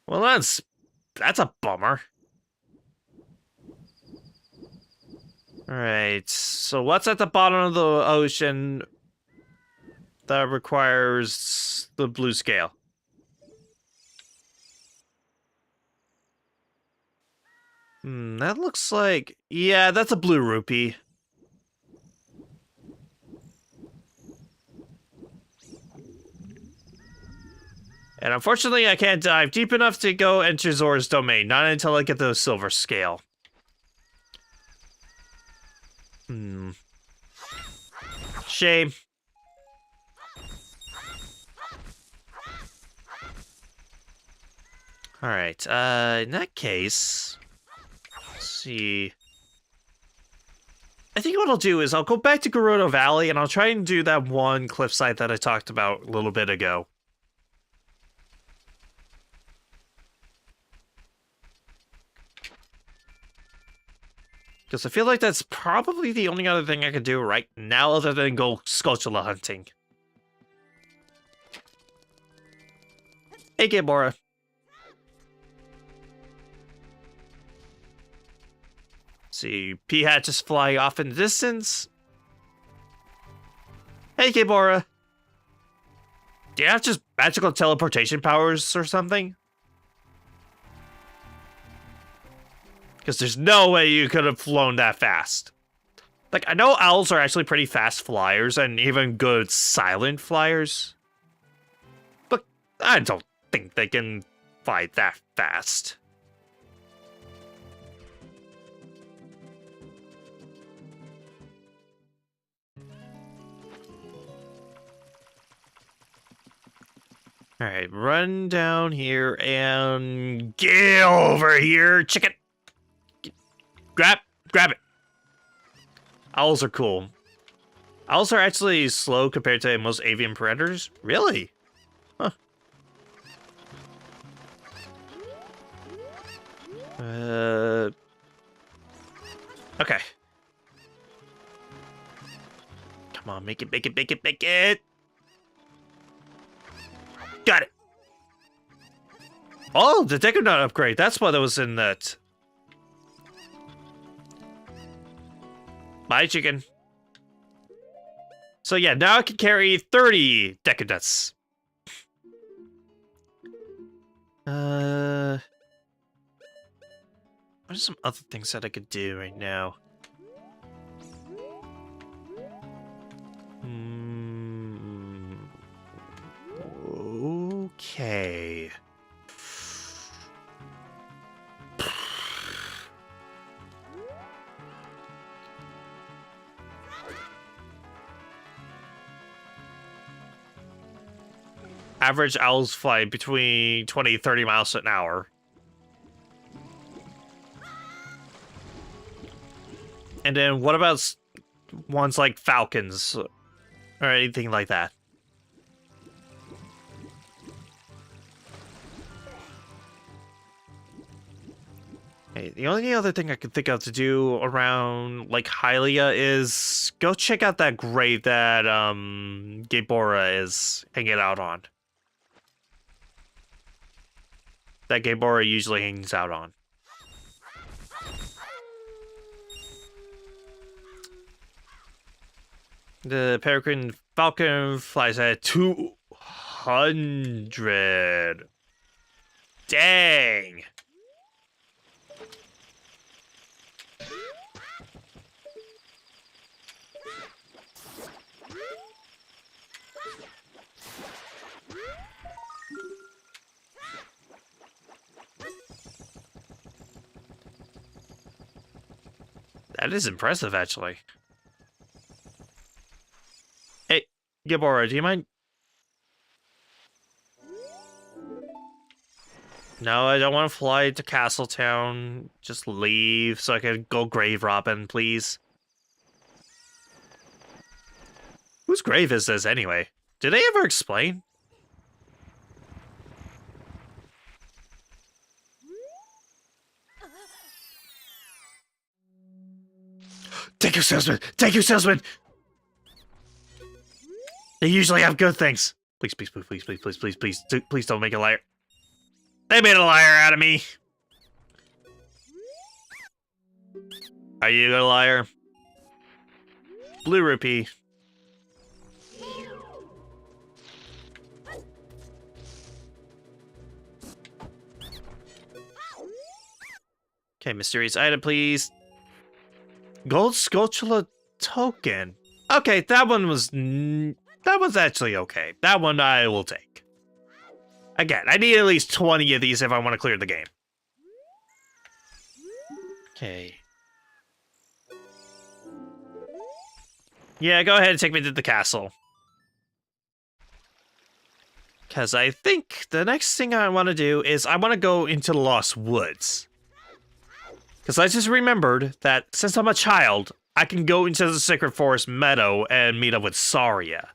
Well, that's a bummer. Alright, so what's at the bottom of the ocean that requires the blue scale? That looks like... Yeah, that's a blue rupee. And unfortunately, I can't dive deep enough to go enter Zora's domain, not until I get the silver scale. Shame. Alright, in that case... Let's see... I think what I'll do is I'll go back to Gerudo Valley and I'll try and do that one cliffside that I talked about a little bit ago. Because I feel like that's probably the only other thing I could do right now other than go Skulltula hunting. Hey, Gamora. See, P-Hat just flying off in the distance. Hey, Gamora. Do you have just magical teleportation powers or something? Because there's no way you could have flown that fast. Like, I know owls are actually pretty fast flyers and even good silent flyers. But I don't think they can fly that fast. Alright, run down here and get over here, chicken! Grab it. Owls are cool. Owls are actually slow compared to most avian predators. Really? Huh. Okay. Come on, make it. Got it. Oh, the Dekunut upgrade. That's what was in that. Bye, chicken. So yeah, now I can carry 30 Decanuts. What are some other things that I could do right now? Okay. Average owls fly between 20 and 30 miles an hour. And then what about ones like falcons or anything like that? Okay, the only other thing I can think of to do around like Hylia is go check out that grave that Gabora is hanging out on. That Gabora usually hangs out on. The peregrine falcon flies at 200. Dang. That is impressive, actually. Hey, Gabora, do you mind? No, I don't want to fly to Castletown. Just leave so I can go grave robbing, please. Whose grave is this, anyway? Did they ever explain? Thank you, salesman! Thank you, salesman! They usually have good things. Please, please, please, please, please, please, please, please, please don't make a liar. They made a liar out of me. Are you a liar? Blue rupee. Okay, mysterious item, please. Gold Sculptura token. Okay, that one was actually okay. That one I will take. Again, I need at least 20 of these if I want to clear the game. Okay. Yeah, go ahead and take me to the castle. Because I think the next thing I want to do is I want to go into the Lost Woods. Because I just remembered that since I'm a child, I can go into the Sacred Forest Meadow and meet up with Saria.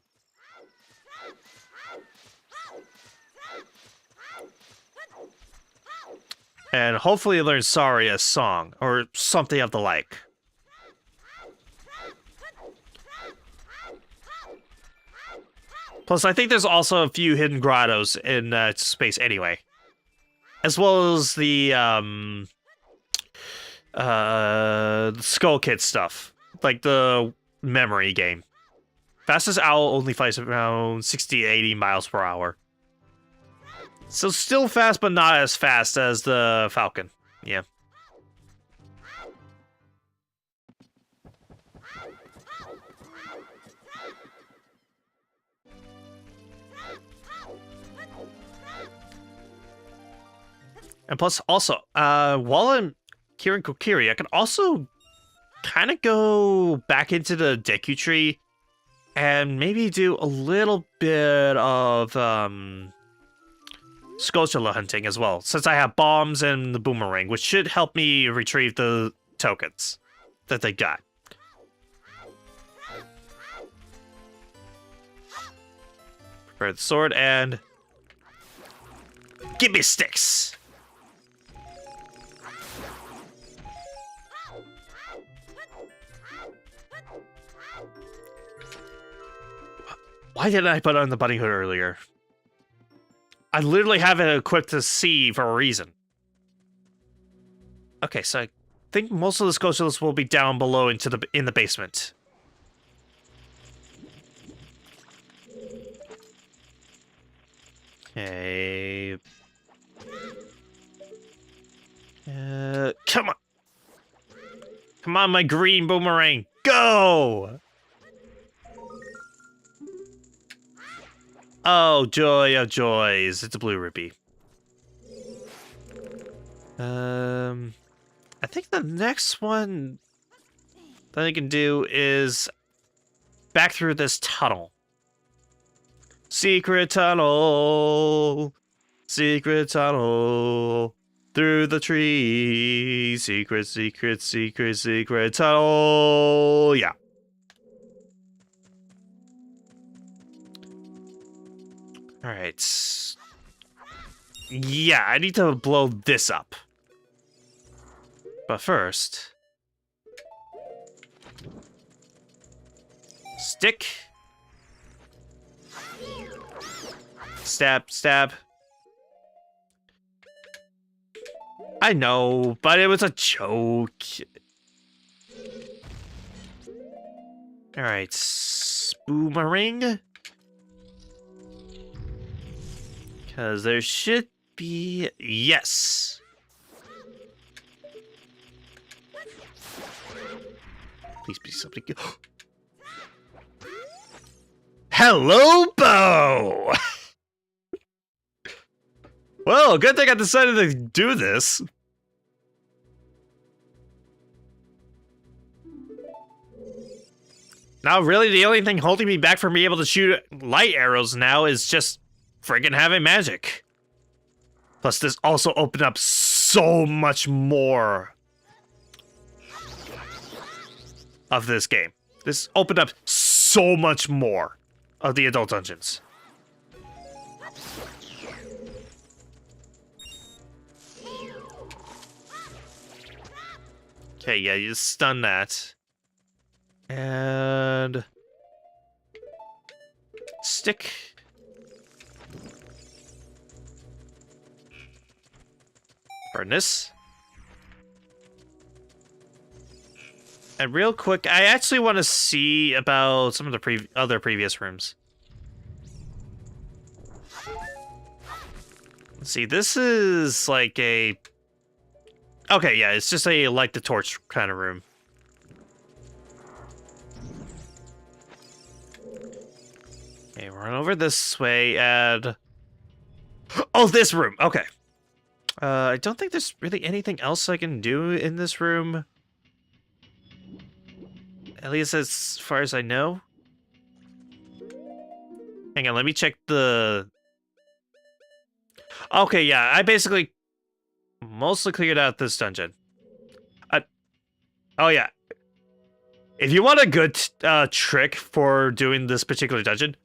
And hopefully learn Saria's song, or something of the like. Plus, I think there's also a few hidden grottos in space anyway. As well as the Skull Kid stuff, like the memory game. Fastest owl only flies around 60 to 80 miles per hour. So still fast, but not as fast as the falcon. Yeah. And plus, also, while I'm here in Kokiri, I can also kind of go back into the Deku tree and maybe do a little bit of Skulltula hunting as well, since I have bombs and the boomerang, which should help me retrieve the tokens that they got. Prepare the sword and give me sticks. Why didn't I put on the bunny hood earlier? I literally have it equipped to C for a reason. Okay, so I think most of the Scotials will be down below in the basement. Okay. Come on. Come on, my green boomerang. Go! Oh, joy of joys. It's a blue rupee. I think the next one that I can do is back through this tunnel. Secret tunnel. Secret tunnel. Through the tree. Secret, secret, secret, secret tunnel. Yeah. Alright. Yeah, I need to blow this up. But first... Stick. Stab, stab. I know, but it was a joke. Alright, boomerang. Because there should be... Yes. Please be something good. Hello, Bo! Well, good thing I decided to do this. Now, really, the only thing holding me back from being able to shoot light arrows now is just friggin' having magic. Plus, this also opened up so much more of this game. This opened up so much more of the adult dungeons. Okay, yeah, you stun that. And... Stick. Furnace. And real quick, I actually want to see about some of the other previous rooms. Let's see, this is like a... Okay, yeah, it's just a light the torch kind of room. Okay, run over this way and... Oh, this room! Okay. I don't think there's really anything else I can do in this room. At least as far as I know. Hang on, let me check the... Okay, yeah, I basically mostly cleared out this dungeon. Oh, yeah. If you want a good trick for doing this particular dungeon,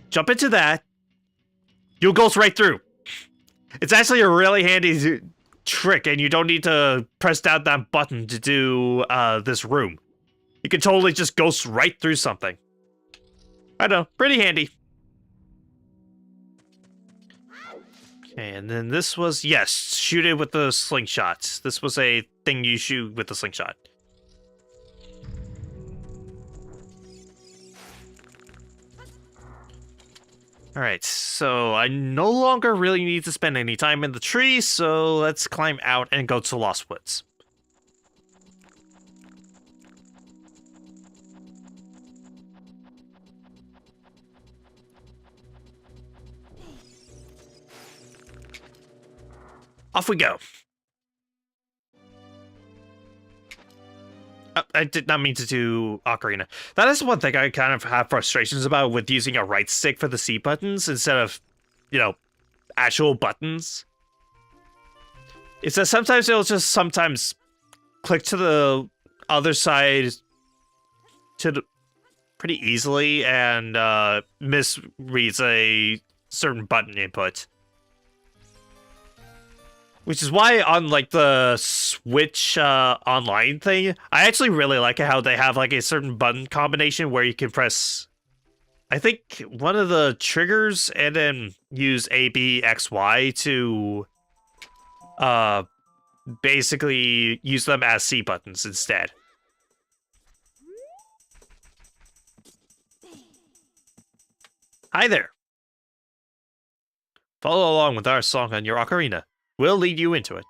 jump into that. You'll go right through. It's actually a really handy trick, and you don't need to press down that button to do this room. You can totally just go right through something. I know, pretty handy. Okay, and then this was, yes, shoot it with the slingshot. This was a thing you shoot with the slingshot. Alright, so I no longer really need to spend any time in the tree, so let's climb out and go to Lost Woods. Off we go. I did not mean to do Ocarina. That is one thing I kind of have frustrations about with using a right stick for the C buttons instead of, you know, actual buttons. It's that sometimes it'll just sometimes click to the other side pretty easily and misreads a certain button input. Which is why on, like, the Switch online thing, I actually really like how they have, like, a certain button combination where you can press I think one of the triggers, and then use A, B, X, Y to basically use them as C buttons instead. Hi there. Follow along with our song on your ocarina. We'll lead you into it.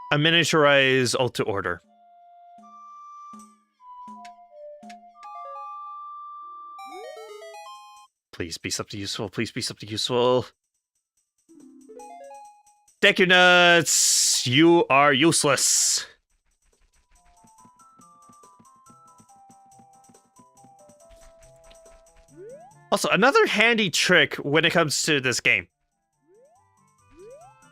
A miniaturized ult to order. Please be something useful. Please be something useful. Deku Nuts, you are useless. Also, another handy trick when it comes to this game.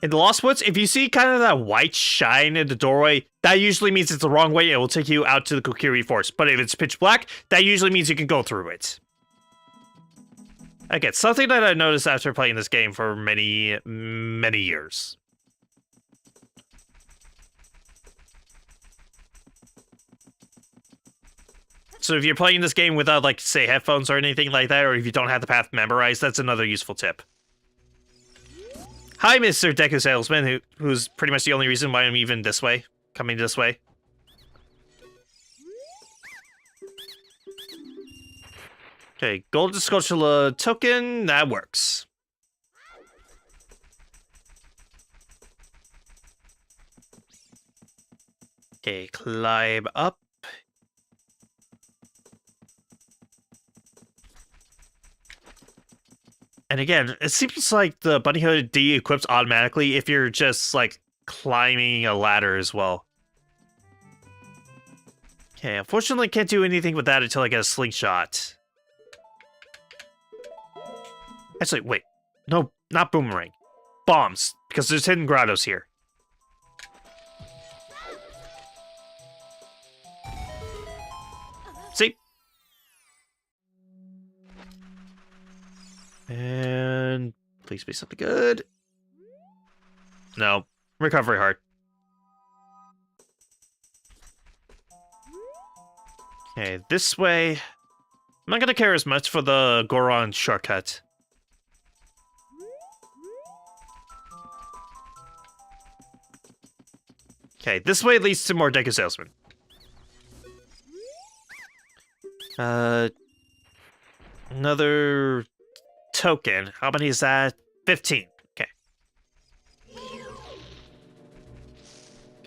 In the Lost Woods, if you see kind of that white shine in the doorway, that usually means it's the wrong way. It will take you out to the Kokiri Forest. But if it's pitch black, that usually means you can go through it. Again, something that I noticed after playing this game for many, many years. So if you're playing this game without, like, say, headphones or anything like that, or if you don't have the path memorized, that's another useful tip. Hi, Mr. Deku Salesman, who's pretty much the only reason why I'm even this way, coming this way. Okay, Golden Skulltula token, that works. Okay, climb up. And again, it seems like the bunny hood de-equips automatically if you're just, like, climbing a ladder as well. Okay, unfortunately can't do anything with that until I get a slingshot. Actually, wait. No, not boomerang. Bombs, because there's hidden grottos here. See? And please be something good. No. Recovery heart. Okay, this way. I'm not gonna care as much for the Goron shortcut. Okay, this way leads to more Deku Salesman. Another token. How many is that? 15. Okay.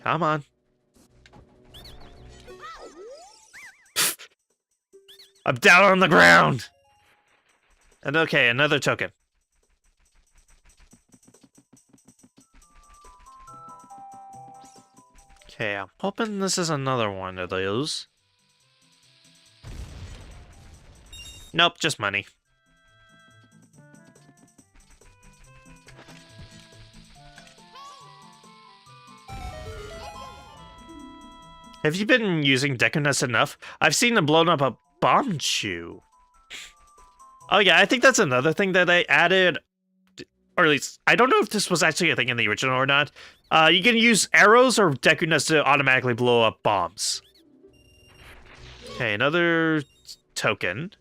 Come on. I'm down on the ground. And okay, another token. Okay, I'm hoping this is another one of those. Nope, just money. Have you been using Deku Nuts enough? I've seen them blown up a bomb chew. Oh yeah, I think that's another thing that they added. Or at least, I don't know if this was actually a thing in the original or not. You can use arrows or Deku Nuts to automatically blow up bombs. Okay, another token.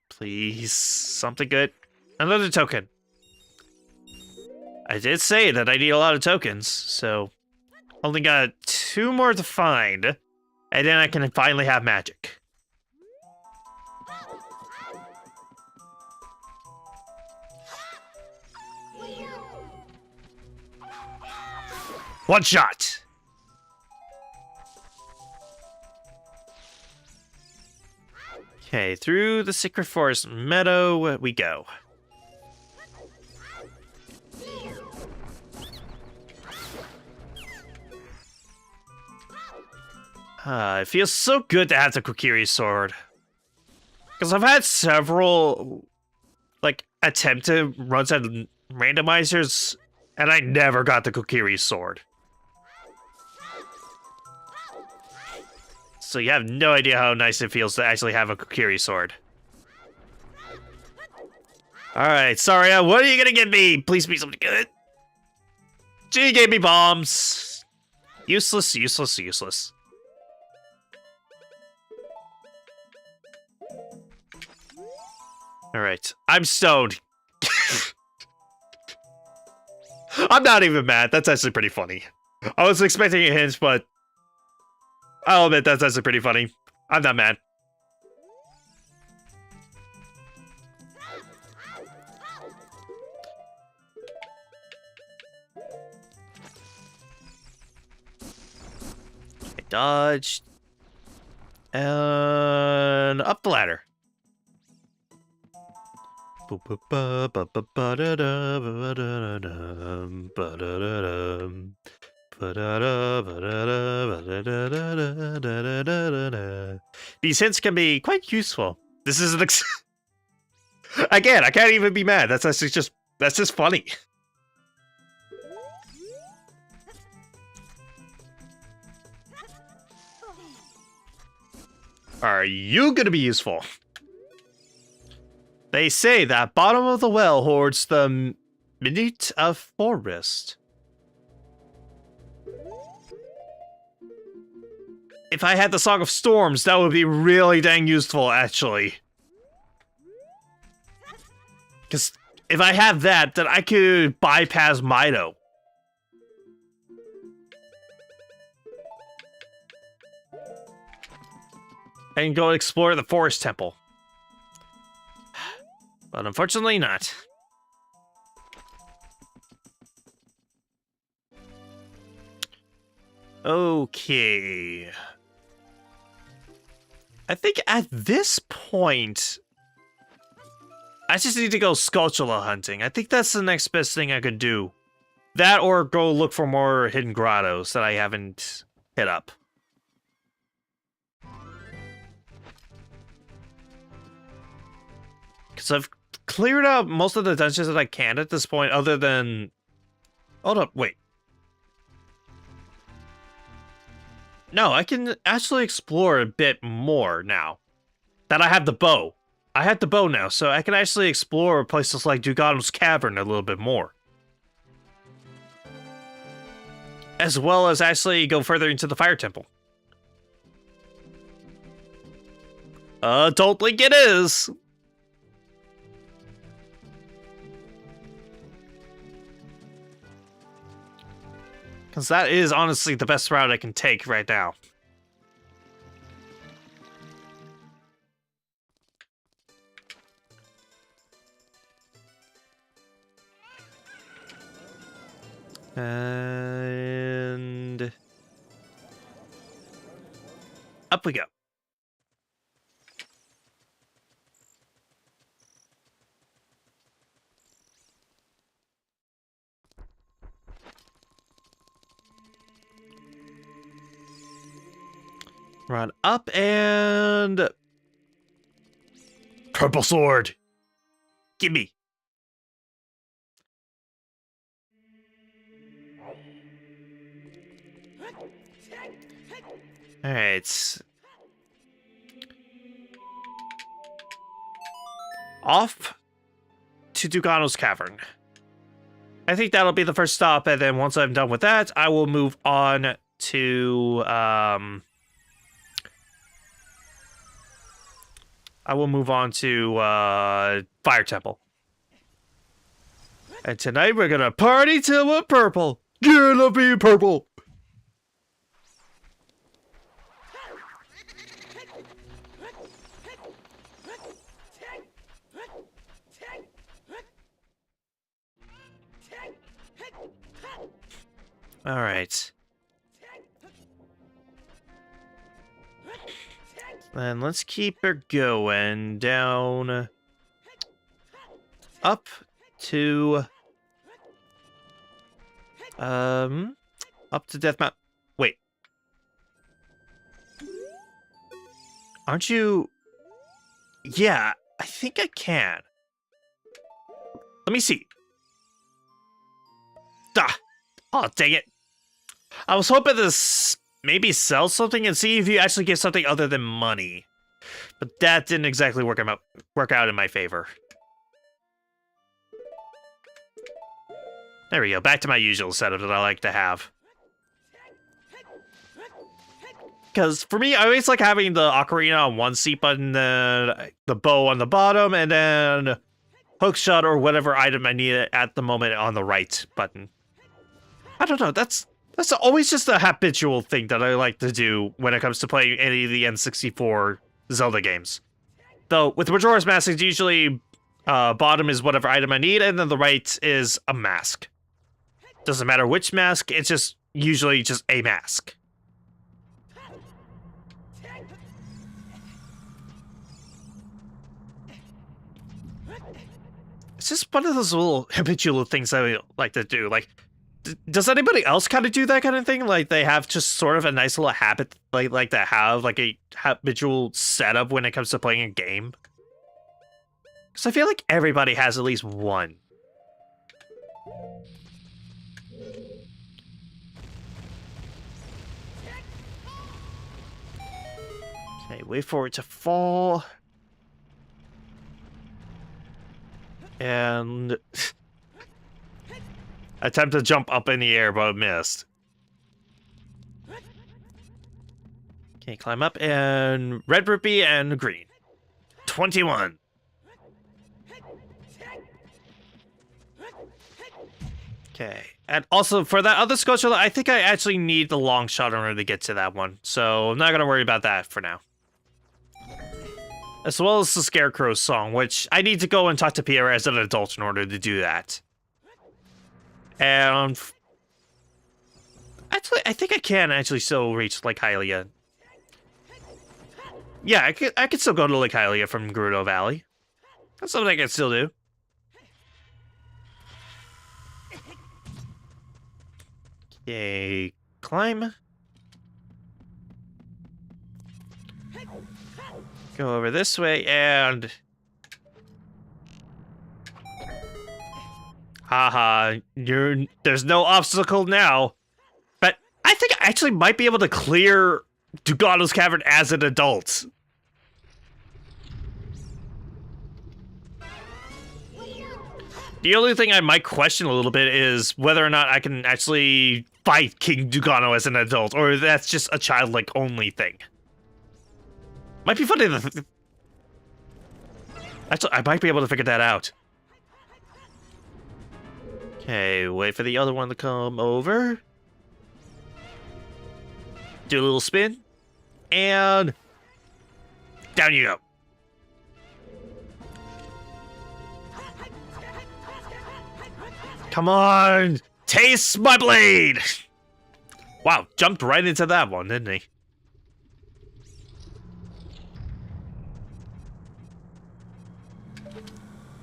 Please, something good. Another token. I did say that I need a lot of tokens, so only got 2 more to find, and then I can finally have magic. One shot! Okay, through the Secret Forest Meadow we go. It feels so good to have the Kokiri sword. Because I've had several like attempt to run some randomizers, and I never got the Kokiri sword. So you have no idea how nice it feels to actually have a Kokiri sword. Alright, Saria, what are you gonna give me? Please be something good. She gave me bombs. Useless, useless, useless. Alright, I'm stoned. I'm not even mad. That's actually pretty funny. I was expecting a hint, but I'll admit that's actually pretty funny. I'm not mad. I dodged. And up the ladder. These hints can be quite useful. This is an again, I can't even be mad. That's just funny. Are you gonna be useful? They say that bottom of the well hoards the minute of forest. If I had the Song of Storms, that would be really dang useful, actually. Because if I have that, then I could bypass Mido. And go explore the Forest Temple. But unfortunately not. Okay. I think at this point, I just need to go Skulltula hunting. I think that's the next best thing I could do. That or go look for more hidden grottos that I haven't hit up. Because I've cleared out most of the dungeons that I can at this point, other than... Hold up, wait. No, I can actually explore a bit more now that I have the bow. I have the bow now, so I can actually explore places like Dugano's Cavern a little bit more. As well as actually go further into the Fire Temple. Don't think it is. Because that is honestly the best route I can take right now. And up we go. Run up and... Purple sword! Gimme! Alright. Off to Dugano's Cavern. I think that'll be the first stop, and then once I'm done with that, I will move on to, Fire Temple. And tonight we're gonna party till we're purple. Gonna be purple. All right. Then let's keep her going down, up to, up to Death Mountain. Wait, aren't you? Yeah, I think I can. Let me see. Ah. Oh, dang it. I was hoping to maybe sell something and see if you actually get something other than money. But that didn't exactly work out in my favor. There we go. Back to my usual setup that I like to have. Because for me, I always like having the ocarina on one seat button, then the bow on the bottom, and then hookshot or whatever item I need at the moment on the right button. I don't know. That's always just a habitual thing that I like to do when it comes to playing any of the N64 Zelda games. Though with Majora's Mask, it's usually bottom is whatever item I need, and then the right is a mask. Doesn't matter which mask, it's just usually just a mask. It's just one of those little habitual things I like to do. Like, does anybody else kind of do that kind of thing? Like, they have just sort of a nice little habit, like to have like a habitual setup when it comes to playing a game? Because I feel like everybody has at least one. Okay, wait for it to fall. And attempt to jump up in the air, but missed. Okay, climb up and red rupee and green. 21. Okay, and also for that other sculpture, I think I actually need the long shot in order to get to that one, so I'm not gonna worry about that for now. As well as the Scarecrow song, which I need to go and talk to Pierre as an adult in order to do that. And actually, I think I can actually still reach Lake Hylia. Yeah, I could still go to Lake Hylia from Gerudo Valley. That's something I can still do. Okay, climb. Go over this way and... Haha, there's no obstacle now. But I think I actually might be able to clear Dugano's Cavern as an adult. The only thing I might question a little bit is whether or not I can actually fight King Dugano as an adult, or that's just a childlike only thing. Might be funny to... Actually, I might be able to figure that out. Okay, wait for the other one to come over. Do a little spin. And... down you go. Come on! Taste my blade! Wow, jumped right into that one, didn't he?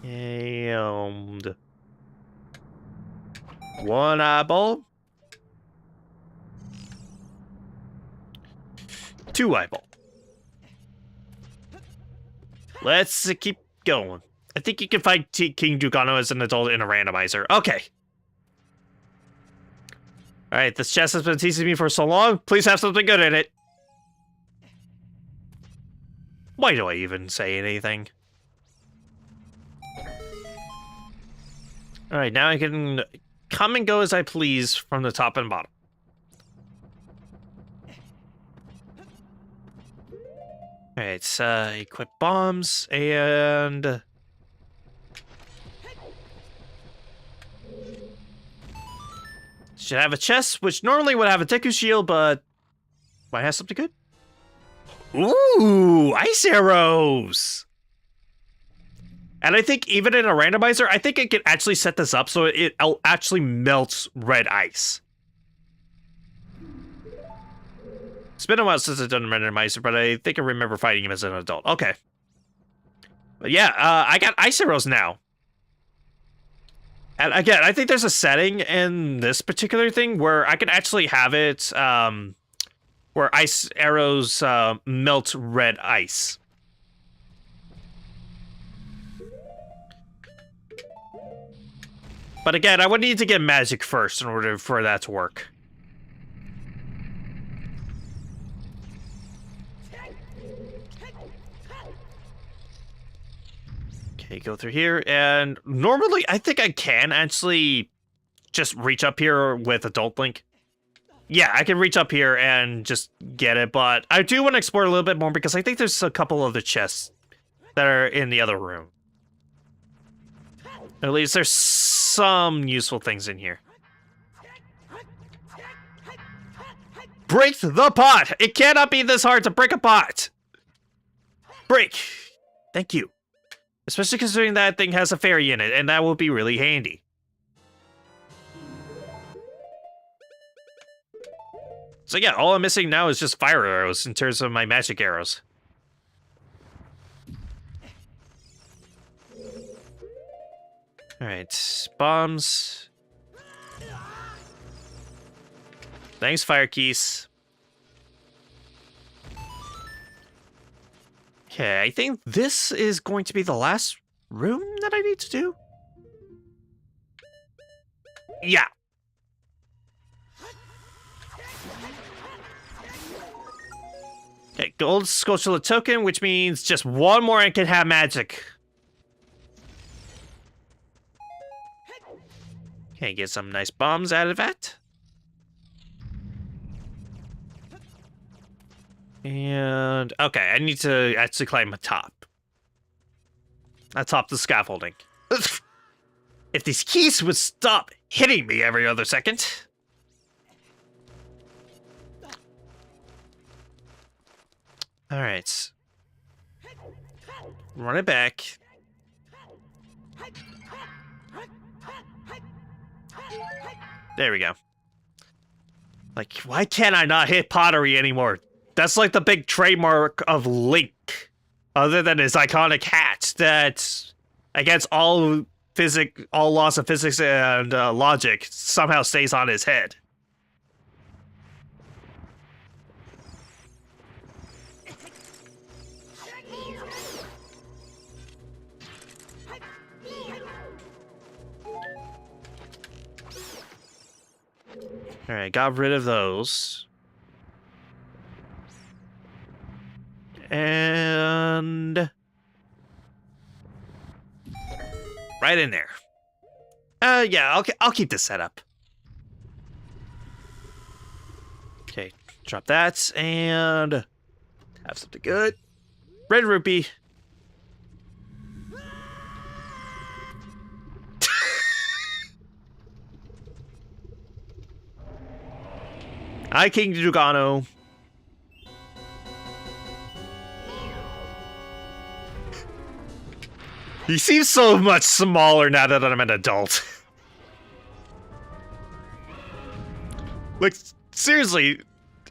And... one eyeball. 2 eyeball. Let's keep going. I think you can fight King Dugano as an adult in a randomizer. Okay. Alright, this chest has been teasing me for so long. Please have something good in it. Why do I even say anything? Alright, now I can come and go as I please from the top and bottom. Alright, equip bombs, and... should have a chest, which normally would have a Deku Shield, but... might have something good. Ooh, ice arrows! And I think even in a randomizer, I think it can actually set this up so it actually melts red ice. It's been a while since I've done a randomizer, but I think I remember fighting him as an adult. Okay. But yeah, I got ice arrows now. And again, I think there's a setting in this particular thing where I can actually have it where ice arrows melt red ice. But again, I would need to get magic first in order for that to work. Okay, go through here, and normally I think I can actually just reach up here with Adult Link. Yeah, I can reach up here and just get it, but I do want to explore a little bit more because I think there's a couple of the chests that are in the other room. At least there's some useful things in here. Break the pot! It cannot be this hard to break a pot! Break! Thank you. Especially considering that thing has a fairy in it, and that will be really handy. So yeah, all I'm missing now is just fire arrows in terms of my magic arrows. Alright, bombs. Thanks, fire keys. Okay, I think this is going to be the last room that I need to do. Yeah. Okay, gold Sculpture token, which means just one more and can have magic. Okay, get some nice bombs out of that. And, okay, I need to actually climb atop. Atop the scaffolding. If these keys would stop hitting me every other second. Alright. Run it back. There we go. Like, why can't I not hit pottery anymore? That's like the big trademark of Link. Other than his iconic hat that, against all laws of physics and logic, somehow stays on his head. Alright, got rid of those. And right in there. Yeah, I'll keep this set up. Okay, drop that and have something good. Red rupee. Hi, King Drugano. He seems so much smaller now that I'm an adult. Like, seriously,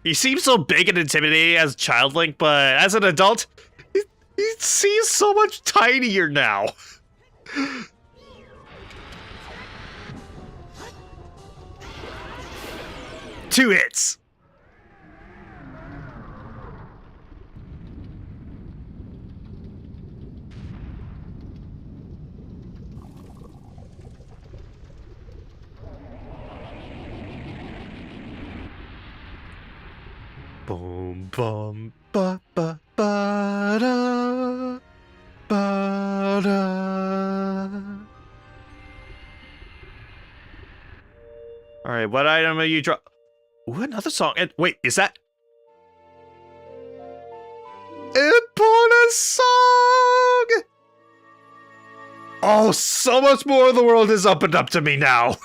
he seems so big and intimidating as Child Link, but as an adult, he seems so much tinier now. 2 hits. Boom, boom, ba, ba, ba, da, ba, da. All right, what item are you drop? Ooh, another song. And wait, is that? Epona song! Oh, so much more of the world has opened up to me now.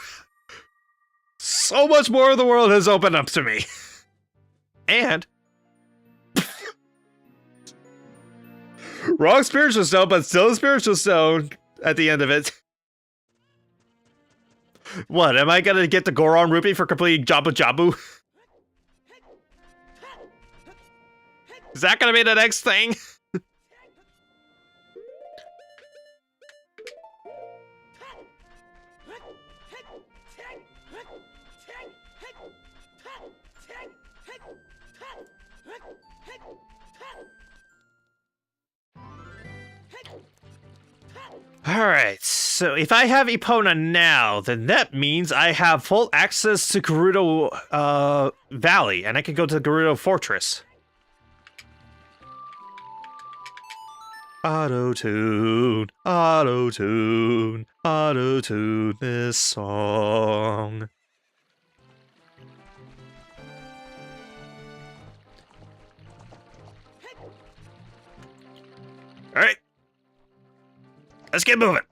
So much more of the world has opened up to me. And wrong spiritual stone, but still a spiritual stone at the end of it. What, am I gonna get the Goron Rupee for completing Jabu Jabu? Is that gonna be the next thing? Alright. so if I have Epona now, then that means I have full access to Gerudo Valley, and I can go to Gerudo Fortress. Auto-tune, auto-tune, auto-tune this song. Alright. Let's get moving.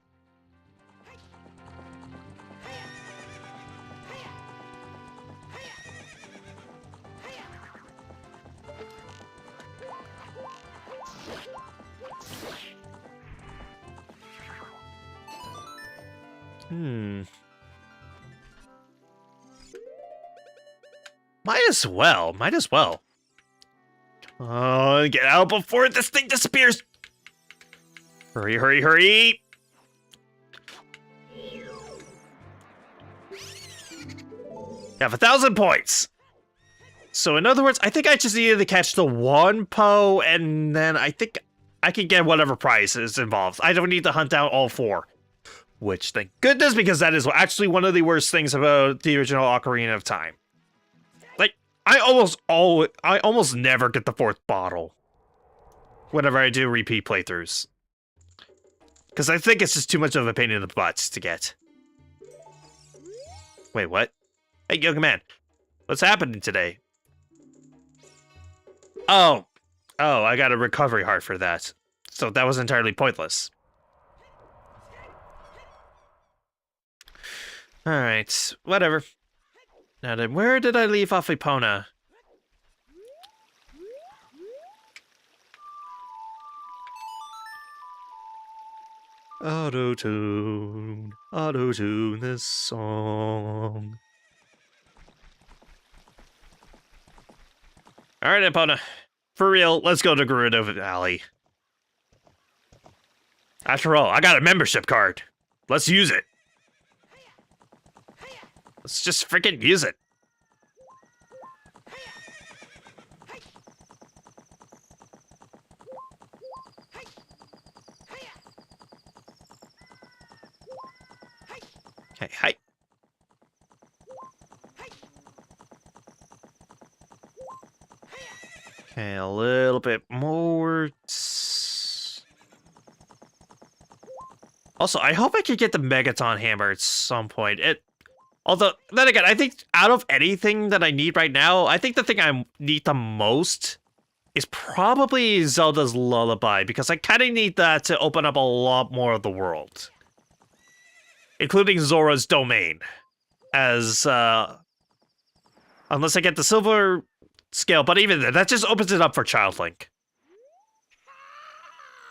Might as well. Might as well. Oh, get out before this thing disappears. Hurry, hurry, hurry. You have 1,000 points. So in other words, I think I just needed to catch the one Poe, and then I think I can get whatever prize is involved. I don't need to hunt down all 4. Which, thank goodness, because that is actually one of the worst things about the original Ocarina of Time. Like, I almost never get the 4th bottle whenever I do repeat playthroughs. Because I think it's just too much of a pain in the butt to get. Wait, what? Hey, young man. What's happening today? Oh, I got a recovery heart for that. So that was entirely pointless. Alright, whatever. Now then, where did I leave off Epona? Auto-tune, auto-tune this song. Alright, Epona. For real, let's go to Gerudo Valley. After all, I got a membership card. Let's use it. Let's just freaking use it. Okay, hi. Okay, a little bit more. Also, I hope I could get the Megaton hammer at some point. Although, then again, I think out of anything that I need right now, I think the thing I need the most is probably Zelda's Lullaby, because I kind of need that to open up a lot more of the world. Including Zora's Domain. As, unless I get the silver scale, but even then, that just opens it up for Child Link.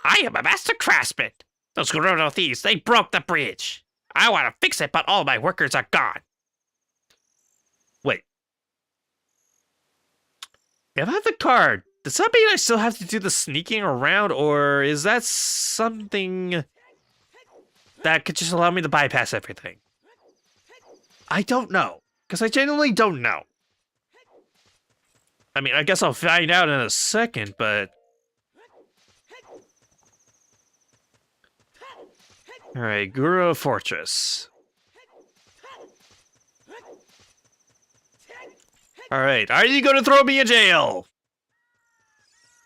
I am a master craftsman. Those Gerudo thieves, they broke the bridge. I want to fix it, but all my workers are gone. Wait. If I have the card, does that mean I still have to do the sneaking around, or is that something that could just allow me to bypass everything? I don't know, because I genuinely don't know. I mean, I guess I'll find out in a second, but... Alright, Gerudo Fortress. Alright, are you going to throw me in jail?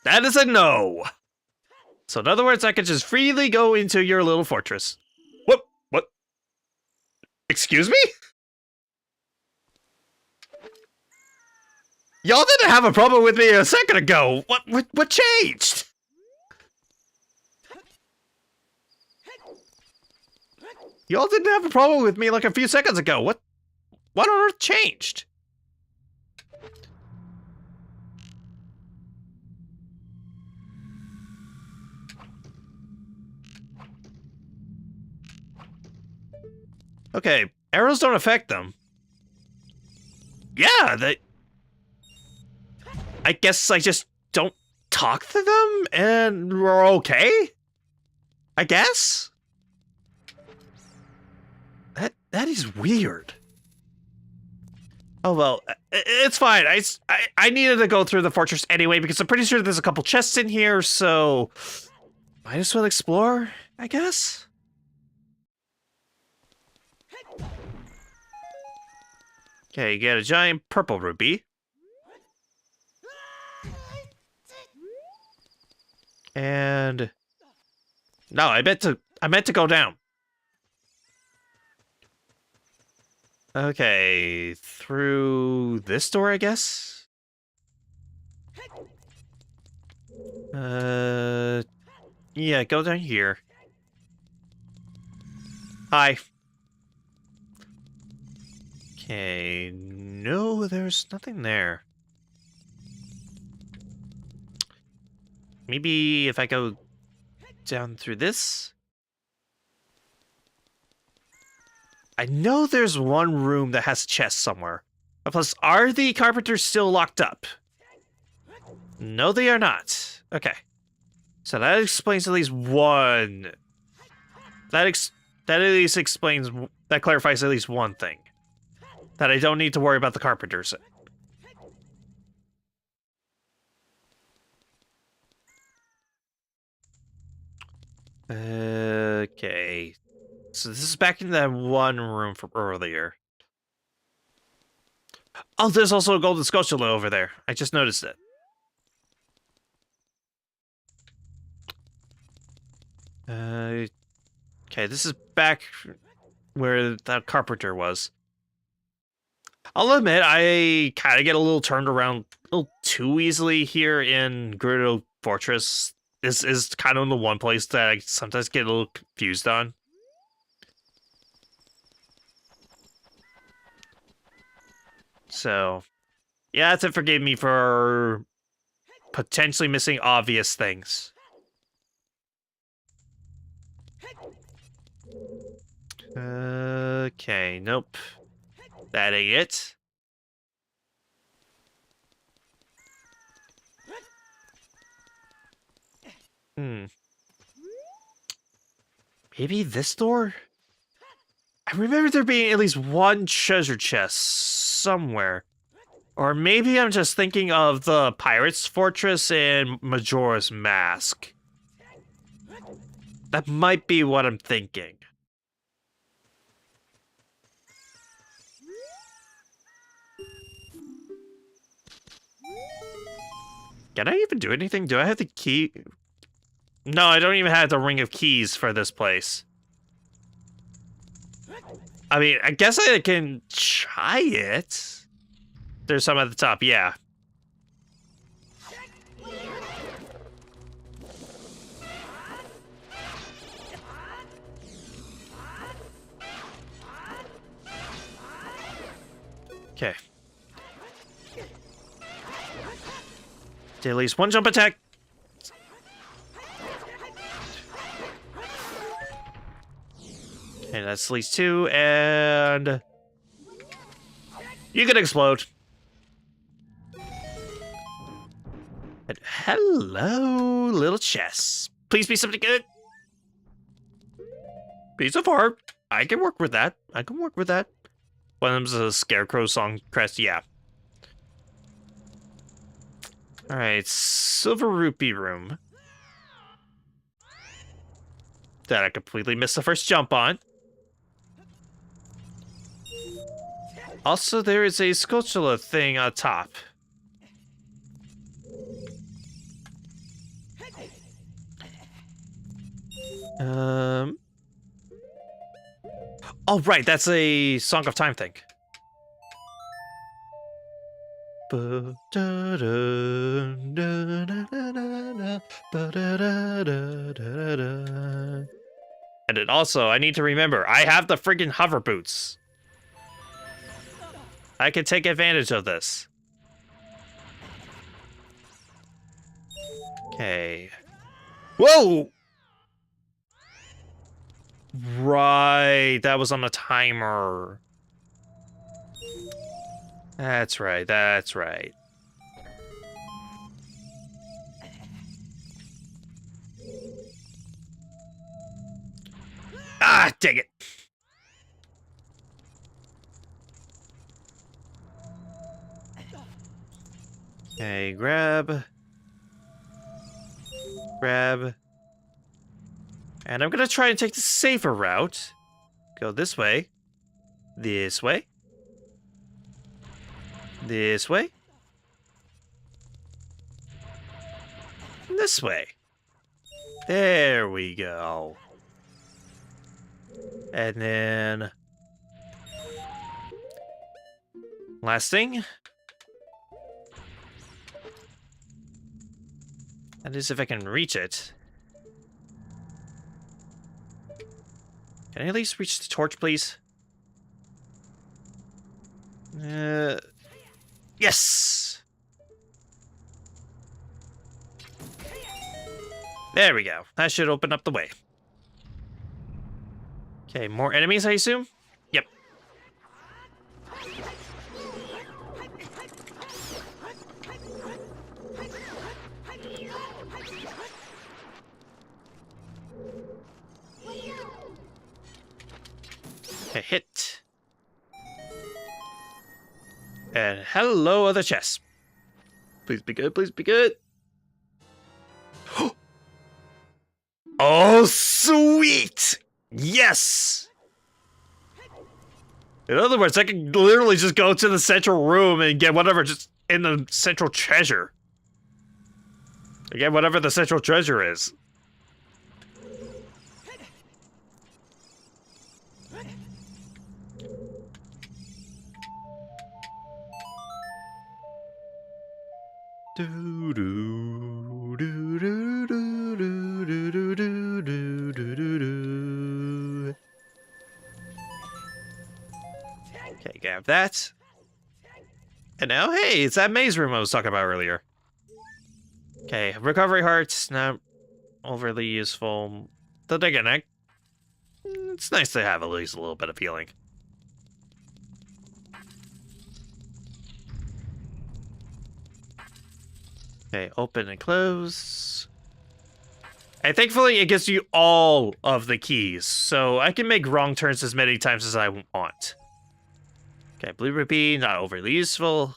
That is a no. So in other words, I could just freely go into your little fortress. What? Excuse me? Y'all didn't have a problem with me a second ago. What changed? Y'all didn't have a problem with me like a few seconds ago. What on earth changed? Okay, arrows don't affect them. Yeah, I guess I just don't talk to them and we're okay? I guess? That is weird. Oh, well, it's fine. I needed to go through the fortress anyway because I'm pretty sure there's a couple chests in here, so might as well explore, I guess? Okay, you get a giant purple rupee. And no, I meant to go down. Okay, through this door, I guess. Yeah, go down here. Hi. Okay, no, there's nothing there. Maybe if I go down through this? I know there's one room that has a chest somewhere. Plus, are the carpenters still locked up? No, they are not. Okay. So that explains at least one. That at least explains, that clarifies at least one thing. That I don't need to worry about the carpenters. Okay. So this is back in that one room from earlier. Oh, there's also a golden Scotia over there. I just noticed it. Okay, this is back where that carpenter was. I'll admit, I kind of get a little turned around a little too easily here in Gerudo Fortress. This is kind of the one place that I sometimes get a little confused on. So, yeah, that's it. Forgive me for potentially missing obvious things. Okay, nope. That ain't it. Maybe this door? I remember there being at least one treasure chest somewhere. Or maybe I'm just thinking of the Pirate's Fortress in Majora's Mask. That might be what I'm thinking. Can I even do anything? Do I have the key? No, I don't even have the Ring of Keys for this place. I mean, I guess I can try it. There's some at the top, yeah. Okay. Did at least one jump attack. Okay, that's at least two, and you can explode. And hello, little chest. Please be something good. Piece of heart. I can work with that. I can work with that. One of them's a scarecrow song crest, yeah. Alright, silver rupee room. That I completely missed the first jump on. Also, there is a Sculptula thing on top. Oh, right, that's a Song of Time thing. And then also, I need to remember, I have the friggin' hover boots. I can take advantage of this. Okay. Whoa! Right, that was on a timer. That's right, that's right. Ah, dang it. Okay, grab. And I'm gonna try and take the safer route. Go this way. This way. This way. This way. There we go. And then... last thing. That is if I can reach it. Can I at least reach the torch, please? Yes! There we go. That should open up the way. Okay, more enemies, I assume? Yep. Okay, hit. And hello, other chests. Please be good, please be good. Oh, sweet! Yes! In other words, I can literally just go to the central room and get whatever just in the central treasure. Again, whatever the central treasure is. Do do do do do do do do do do do do. Okay, grab that. And now, hey, it's that maze room I was talking about earlier. Okay, recovery hearts, not overly useful. But again, it's nice to have at least a little bit of healing. Okay, open and close. And thankfully, it gives you all of the keys, so I can make wrong turns as many times as I want. Okay, blue rupee, not overly useful.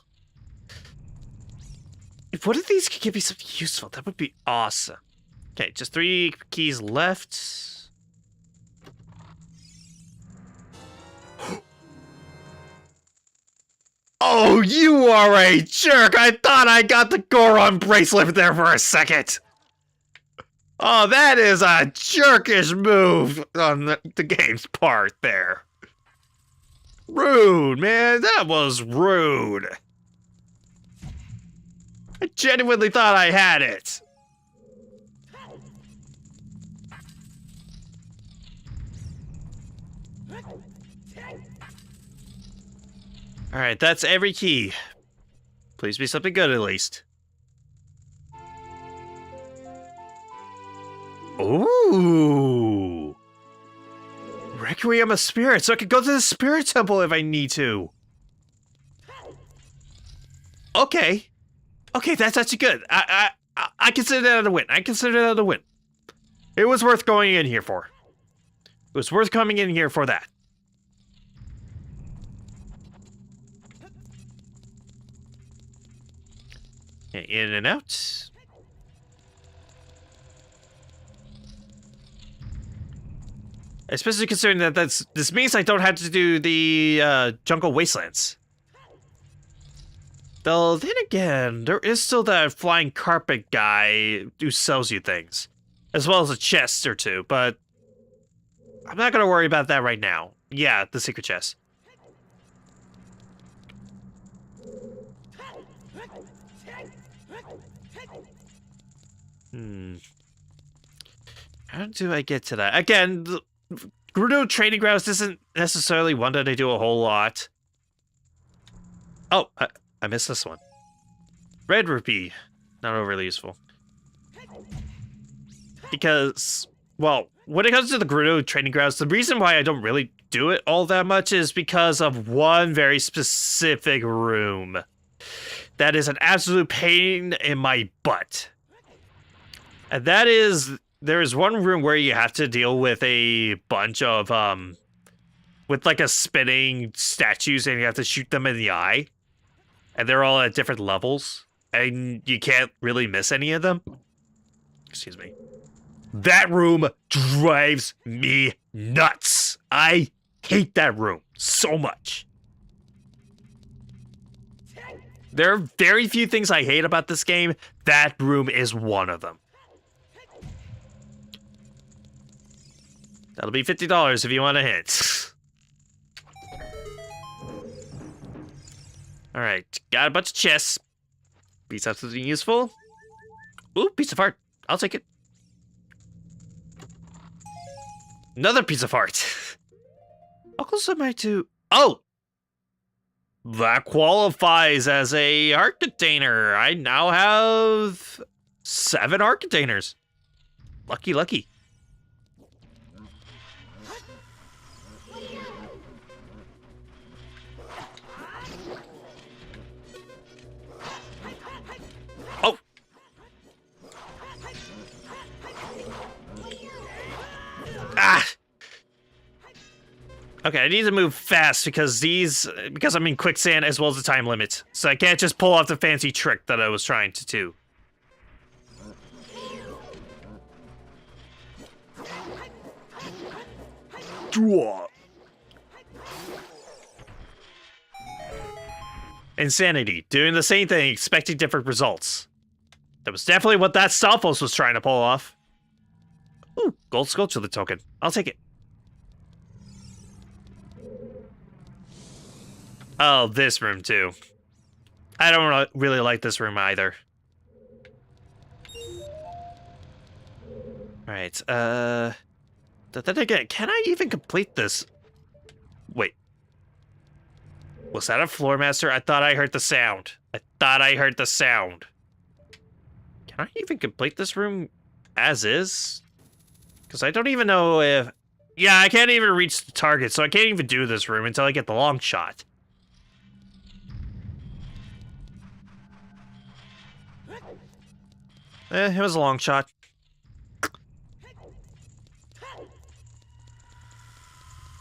If one of these could give me something useful, that would be awesome. Okay, just 3 keys left. Oh, you are a jerk! I thought I got the Goron bracelet there for a second! Oh, that is a jerkish move on the game's part there. Rude, man. That was rude. I genuinely thought I had it. Alright, that's every key. Please be something good at least. Ooh. Requiem of Spirit, so I could go to the Spirit Temple if I need to. Okay. Okay, that's actually good. I consider that a win. I consider that a win. It was worth going in here for. It was worth coming in here for that. Okay, in and out. Especially considering that this means I don't have to do the Jungle Wastelands. Though, then again, there is still that flying carpet guy who sells you things. As well as a chest or two, but I'm not going to worry about that right now. Yeah, the secret chest. How do I get to that? Again, the Gerudo Training Grounds isn't necessarily one that I do a whole lot. Oh, I missed this one. Red Rupee. Not overly useful. Because, well, when it comes to the Gerudo Training Grounds, the reason why I don't really do it all that much is because of one very specific room. That is an absolute pain in my butt. And that is, there is one room where you have to deal with a bunch of, with like a spinning statues and you have to shoot them in the eye. And they're all at different levels. And you can't really miss any of them. Excuse me. That room drives me nuts. I hate that room so much. There are very few things I hate about this game. That room is one of them. That'll be $50 if you want a hint. Alright, got a bunch of chests. Piece of something useful. Ooh, piece of art. I'll take it. Another piece of art. How close am I to... Oh! That qualifies as a art container. I now have 7 art containers. Lucky, lucky. Oh! Ah! Okay, I need to move fast because I'm in quicksand as well as the time limit. So I can't just pull off the fancy trick that I was trying to do. Insanity. Doing the same thing, expecting different results. That was definitely what that Stalfos was trying to pull off. Ooh, gold sculpture token. I'll take it. Oh, this room too. I don't really like this room either. Alright, then again, can I even complete this? Wait. Was that a floor master? I thought I heard the sound. Can I even complete this room as is? Because I don't even know if... Yeah, I can't even reach the target, so I can't even do this room until I get the long shot. It was a long shot.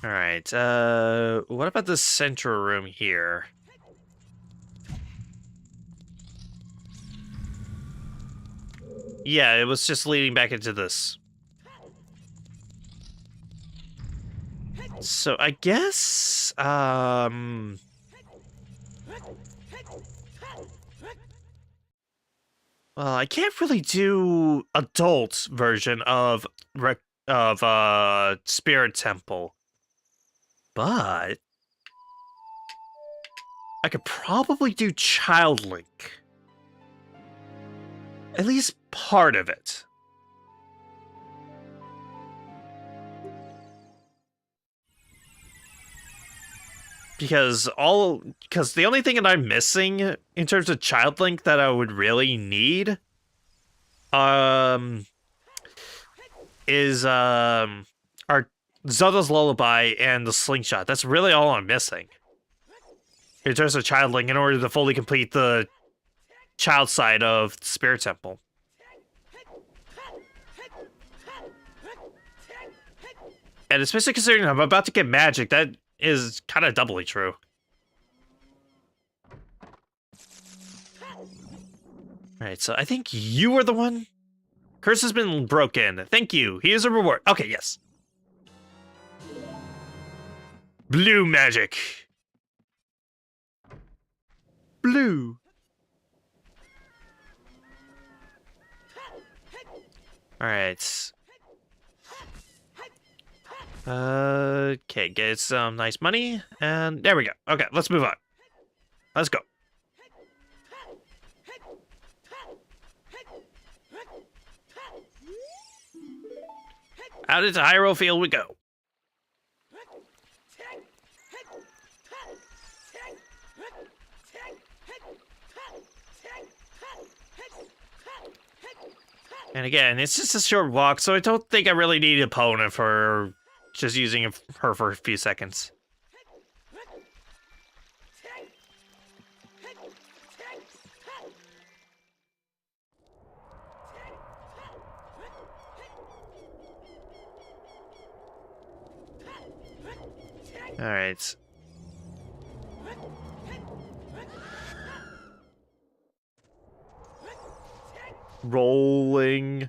Alright, what about this central room here? Yeah, it was just leading back into this. So, I guess, well, I can't really do adult version of Spirit Temple, but I could probably do Child Link. At least part of it. Because the only thing that I'm missing in terms of Child Link that I would really need is our Zelda's Lullaby and the Slingshot. That's really all I'm missing in terms of Child Link in order to fully complete the child side of Spirit Temple. And especially considering I'm about to get magic, that is kind of doubly true. Alright, so I think you are the one. Curse has been broken. Thank you. Here's a reward. Okay, yes. Blue magic. Blue. Alright. Okay, get some nice money, and there we go. Okay, let's move on. Let's go. Out into Hyrule Field we go. And again, it's just a short walk, so I don't think I really need an opponent for just using her for a few seconds. All right. Rolling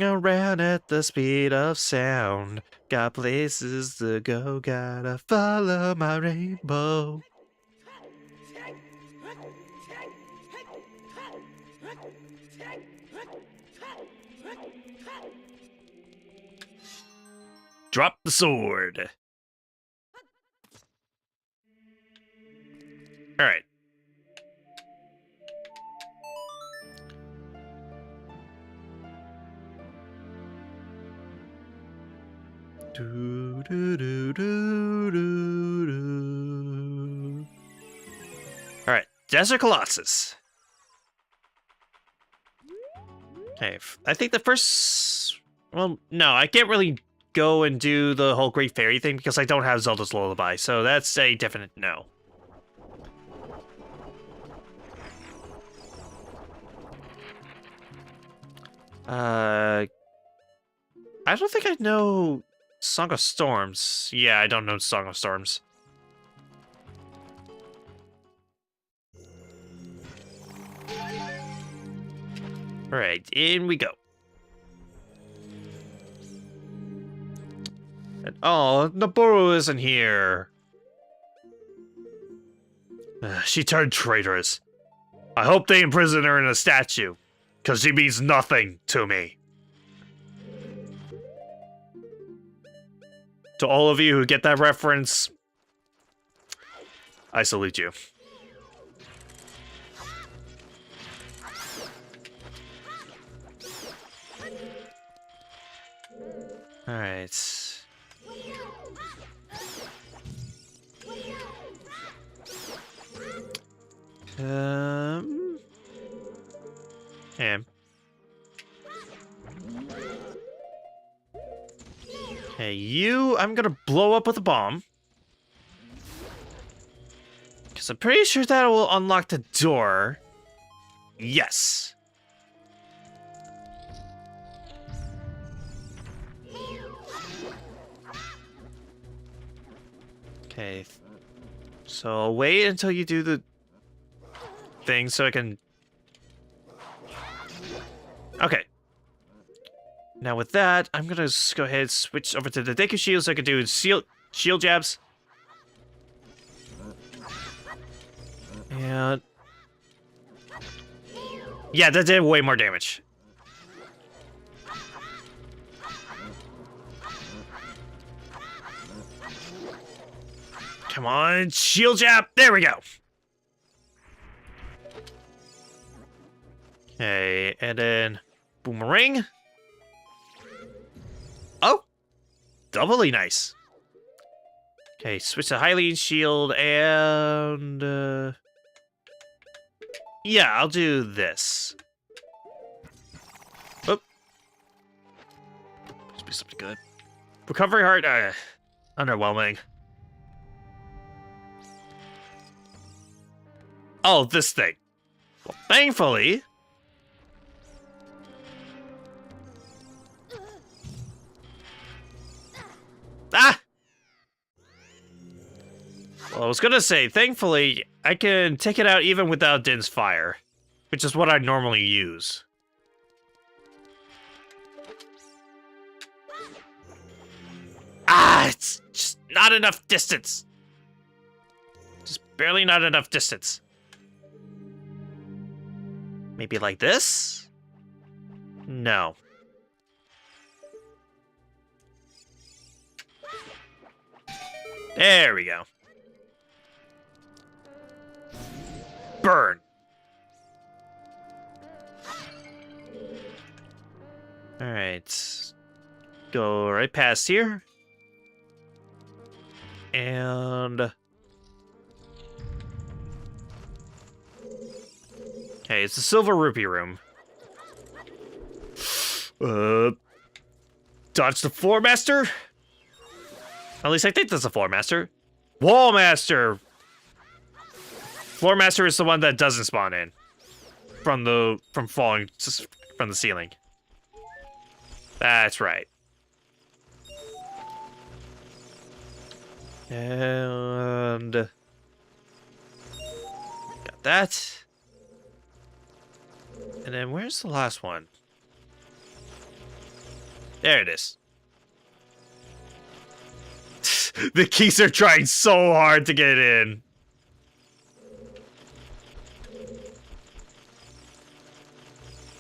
around at the speed of sound. Got places to go, gotta follow my rainbow. Drop the sword. All right. Do, do, do, do, do, do. All right, Desert Colossus. Okay, I think the first... Well, no, I can't really go and do the whole Great Fairy thing because I don't have Zelda's Lullaby, so that's a definite no. I don't think I know Song of Storms. Yeah, I don't know Song of Storms. All right, in we go. And, oh, Naburu isn't here. She turned traitorous. I hope they imprison her in a statue, because she means nothing to me. To all of you who get that reference, I salute you. All right. Yeah. Okay, I'm gonna blow up with a bomb. Because I'm pretty sure that will unlock the door. Yes. Okay. So I'll wait until you do the thing so I can... Okay. Now with that, I'm gonna just go ahead and switch over to the Deku Shield so I can do shield jabs. And... yeah, that did way more damage. Come on, shield jab! There we go! Okay, and then... boomerang. Oh! Doubly nice. Okay, switch to Hylian Shield and... yeah, I'll do this. Oop. Must be something good. Recovery Heart, underwhelming. Oh, this thing. Well, thankfully... ah! Well, I was gonna say, thankfully, I can take it out even without Din's Fire, which is what I normally use. Ah, it's just not enough distance. Just barely not enough distance. Maybe like this? No. There we go. Burn. All right. Go right past here. And... okay, it's the Silver Rupee room. Dodge the Floor Master? At least I think that's a Floor Master. Wall Master! Floor Master is the one that doesn't spawn in. From falling from the ceiling. That's right. And... got that. And then where's the last one? There it is. The keys are trying so hard to get in.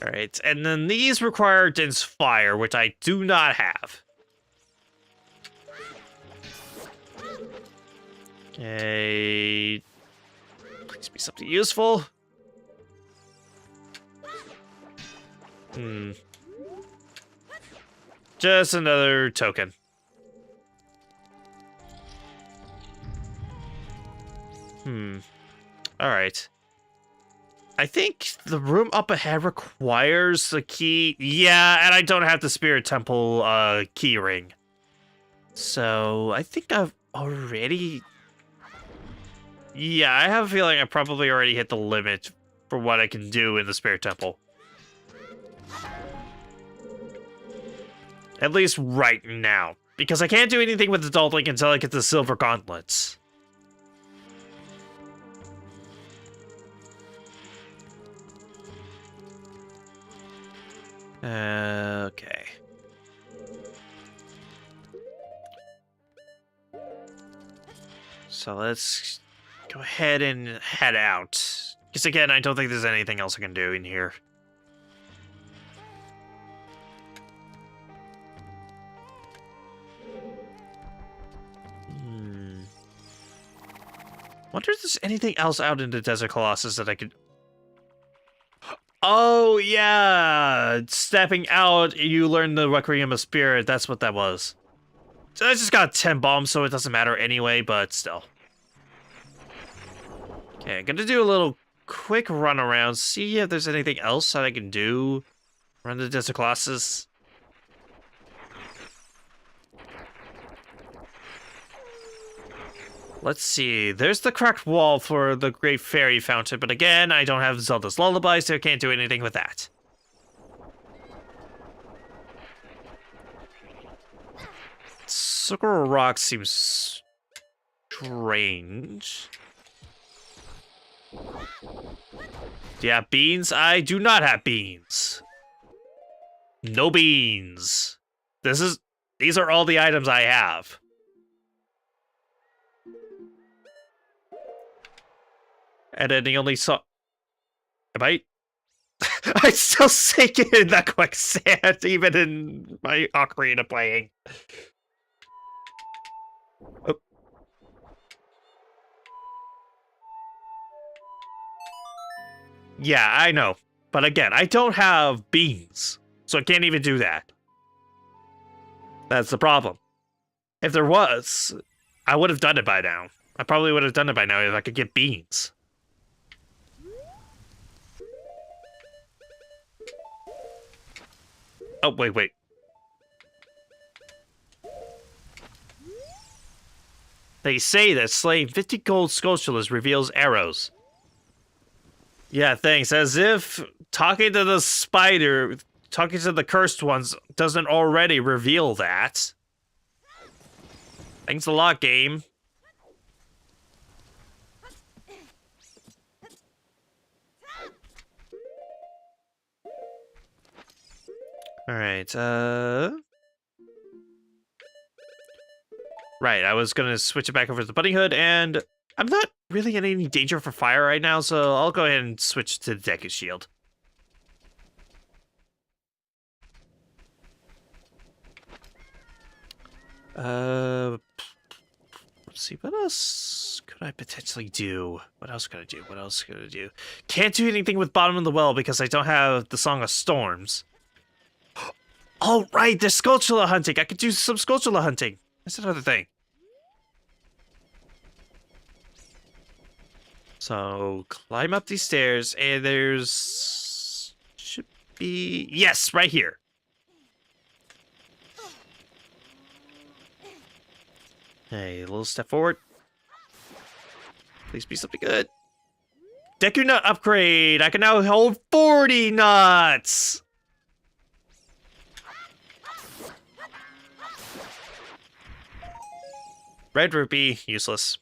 Alright, and then these require Din's Fire, which I do not have. Okay. Please be something useful. Just another token. Alright. I think the room up ahead requires a key. Yeah, and I don't have the Spirit Temple key ring. So, I think I've already... Yeah, I have a feeling I probably already hit the limit for what I can do in the Spirit Temple. At least right now. Because I can't do anything with Adult Link until I get the Silver Gauntlets. Okay. So let's go ahead and head out. Because again, I don't think there's anything else I can do in here. Wonder if there's anything else out in the Desert Colossus that I could... Oh, yeah! Stepping out, you learn the Requiem of Spirit. That's what that was. So I just got 10 bombs, so it doesn't matter anyway, but still. Okay, I'm gonna do a little quick run around, see if there's anything else that I can do around the Desert Colossus. Let's see, there's the cracked wall for the Great Fairy Fountain, but again, I don't have Zelda's Lullaby, so I can't do anything with that. Sakura Rock seems strange. Do you have beans? I do not have beans. No beans. These are all the items I have. And then he only saw... Am I... I'm still sinking in that quicksand, even in my Ocarina playing. Oh. Yeah, I know. But again, I don't have beans, so I can't even do that. That's the problem. If there was, I would have done it by now. I probably would have done it by now if I could get beans. Oh, wait. They say that slaying 50 gold Skulltulas reveals arrows. Yeah, thanks. As if talking to the spider, talking to the cursed ones, doesn't already reveal that. Thanks a lot, game. Alright, Right, I was gonna switch it back over to the Bunny Hood, and I'm not really in any danger for fire right now, so I'll go ahead and switch to the Deku Shield. Let's see, what else could I potentially do? What else could I do? Can't do anything with Bottom of the Well because I don't have the Song of Storms. Oh, right, there's Skulltula hunting. I could do some Skulltula hunting. That's another thing. So, climb up these stairs, and there's... should be... Yes, right here. Hey, a little step forward. Please be something good. Deku Nut upgrade! I can now hold 40 nuts! Red Rupee, useless.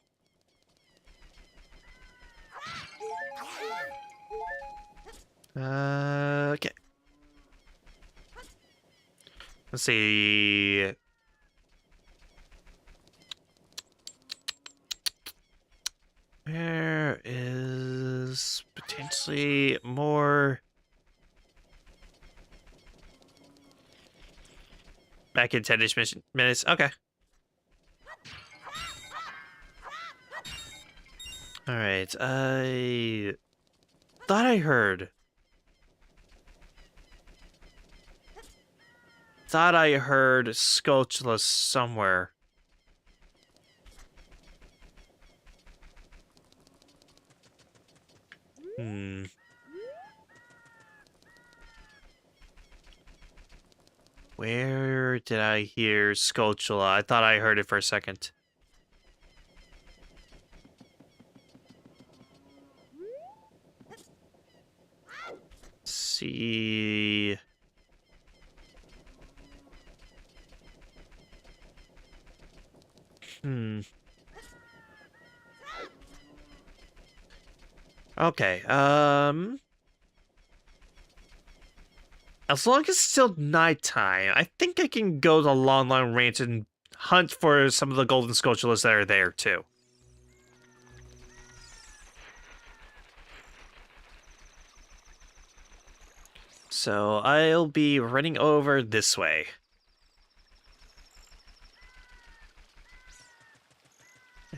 Okay. Let's see. Where is potentially more... Back in 10-ish minutes. Okay. Alright, I thought I heard. Thought I heard Skulltula somewhere. Where did I hear Skulltula? I thought I heard it for a second. Let's see. Okay, as long as it's still nighttime, I think I can go to Longline Ranch and hunt for some of the golden Skulltulas that are there, too. So, I'll be running over this way.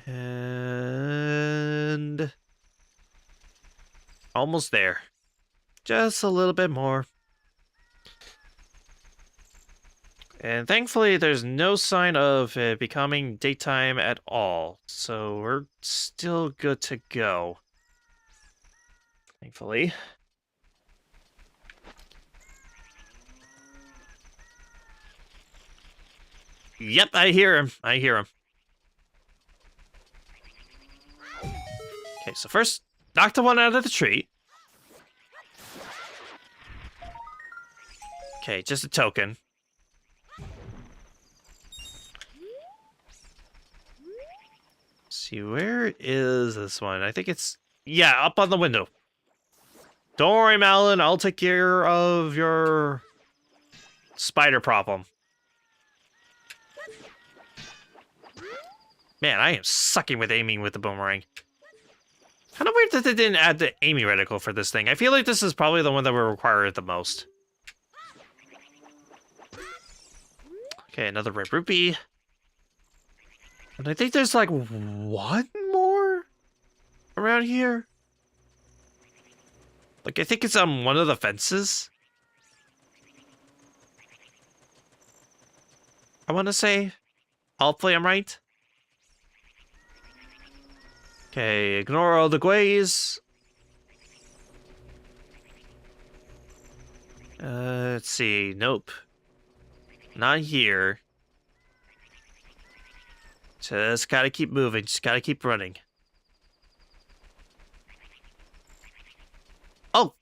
And... almost there. Just a little bit more. And thankfully, there's no sign of it becoming daytime at all. So we're still good to go. Thankfully. Yep, I hear him. I hear him. Okay, so first, knock the one out of the tree. Okay, just a token. See, where is this one? I think it's... yeah, up on the window. Don't worry, Malin. I'll take care of your spider problem. Man, I am sucking with aiming with the boomerang. Kind of weird that they didn't add the aiming reticle for this thing. I feel like this is probably the one that will require it the most. Okay, another red rupee. And I think there's like one more around here. Like, I think it's on one of the fences. I want to say. Hopefully I'm right. Okay, ignore all the gways. Let's see. Nope. Not here. Just gotta keep moving. Just gotta keep running. Oh!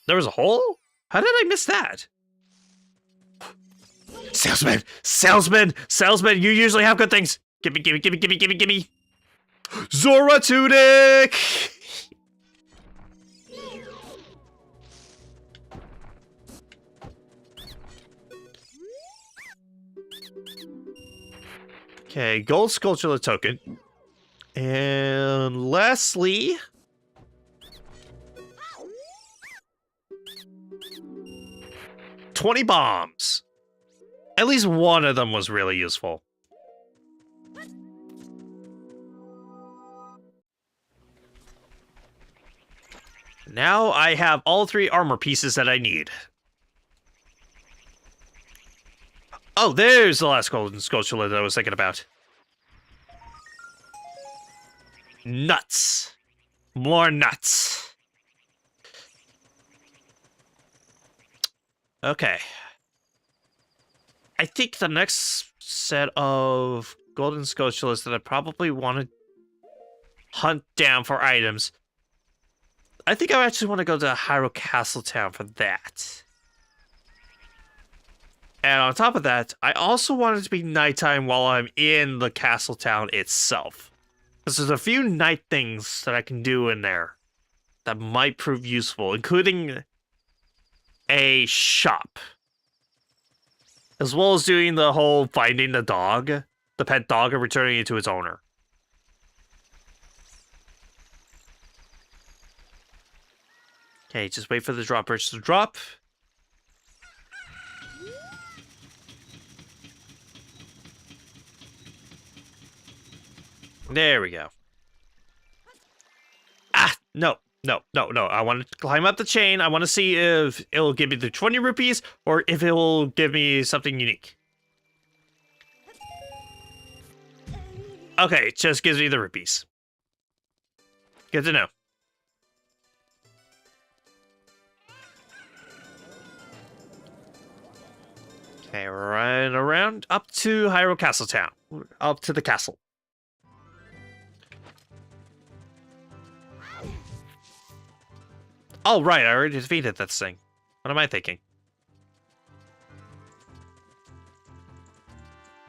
There was a hole? How did I miss that? Salesman! Salesman! Salesman! You usually have good things! Gimme, gimme, gimme, gimme, gimme, gimme! Zora Tunic! Okay, gold Skulltula token. And lastly... 20 bombs. At least one of them was really useful. Now I have all 3 armor pieces that I need. Oh, there's the last golden Skulltula that I was thinking about. Nuts. More nuts. Okay. I think the next set of golden Skulltulas that I probably want to hunt down for items. I think I actually want to go to Hyrule Castle Town for that. And on top of that, I also want it to be nighttime while I'm in the castle town itself. Because there's a few night things that I can do in there that might prove useful, including a shop. As well as doing the whole finding the dog, the pet dog, and returning it to its owner. Okay, just wait for the droppers to drop. There we go. No, no, no, no. I want to climb up the chain. I want to see if it'll give me the 20 rupees or if it will give me something unique. Okay, it just gives me the rupees. Good to know. Okay, right around up to Hyrule Castle Town. Up to the castle. Oh, right, I already defeated that thing. What am I thinking?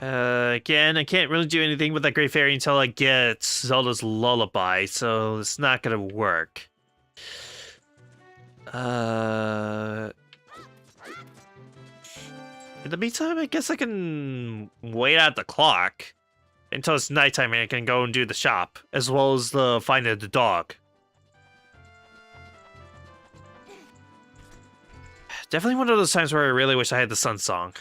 Again, I can't really do anything with that Great Fairy until I get Zelda's Lullaby, so it's not gonna work. In the meantime, I guess I can wait out the clock until it's nighttime and I can go and do the shop, as well as the finding the dog. Definitely one of those times where I really wish I had the Sun Song.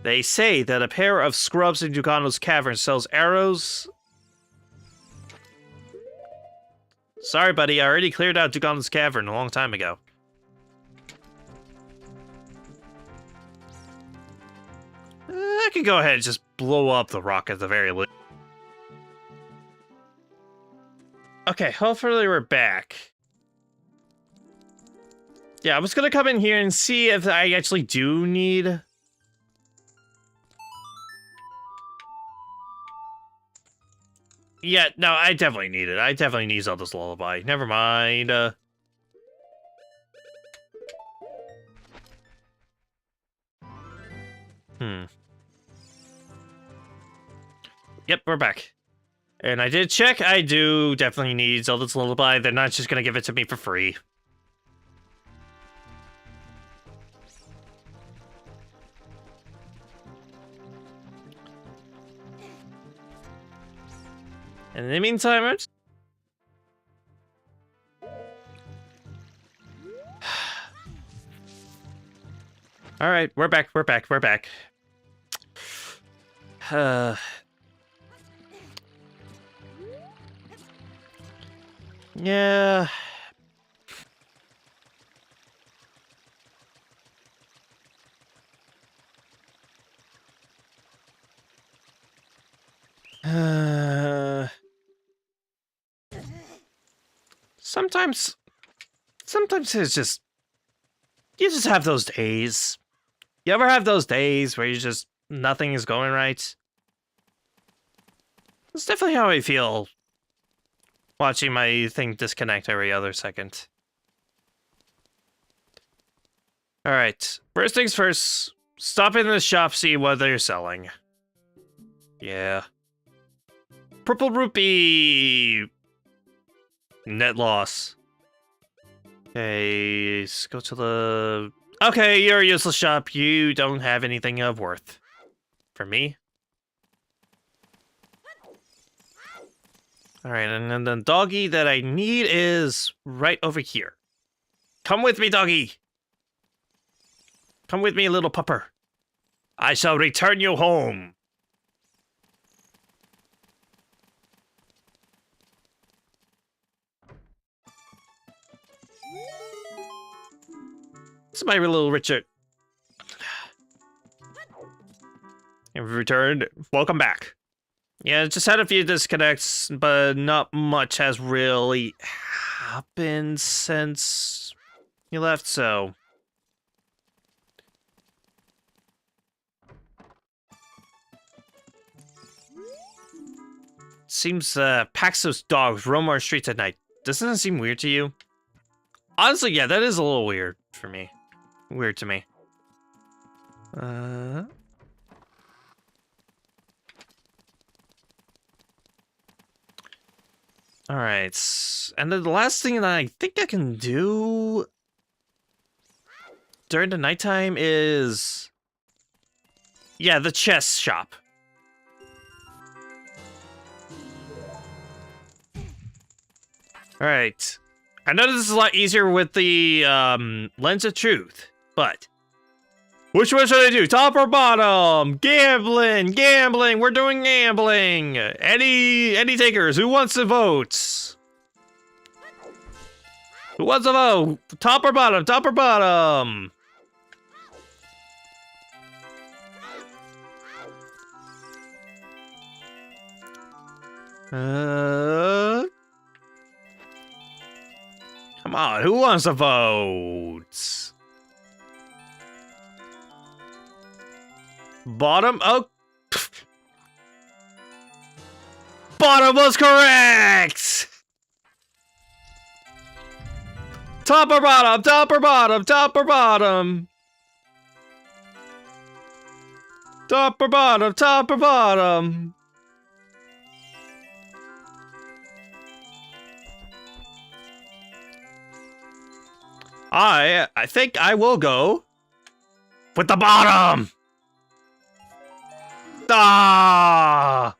They say that a pair of scrubs in Dugano's cavern sells arrows. Sorry, buddy, I already cleared out Dugano's cavern a long time ago. I could go ahead and just blow up the rock at the very least. Okay, hopefully we're back. Yeah, I was gonna come in here and see if I actually do need... Yeah, no, I definitely need it. I definitely need Zelda's Lullaby. Never mind. Yep, we're back. And I did check. I do definitely need Zelda's Lullaby. They're not just gonna give it to me for free. And in the meantime, I'm just... All right, we're back. We're back. We're back. Yeah. Sometimes it's just, you just have those days. You ever have those days where you just, nothing is going right? That's definitely how I feel watching my thing disconnect every other second. Alright, first things first, stop in the shop, see what they're selling. Yeah. Purple rupee! Net loss. Okay, let's go to the... Okay, you're a useless shop. You don't have anything of worth. For me? Alright, and then the doggy that I need is right over here. Come with me, doggy! Come with me, little pupper. I shall return you home. This is my little Richard. You've returned. Welcome back. Yeah, just had a few disconnects, but not much has really happened since you left, so... Seems packs of dogs roam our streets at night. Doesn't that seem weird to you? Honestly, yeah, that is a little weird for me. Weird to me. Alright. And then the last thing that I think I can do during the nighttime is... Yeah, the chess shop. Alright. I know this is a lot easier with the Lens of Truth, but Which one should I do? Top or bottom? Gambling, gambling. We're doing gambling. Any takers? Who wants to vote? Who wants to vote? Top or bottom? Top or bottom? Come on, who wants to vote? Bottom? Oh. Bottom was correct! Top or bottom? Top or bottom? Top or bottom? Top or bottom? Top or bottom? I think I will go with the bottom. Ah!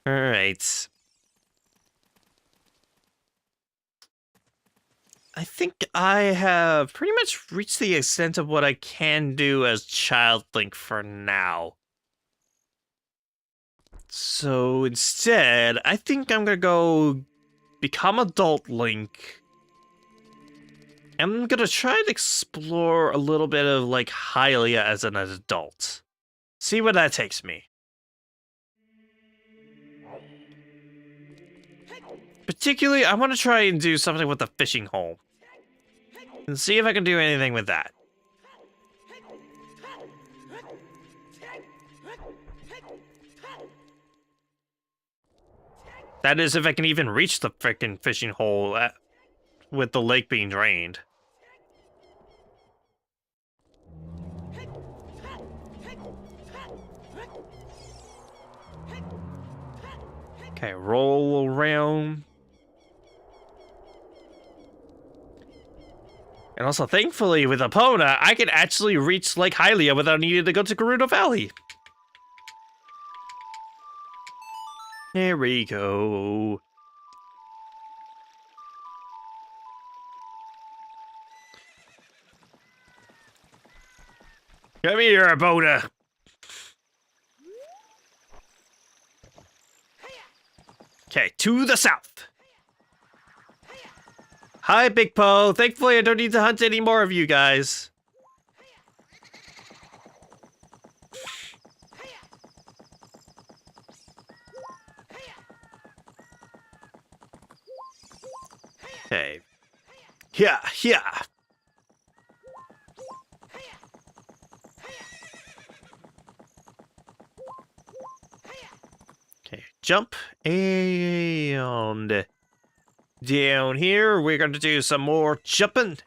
All right. I think I have pretty much reached the extent of what I can do as Child Link for now. So instead, I think I'm gonna go become Adult Link. I'm gonna try to explore a little bit of like Hylia as an adult. See where that takes me. Particularly, I want to try and do something with the fishing hole. And see if I can do anything with that. That is, if I can even reach the frickin' fishing hole with the lake being drained. Okay, roll around. And also, thankfully, with Epona, I can actually reach Lake Hylia without needing to go to Gerudo Valley. There we go. Come here, Epona. Okay, to the south. Hi, Big Po. Thankfully, I don't need to hunt any more of you guys. Okay. Yeah, yeah. Okay, jump and down here, we're going to do some more jumping.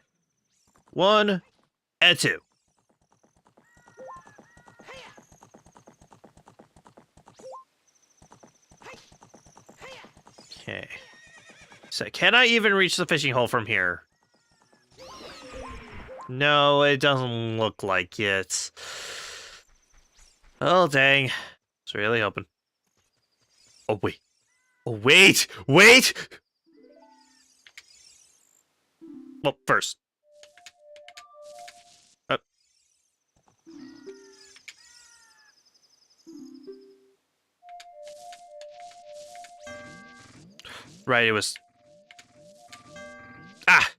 1 and 2. Okay. So, can I even reach the fishing hole from here? No, it doesn't look like it. Oh, dang. I was really hoping. Oh, wait. Oh, wait! Wait! Well, first. Right, it was... Ah!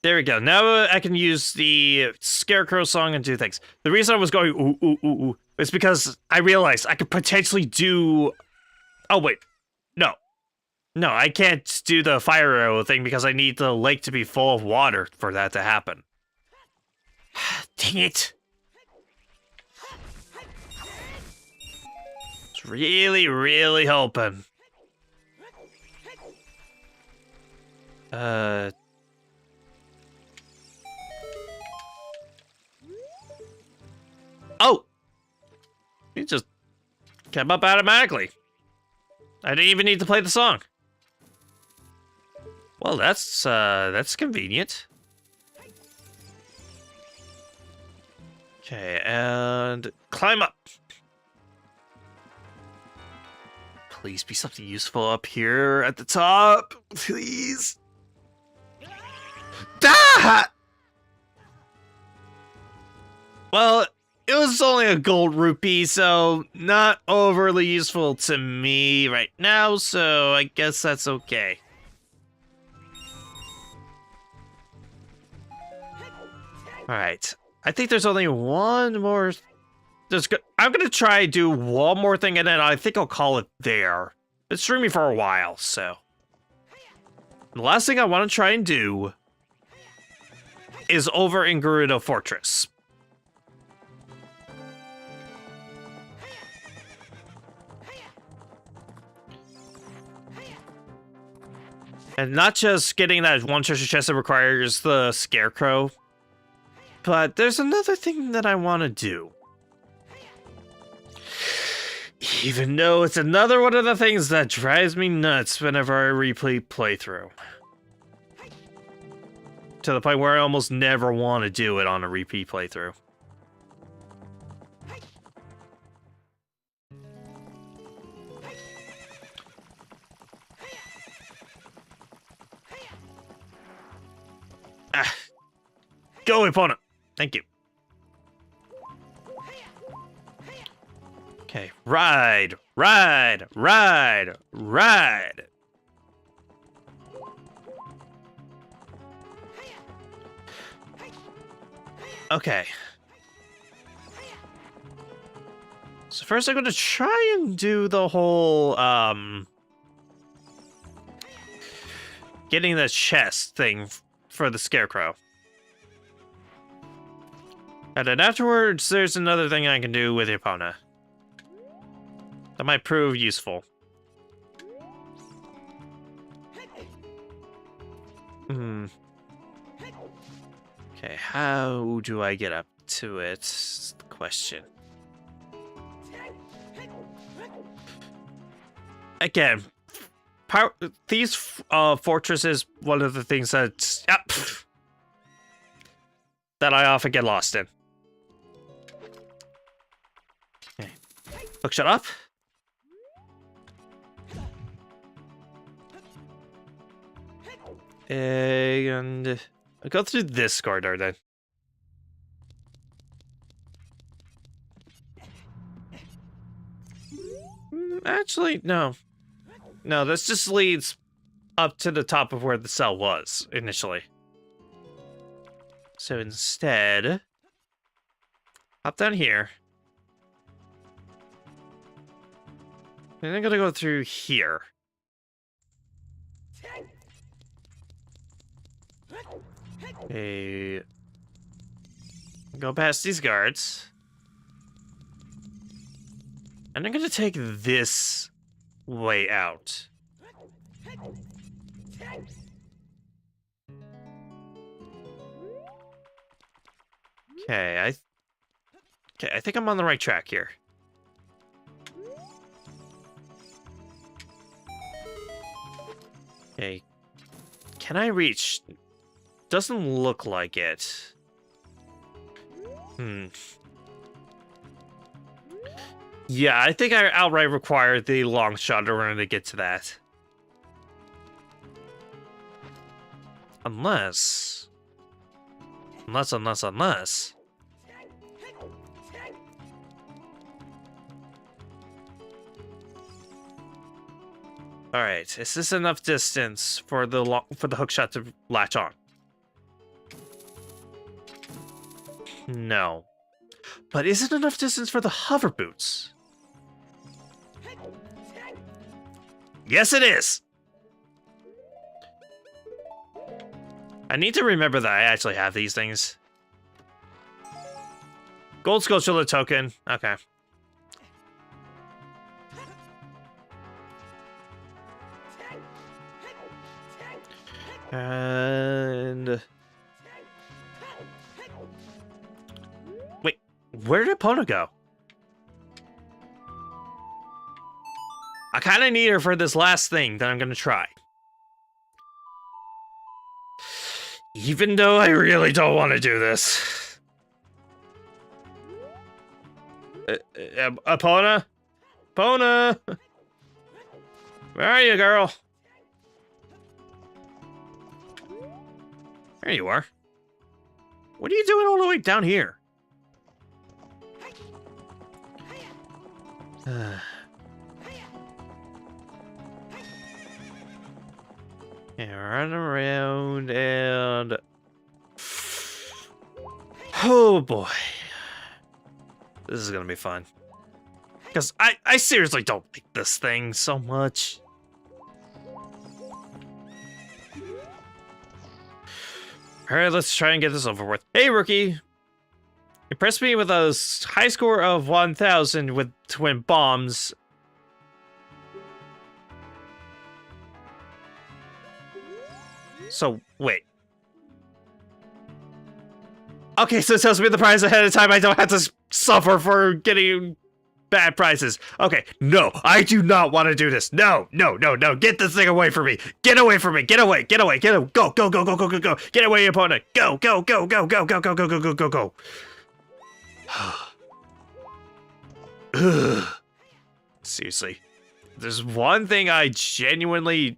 There we go. Now I can use the Scarecrow song and do things. The reason I was going ooh, ooh, ooh, ooh, is because I realized I could potentially do... Oh, wait. No. No, I can't do the fire arrow thing because I need the lake to be full of water for that to happen. Dang it. I was really, really hoping. Oh! It just came up automatically. I didn't even need to play the song. Well, that's convenient. Okay, and climb up. Please be something useful up here at the top. Please. Ah! Well, it was only a gold rupee, so not overly useful to me right now, so I guess that's okay. Alright. I think there's only one more. I'm gonna try do one more thing, and then I think I'll call it there. Been streaming for a while, so. The last thing I want to try and do is over in Gerudo Fortress. And not just getting that one treasure chest that requires the scarecrow, but there's another thing that I want to do. Even though it's another one of the things that drives me nuts whenever I replay playthrough. To the point where I almost never want to do it on a repeat playthrough. Ah. Go, opponent. Thank you. Okay, ride, ride, ride, ride. Okay. So first I'm going to try and do the whole, getting the chest thing for the scarecrow. And then afterwards, there's another thing I can do with Epona. That might prove useful. Okay, how do I get up to it? That's the question. Again, these fortresses, one of the things that I often get lost in. Okay. Look, shut up. And I'll go through this corridor then. Actually, no. No, this just leads up to the top of where the cell was initially. So instead, hop down here. And I'm gonna go through here. Okay. Go past these guards. And I'm gonna take this way out. Okay, I think I'm on the right track here. Okay. Can I reach? Doesn't look like it. Yeah, I think I outright require the long shot in order to get to that. Unless. Alright, is this enough distance for the hookshot to latch on? No. But is it enough distance for the hover boots? Yes, it is! I need to remember that I actually have these things. Gold Skulltula token. Okay. And... wait, where did Epona go? I kind of need her for this last thing that I'm going to try. Even though I really don't want to do this. Epona? Epona! Where are you, girl? There you are. What are you doing all the way down here? Yeah, run around and... Oh boy. This is gonna be fun. Because I seriously don't like this thing so much. Alright, let's try and get this over with. Hey, rookie! Impress me with a high score of 1,000 with twin bombs. So, wait. Okay, so it tells me the prize ahead of time. I don't have to suffer for getting bad prizes. Okay, no, I do not want to do this. No, no, no, no. Get this thing away from me. Get away from me. Get away. Get away. Get away. Go, go, go, go, go, go, go. Get away, opponent. Go, go, go, go, go, go, go, go, go, go, go, go. Ugh. Seriously. There's one thing I genuinely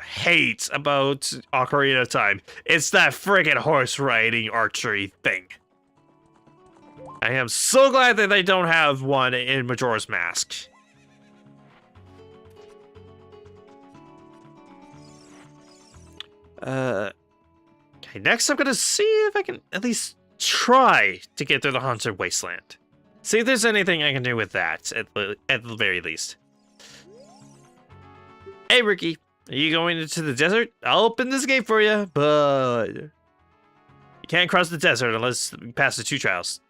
hate about Ocarina of Time. It's that friggin' horse riding archery thing. I am so glad that they don't have one in Majora's Mask. Okay, next I'm gonna see if I can at least try to get through the Haunted Wasteland. See if there's anything I can do with that, at the very least. Hey, Ricky. Are you going into the desert? I'll open this gate for you, but... You can't cross the desert unless you pass the 2 trials.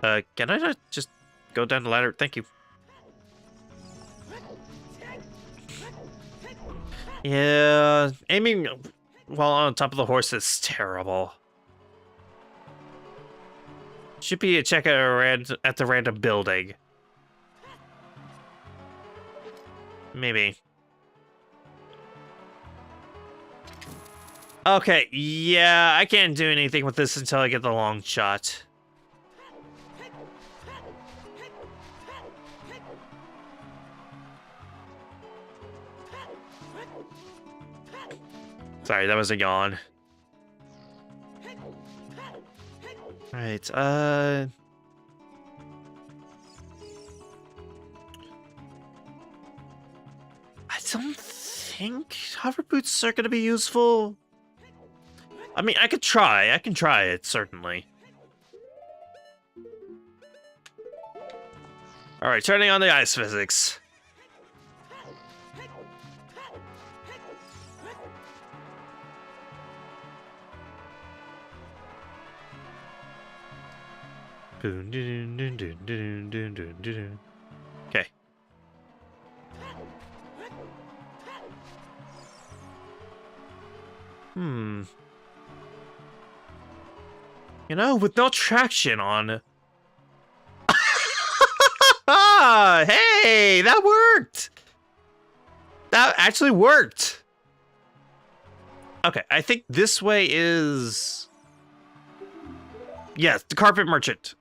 Can I not just go down the ladder? Thank you. Yeah, aiming while on top of the horse is terrible. Should be a check at the random building. Maybe. Okay, yeah, I can't do anything with this until I get the long shot. Sorry, that was a yawn. Right, I don't think hover boots are gonna be useful. I mean, I can try it, certainly. Alright, turning on the ice physics. Okay. You know, with no traction on... Hey, that worked! That actually worked! Okay, I think this way is... Yes, the carpet merchant.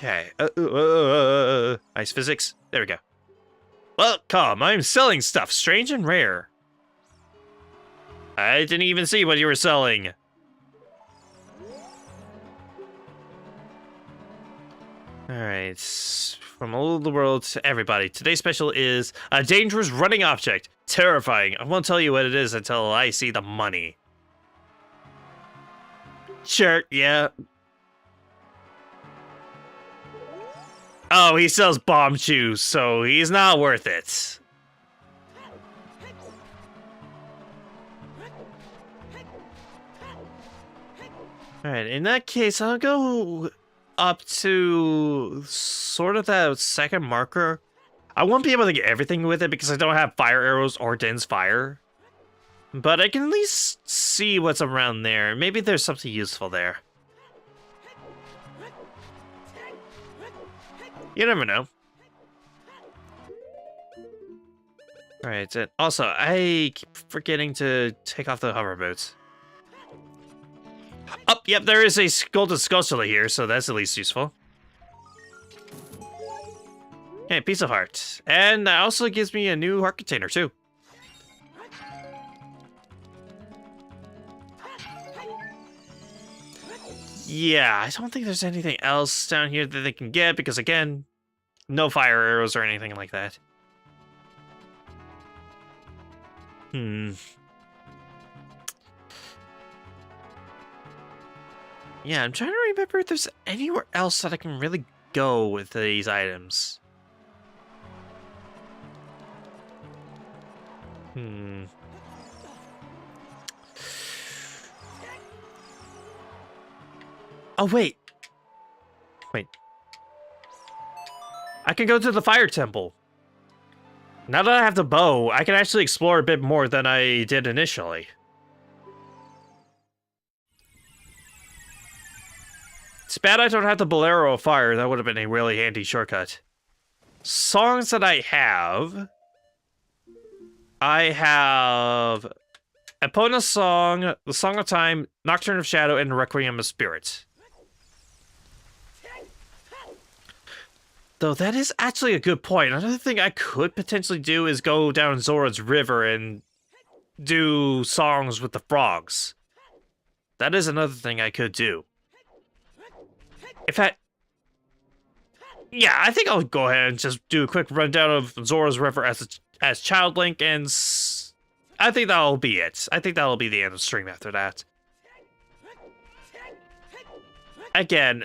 Okay. Ice physics. There we go. Welcome. I'm selling stuff strange and rare. I didn't even see what you were selling. Alright. From all over the world to everybody. Today's special is a dangerous running object. Terrifying. I won't tell you what it is until I see the money. Sure, yeah. Oh, he sells bomb shoes, so he's not worth it. Alright, in that case, I'll go up to sort of that second marker. I won't be able to get everything with it because I don't have fire arrows or dense fire. But I can at least see what's around there. Maybe there's something useful there. You never know. Alright, and also, I keep forgetting to take off the hover boots. Oh, yep, there is a golden skulltula here, so that's at least useful. Okay, piece of heart. And that also gives me a new heart container, too. Yeah, I don't think there's anything else down here that they can get, because again, no fire arrows or anything like that. Yeah, I'm trying to remember if there's anywhere else that I can really go with these items. Oh, wait. Wait. I can go to the fire temple. Now that I have the bow, I can actually explore a bit more than I did initially. It's bad I don't have the Bolero of Fire. That would have been a really handy shortcut. Songs that I have Epona's Song, The Song of Time, Nocturne of Shadow, and Requiem of Spirits. Though that is actually a good point. Another thing I could potentially do is go down Zora's River and do songs with the frogs. That is another thing I could do. In fact, yeah, I think I'll go ahead and just do a quick rundown of Zora's River as Child Link, and I think that'll be it. I think that'll be the end of the stream after that. Again,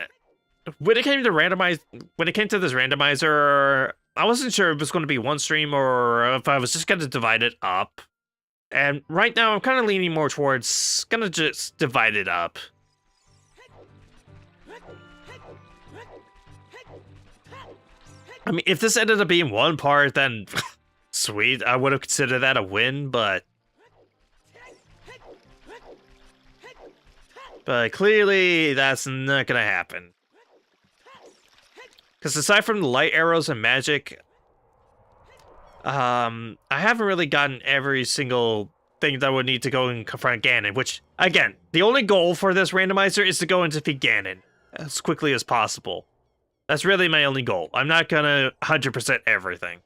when it came to this randomizer, I wasn't sure if it was going to be one stream or if I was just going to divide it up. And right now, I'm kind of leaning more towards gonna just divide it up. I mean, if this ended up being one part, then sweet, I would have considered that a win, but clearly that's not gonna happen. Because aside from the light arrows and magic, I haven't really gotten every single thing that I would need to go and confront Ganon, which, again, the only goal for this randomizer is to go and defeat Ganon as quickly as possible. That's really my only goal. I'm not gonna 100% everything.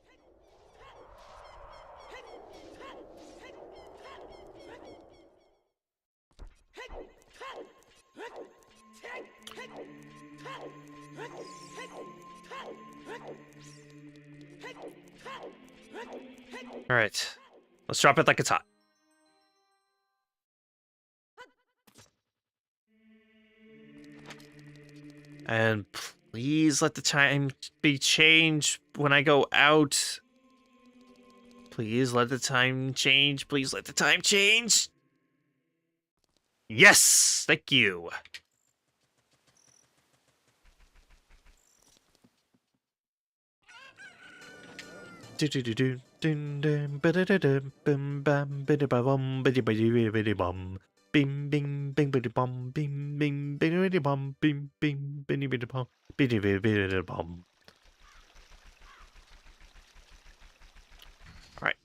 Alright, let's drop it like it's hot. And please let the time be changed when I go out. Please let the time change. Please let the time change. Yes! Thank you. Bing bing bing biddy bum bing bing biddy bum bing bing biddy bum biddy bum. Alright.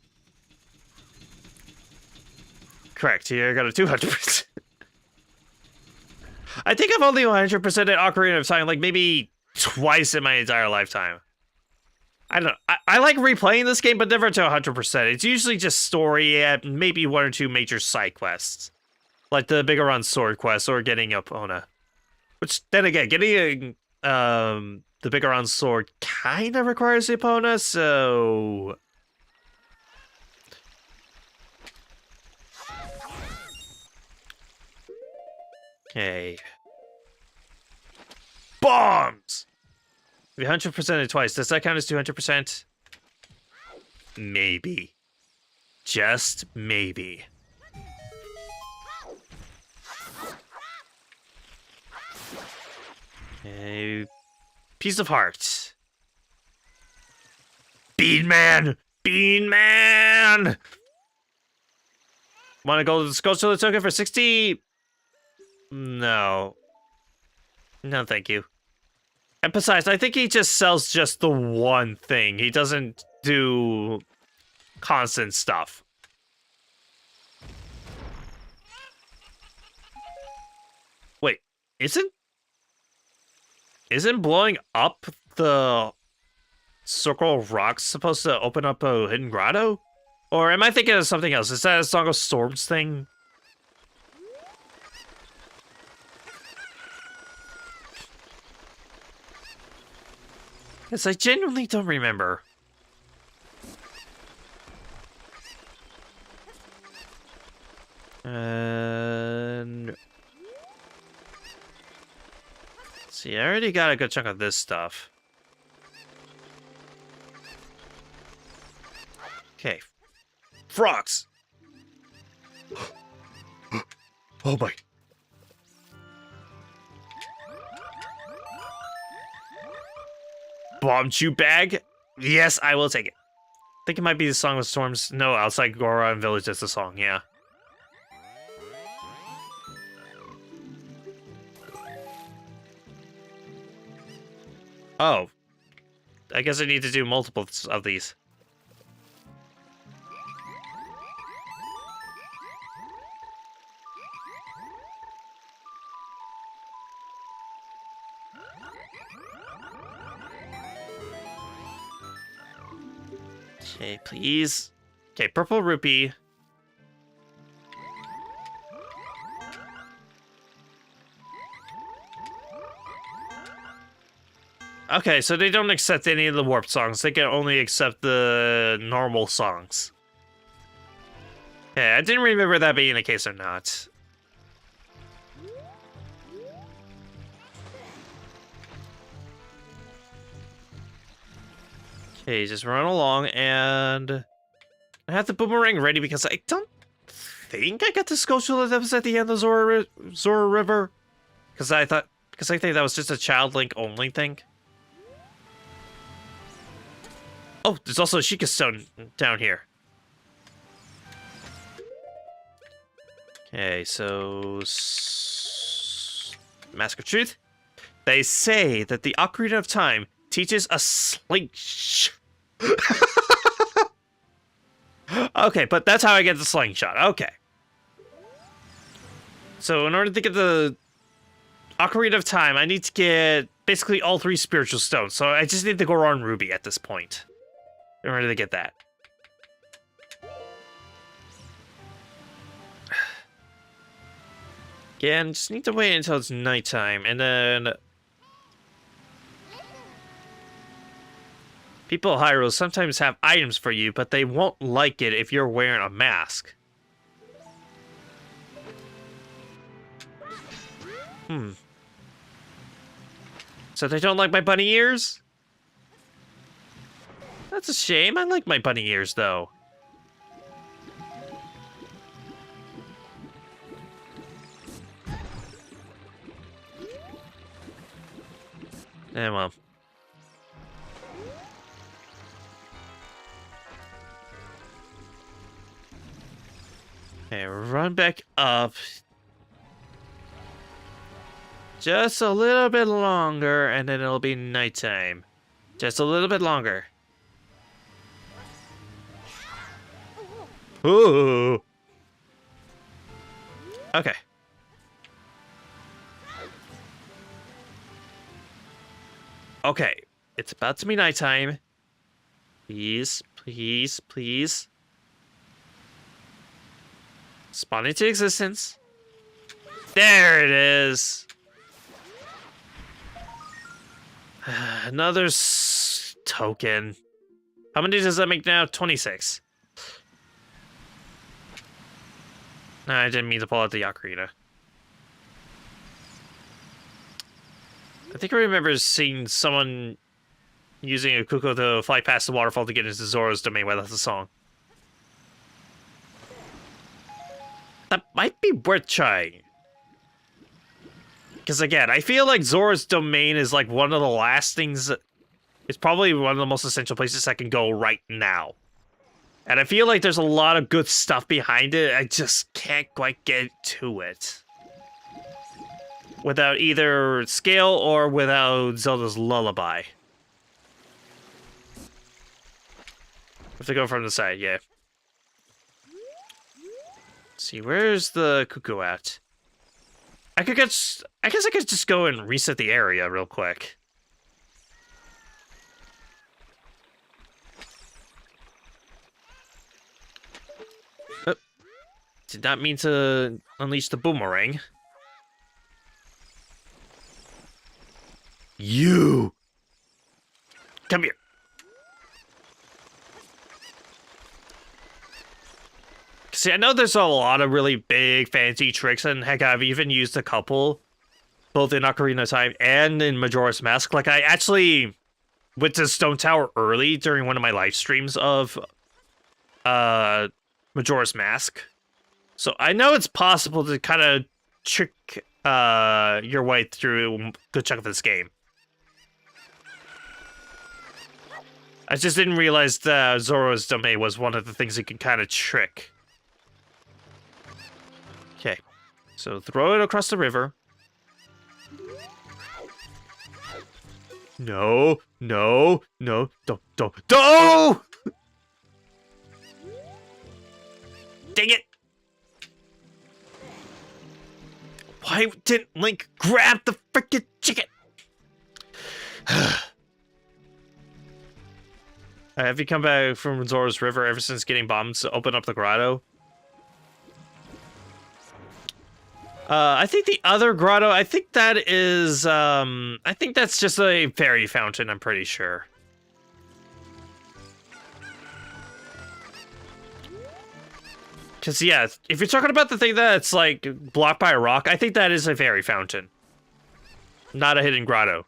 Correct, here I got a 200%. I think I've only 100%ed Ocarina of Time like maybe twice in my entire lifetime. I don't know. I like replaying this game, but never to 100%. It's usually just story and maybe one or two major side quests. Like the Bigoron sword quest or getting Epona. Which, then again, getting the Bigoron sword kind of requires Epona, so... Okay. Bombs! We 100% it twice. Does that count as 200%? Maybe. Just maybe. A piece of heart. Bean Man! Bean Man! Want to go to the Skulltula token for 60? No. No, thank you. And besides, I think he just sells just the one thing. He doesn't do constant stuff. Wait, isn't blowing up the circle of rocks supposed to open up a hidden grotto? Or am I thinking of something else? Is that a Song of Storms thing? Because I genuinely don't remember. And... see, I already got a good chunk of this stuff. Okay. Frogs! Oh my. Bomb chew bag? Yes, I will take it. I think it might be the Song of Storms. No, outside Goron Village, that's the song, yeah. Oh. I guess I need to do multiples of these. Okay, please. Okay, purple rupee. Okay, so they don't accept any of the warp songs. They can only accept the normal songs. Okay, I didn't remember that being the case or not. Okay, just run along, and I have the boomerang ready because I don't think I got the Scotia that was at the end of Zora River. Because I think that was just a Child Link only thing. Oh, there's also a Sheikah Stone down here. Okay, so... Mask of Truth. They say that the Ocarina of Time teaches a slingshot. Okay, but that's how I get the slingshot. Okay. So in order to get the Ocarina of Time, I need to get basically all 3 spiritual stones. So I just need the Goron Ruby at this point in order to get that. Again, just need to wait until it's nighttime, and then... people of Hyrule sometimes have items for you, but they won't like it if you're wearing a mask. So they don't like my bunny ears? That's a shame. I like my bunny ears, though. Eh, well. Okay, run back up. Just a little bit longer, and then it'll be nighttime. Just a little bit longer. Ooh. Okay. Okay, it's about to be nighttime. Please, please, please. Spawn into existence. There it is. Another token. How many does that make now? 26. No, I didn't mean to pull out the ocarina. I think I remember seeing someone using a cuckoo to fly past the waterfall to get into Zora's domain while that's a song. That might be worth trying. Because again, I feel like Zora's domain is like one of the last things... it's probably one of the most essential places I can go right now. And I feel like there's a lot of good stuff behind it. I just can't quite get to it. Without either scale or without Zelda's Lullaby. have to go from the side, yeah. Let's see, where's the cuckoo at? I guess I could just go and reset the area real quick. Oh, did not mean to unleash the boomerang. You! Come here. See, I know there's a lot of really big, fancy tricks, and heck, I've even used a couple, both in Ocarina of Time and in Majora's Mask. Like, I actually went to Stone Tower early during one of my live streams of Majora's Mask. So I know it's possible to kind of trick your way through a good chunk of this game. I just didn't realize that Zoro's domain was one of the things you can kind of trick. Okay, so throw it across the river. No, no, no, don't! Dang it! Why didn't Link grab the frickin' chicken? Have you come back from Zoro's River ever since getting bombs to open up the grotto? I think the other grotto, I think that is, I think that's just a fairy fountain, I'm pretty sure. Because, yeah, if you're talking about the thing that's, like, blocked by a rock, I think that is a fairy fountain. Not a hidden grotto.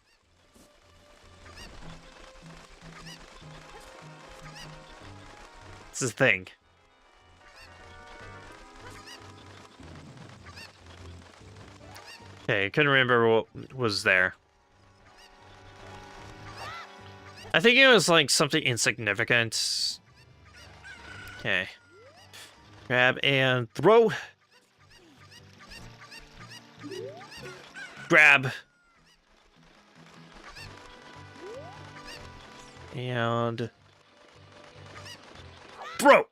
It's a thing. Okay, I couldn't remember what was there. I think it was like something insignificant. Okay. Grab and throw. Grab. And throw.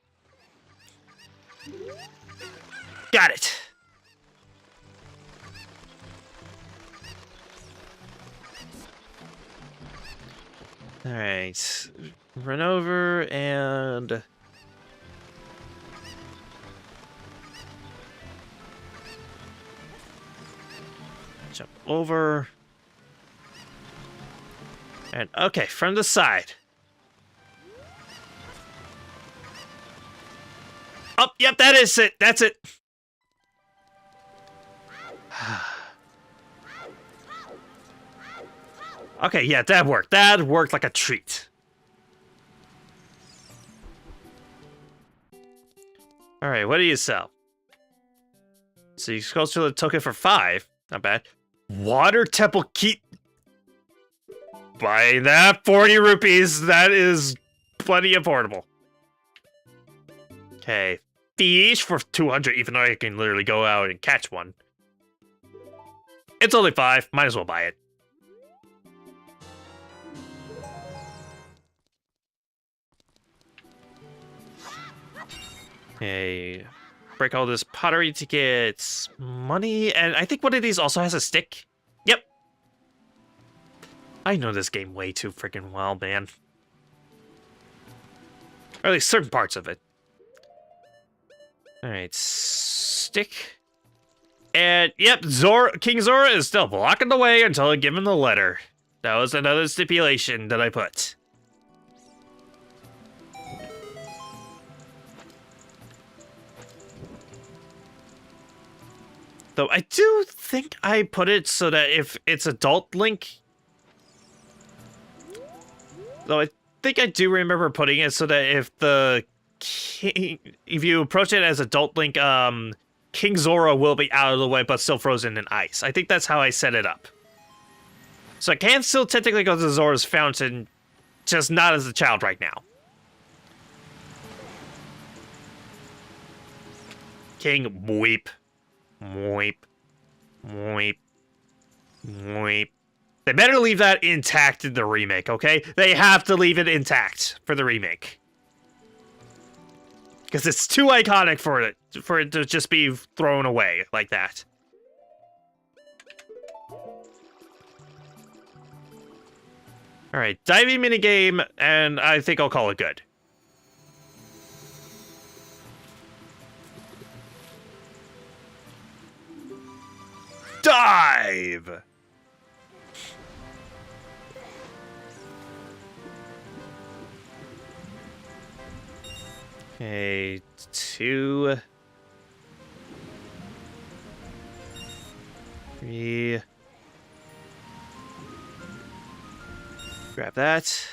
Got it. All right, run over and jump over. And okay, from the side. Oh, yep, that is it. That's it. Okay, yeah, that worked. That worked like a treat. All right, what do you sell? So you go to the token for 5. Not bad. Water Temple Key. Buy that 40 rupees. That is plenty affordable. Okay, fish for 200, even though I can literally go out and catch one. It's only 5. Might as well buy it. Okay, break all this pottery to get money, and I think one of these also has a stick. Yep. I know this game way too freaking well, man. Or at least certain parts of it. Alright, stick. And, yep, King Zora is still blocking the way until I give him the letter. That was another stipulation that I put. Though I do think I put it so that if it's adult Link... Though I think I do remember putting it so that if the king... If you approach it as adult Link, King Zora will be out of the way but still frozen in ice. I think that's how I set it up. So I can still technically go to Zora's Fountain, just not as a child right now. King Weep. Weep. Weep. Weep. They better leave that intact in the remake, okay? They have to leave it intact for the remake. Because it's too iconic for it to just be thrown away like that. Alright, diving minigame, and I think I'll call it good. Dive! Okay, 2, 3. Grab that.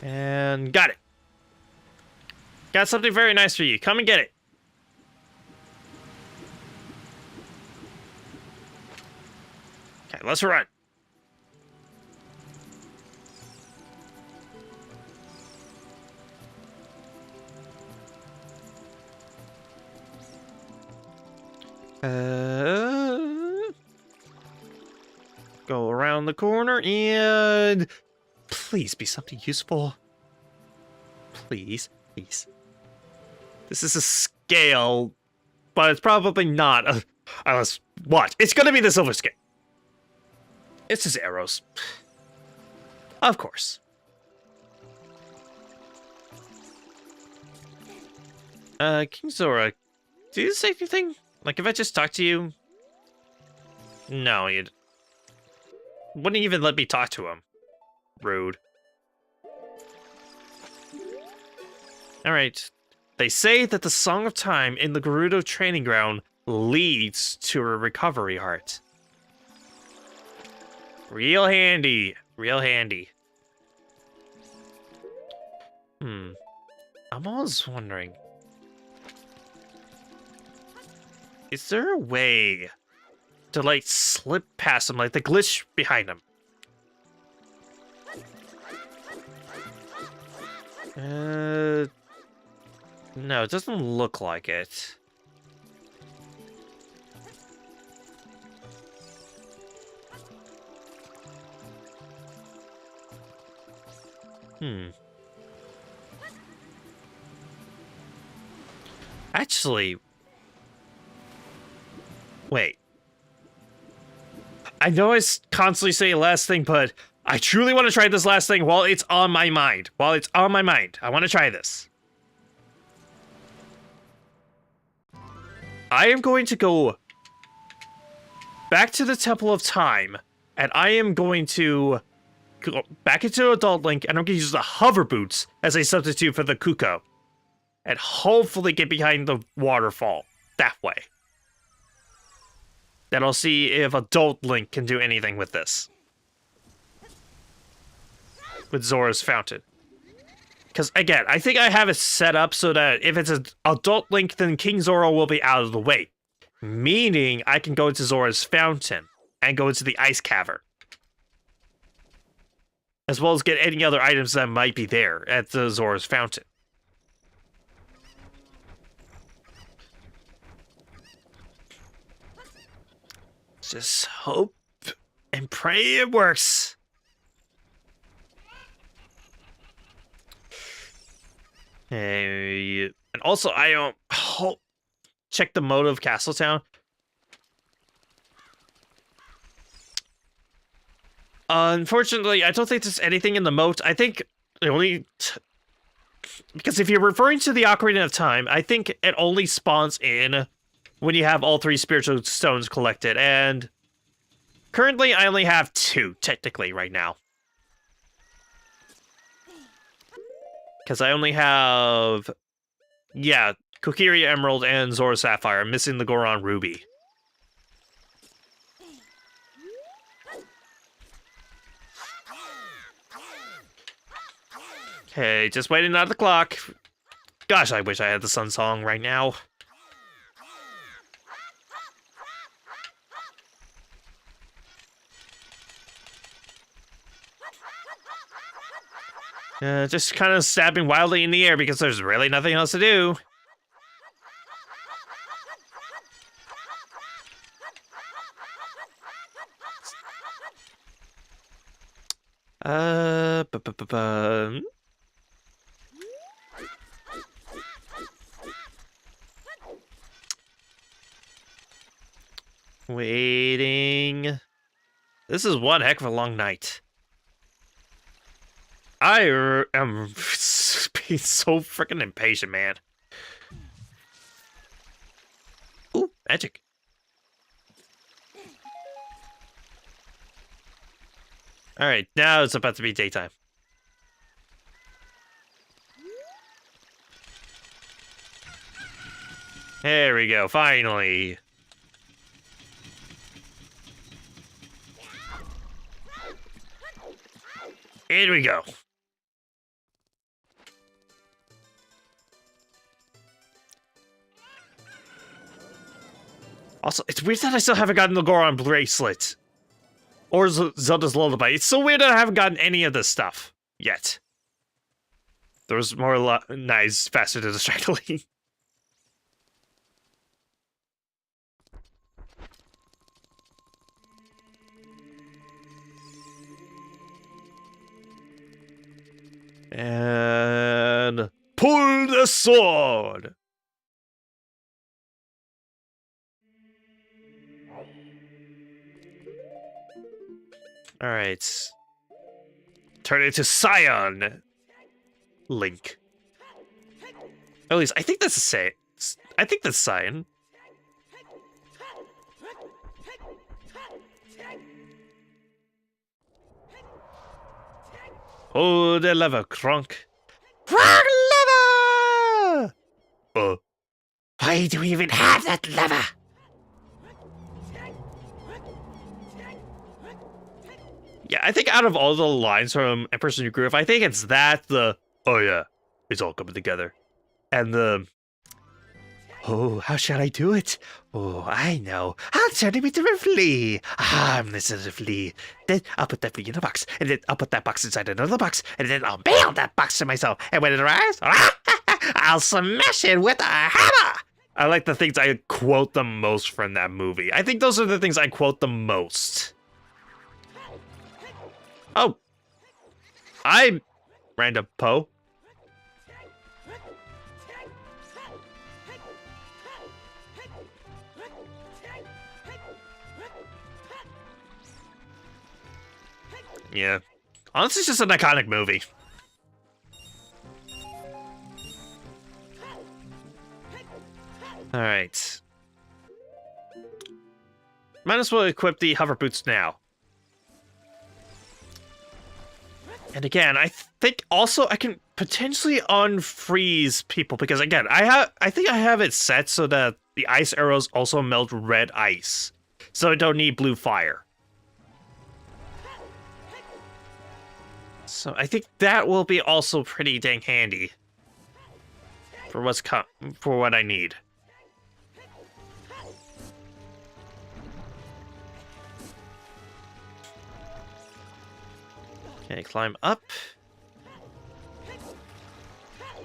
And got it. Got something very nice for you. Come and get it. Okay, let's run. Go around the corner and please be something useful. Please, please. This is a scale, but it's probably not. Unless what? It's gonna be the silver scale. It's just arrows. Of course. King Zora, do you say anything? Like, if I just talk to you? No, you wouldn't even let me talk to him. Rude. Alright. They say that the Song of Time in the Gerudo training ground leads to a recovery heart. Real handy. Real handy. I'm always wondering. Is there a way to, like, slip past him, like the glitch behind him? No, it doesn't look like it. Actually, wait. I know I constantly say last thing, but I truly want to try this last thing while it's on my mind. While it's on my mind, I want to try this. I am going to go back to the Temple of Time, and I am going to go back into Adult Link, and I'm going to use the hover boots as a substitute for the Kuko. And hopefully get behind the waterfall that way. Then I'll see if Adult Link can do anything with this. With Zora's Fountain. Because, again, I think I have it set up so that if it's an Adult Link, then King Zora will be out of the way. Meaning, I can go into Zora's Fountain and go into the Ice Cavern. As well as get any other items that might be there at the Zora's Fountain. Just hope and pray it works. Hey, and also I don't check the mode of Castletown. Unfortunately, I don't think there's anything in the moat. I think the only because if you're referring to the Ocarina of Time, I think it only spawns in when you have all 3 spiritual stones collected, and currently I only have 2, technically, right now. Because I only have, yeah, Kokiri Emerald and Zora Sapphire. I'm missing the Goron Ruby. Okay, just waiting on the clock. Gosh, I wish I had the Sun Song right now. Just kind of stabbing wildly in the air because there's really nothing else to do. Waiting. This is one heck of a long night. I am being so freaking impatient, man. Ooh, magic. Alright, now it's about to be daytime. There we go, finally. Here we go. Also, it's weird that I still haven't gotten the Goron bracelet. Or Zelda's Lullaby. It's so weird that I haven't gotten any of this stuff yet. There was more nice faster to distractly. And pull the sword. All right. Turn it to Scion. Link. At least I think that's a say. I think that's Scion. Oh, the lever, Kronk. Frog lever! Why do we even have that lever? Yeah, I think out of all the lines from Emperor's New Groove, I think it's that, oh yeah, it's all coming together. And oh, how shall I do it? Oh, I know. I'll turn him into a flea. Harmless as a flea. Then I'll put that flea in a box. And then I'll put that box inside another box. And then I'll mail that box to myself. And when it arrives, I'll smash it with a hammer. I like the things I quote the most from that movie. I think those are the things I quote the most. Oh. I'm Random Poe. Yeah. Honestly, it's just an iconic movie. Alright. Might as well equip the hover boots now. And again, I think also I can potentially unfreeze people because again, I think I have it set so that the ice arrows also melt red ice. So I don't need blue fire. So I think that will be also pretty dang handy for what I need. Okay, climb up.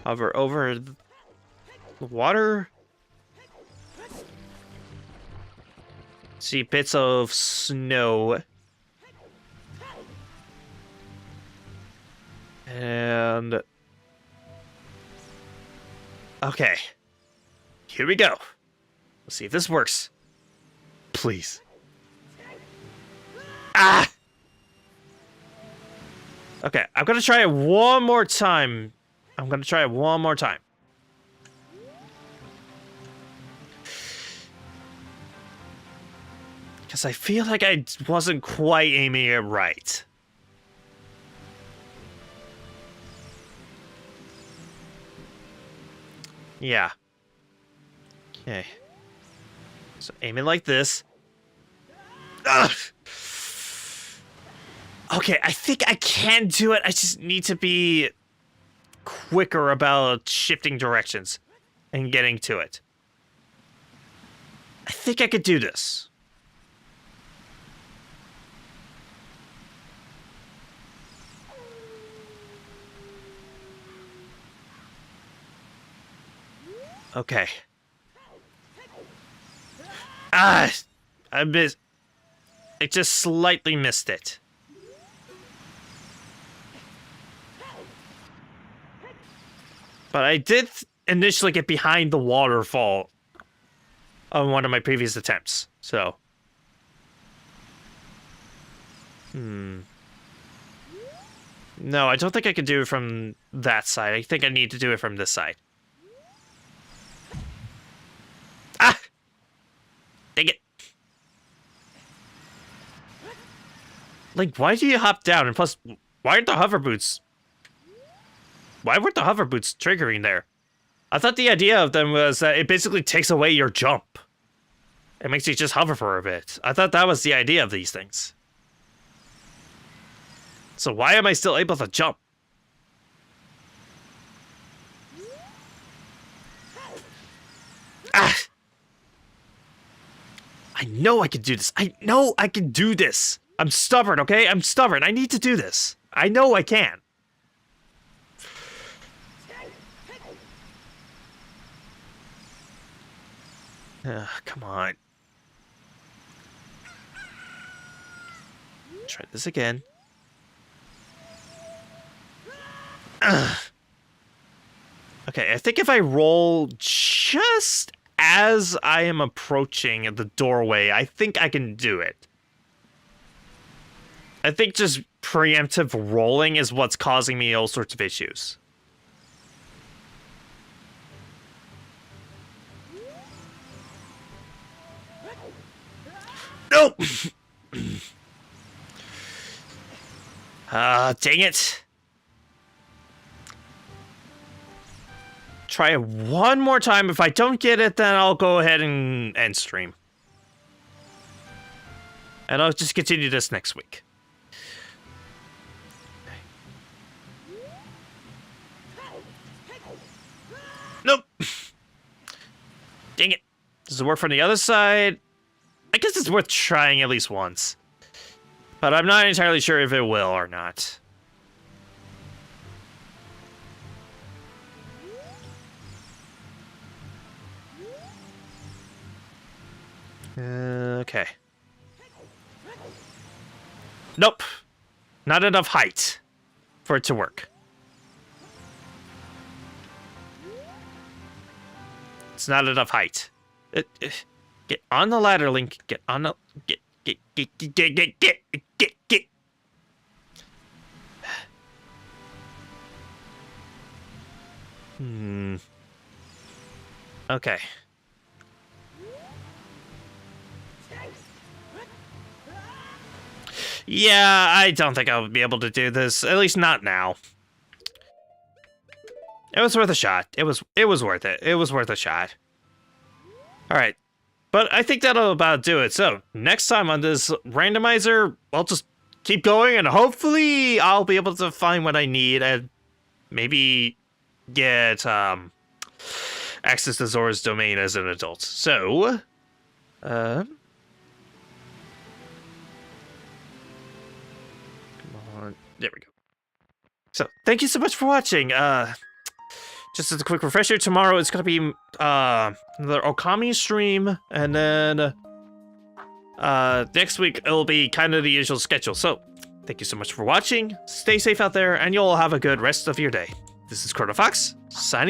Hover over the water. See bits of snow. And okay, here we go. Let's see if this works. Please. Ah! Okay, I'm gonna try it one more time. Because I feel like I wasn't quite aiming it right. Yeah. Okay. So aim it like this. Ugh. Okay, I think I can do it. I just need to be quicker about shifting directions and getting to it. I think I could do this. Okay. Ah! I just slightly missed it. But I did initially get behind the waterfall on one of my previous attempts, so No, I don't think I can do it from that side. I think I need to do it from this side. Ah! Dang it. Like, why do you hop down? And plus, why aren't the hover boots? Why weren't the hover boots triggering there? I thought the idea of them was that it basically takes away your jump. It makes you just hover for a bit. I thought that was the idea of these things. So why am I still able to jump? Ah! I know I can do this. I know I can do this. I'm stubborn, okay? I'm stubborn. I need to do this. I know I can. Come on. Try this again. Okay, I think if I roll just as I am approaching the doorway, I think I can do it. I think just preemptive rolling is what's causing me all sorts of issues. Nope! Dang it. Try it one more time. If I don't get it, then I'll go ahead and end stream. And I'll just continue this next week. Nope. Dang it. Does it work from the other side? I guess it's worth trying at least once. But I'm not entirely sure if it will or not. Okay. Nope. Not enough height for it to work. It's not enough height. Get on the ladder, Link. Get on the... Get. Okay. Yeah, I don't think I'll be able to do this. At least not now. It was worth a shot. It was worth it. It was worth a shot. Alright. But I think that'll about do it. So, next time on this randomizer, I'll just keep going and hopefully I'll be able to find what I need and maybe get access to Zora's domain as an adult. So, come on. There we go. So, thank you so much for watching. Just as a quick refresher, tomorrow it's going to be another Okami stream, and then next week it'll be kind of the usual schedule. So, thank you so much for watching, stay safe out there, and you'll have a good rest of your day. This is Chronofahx, signing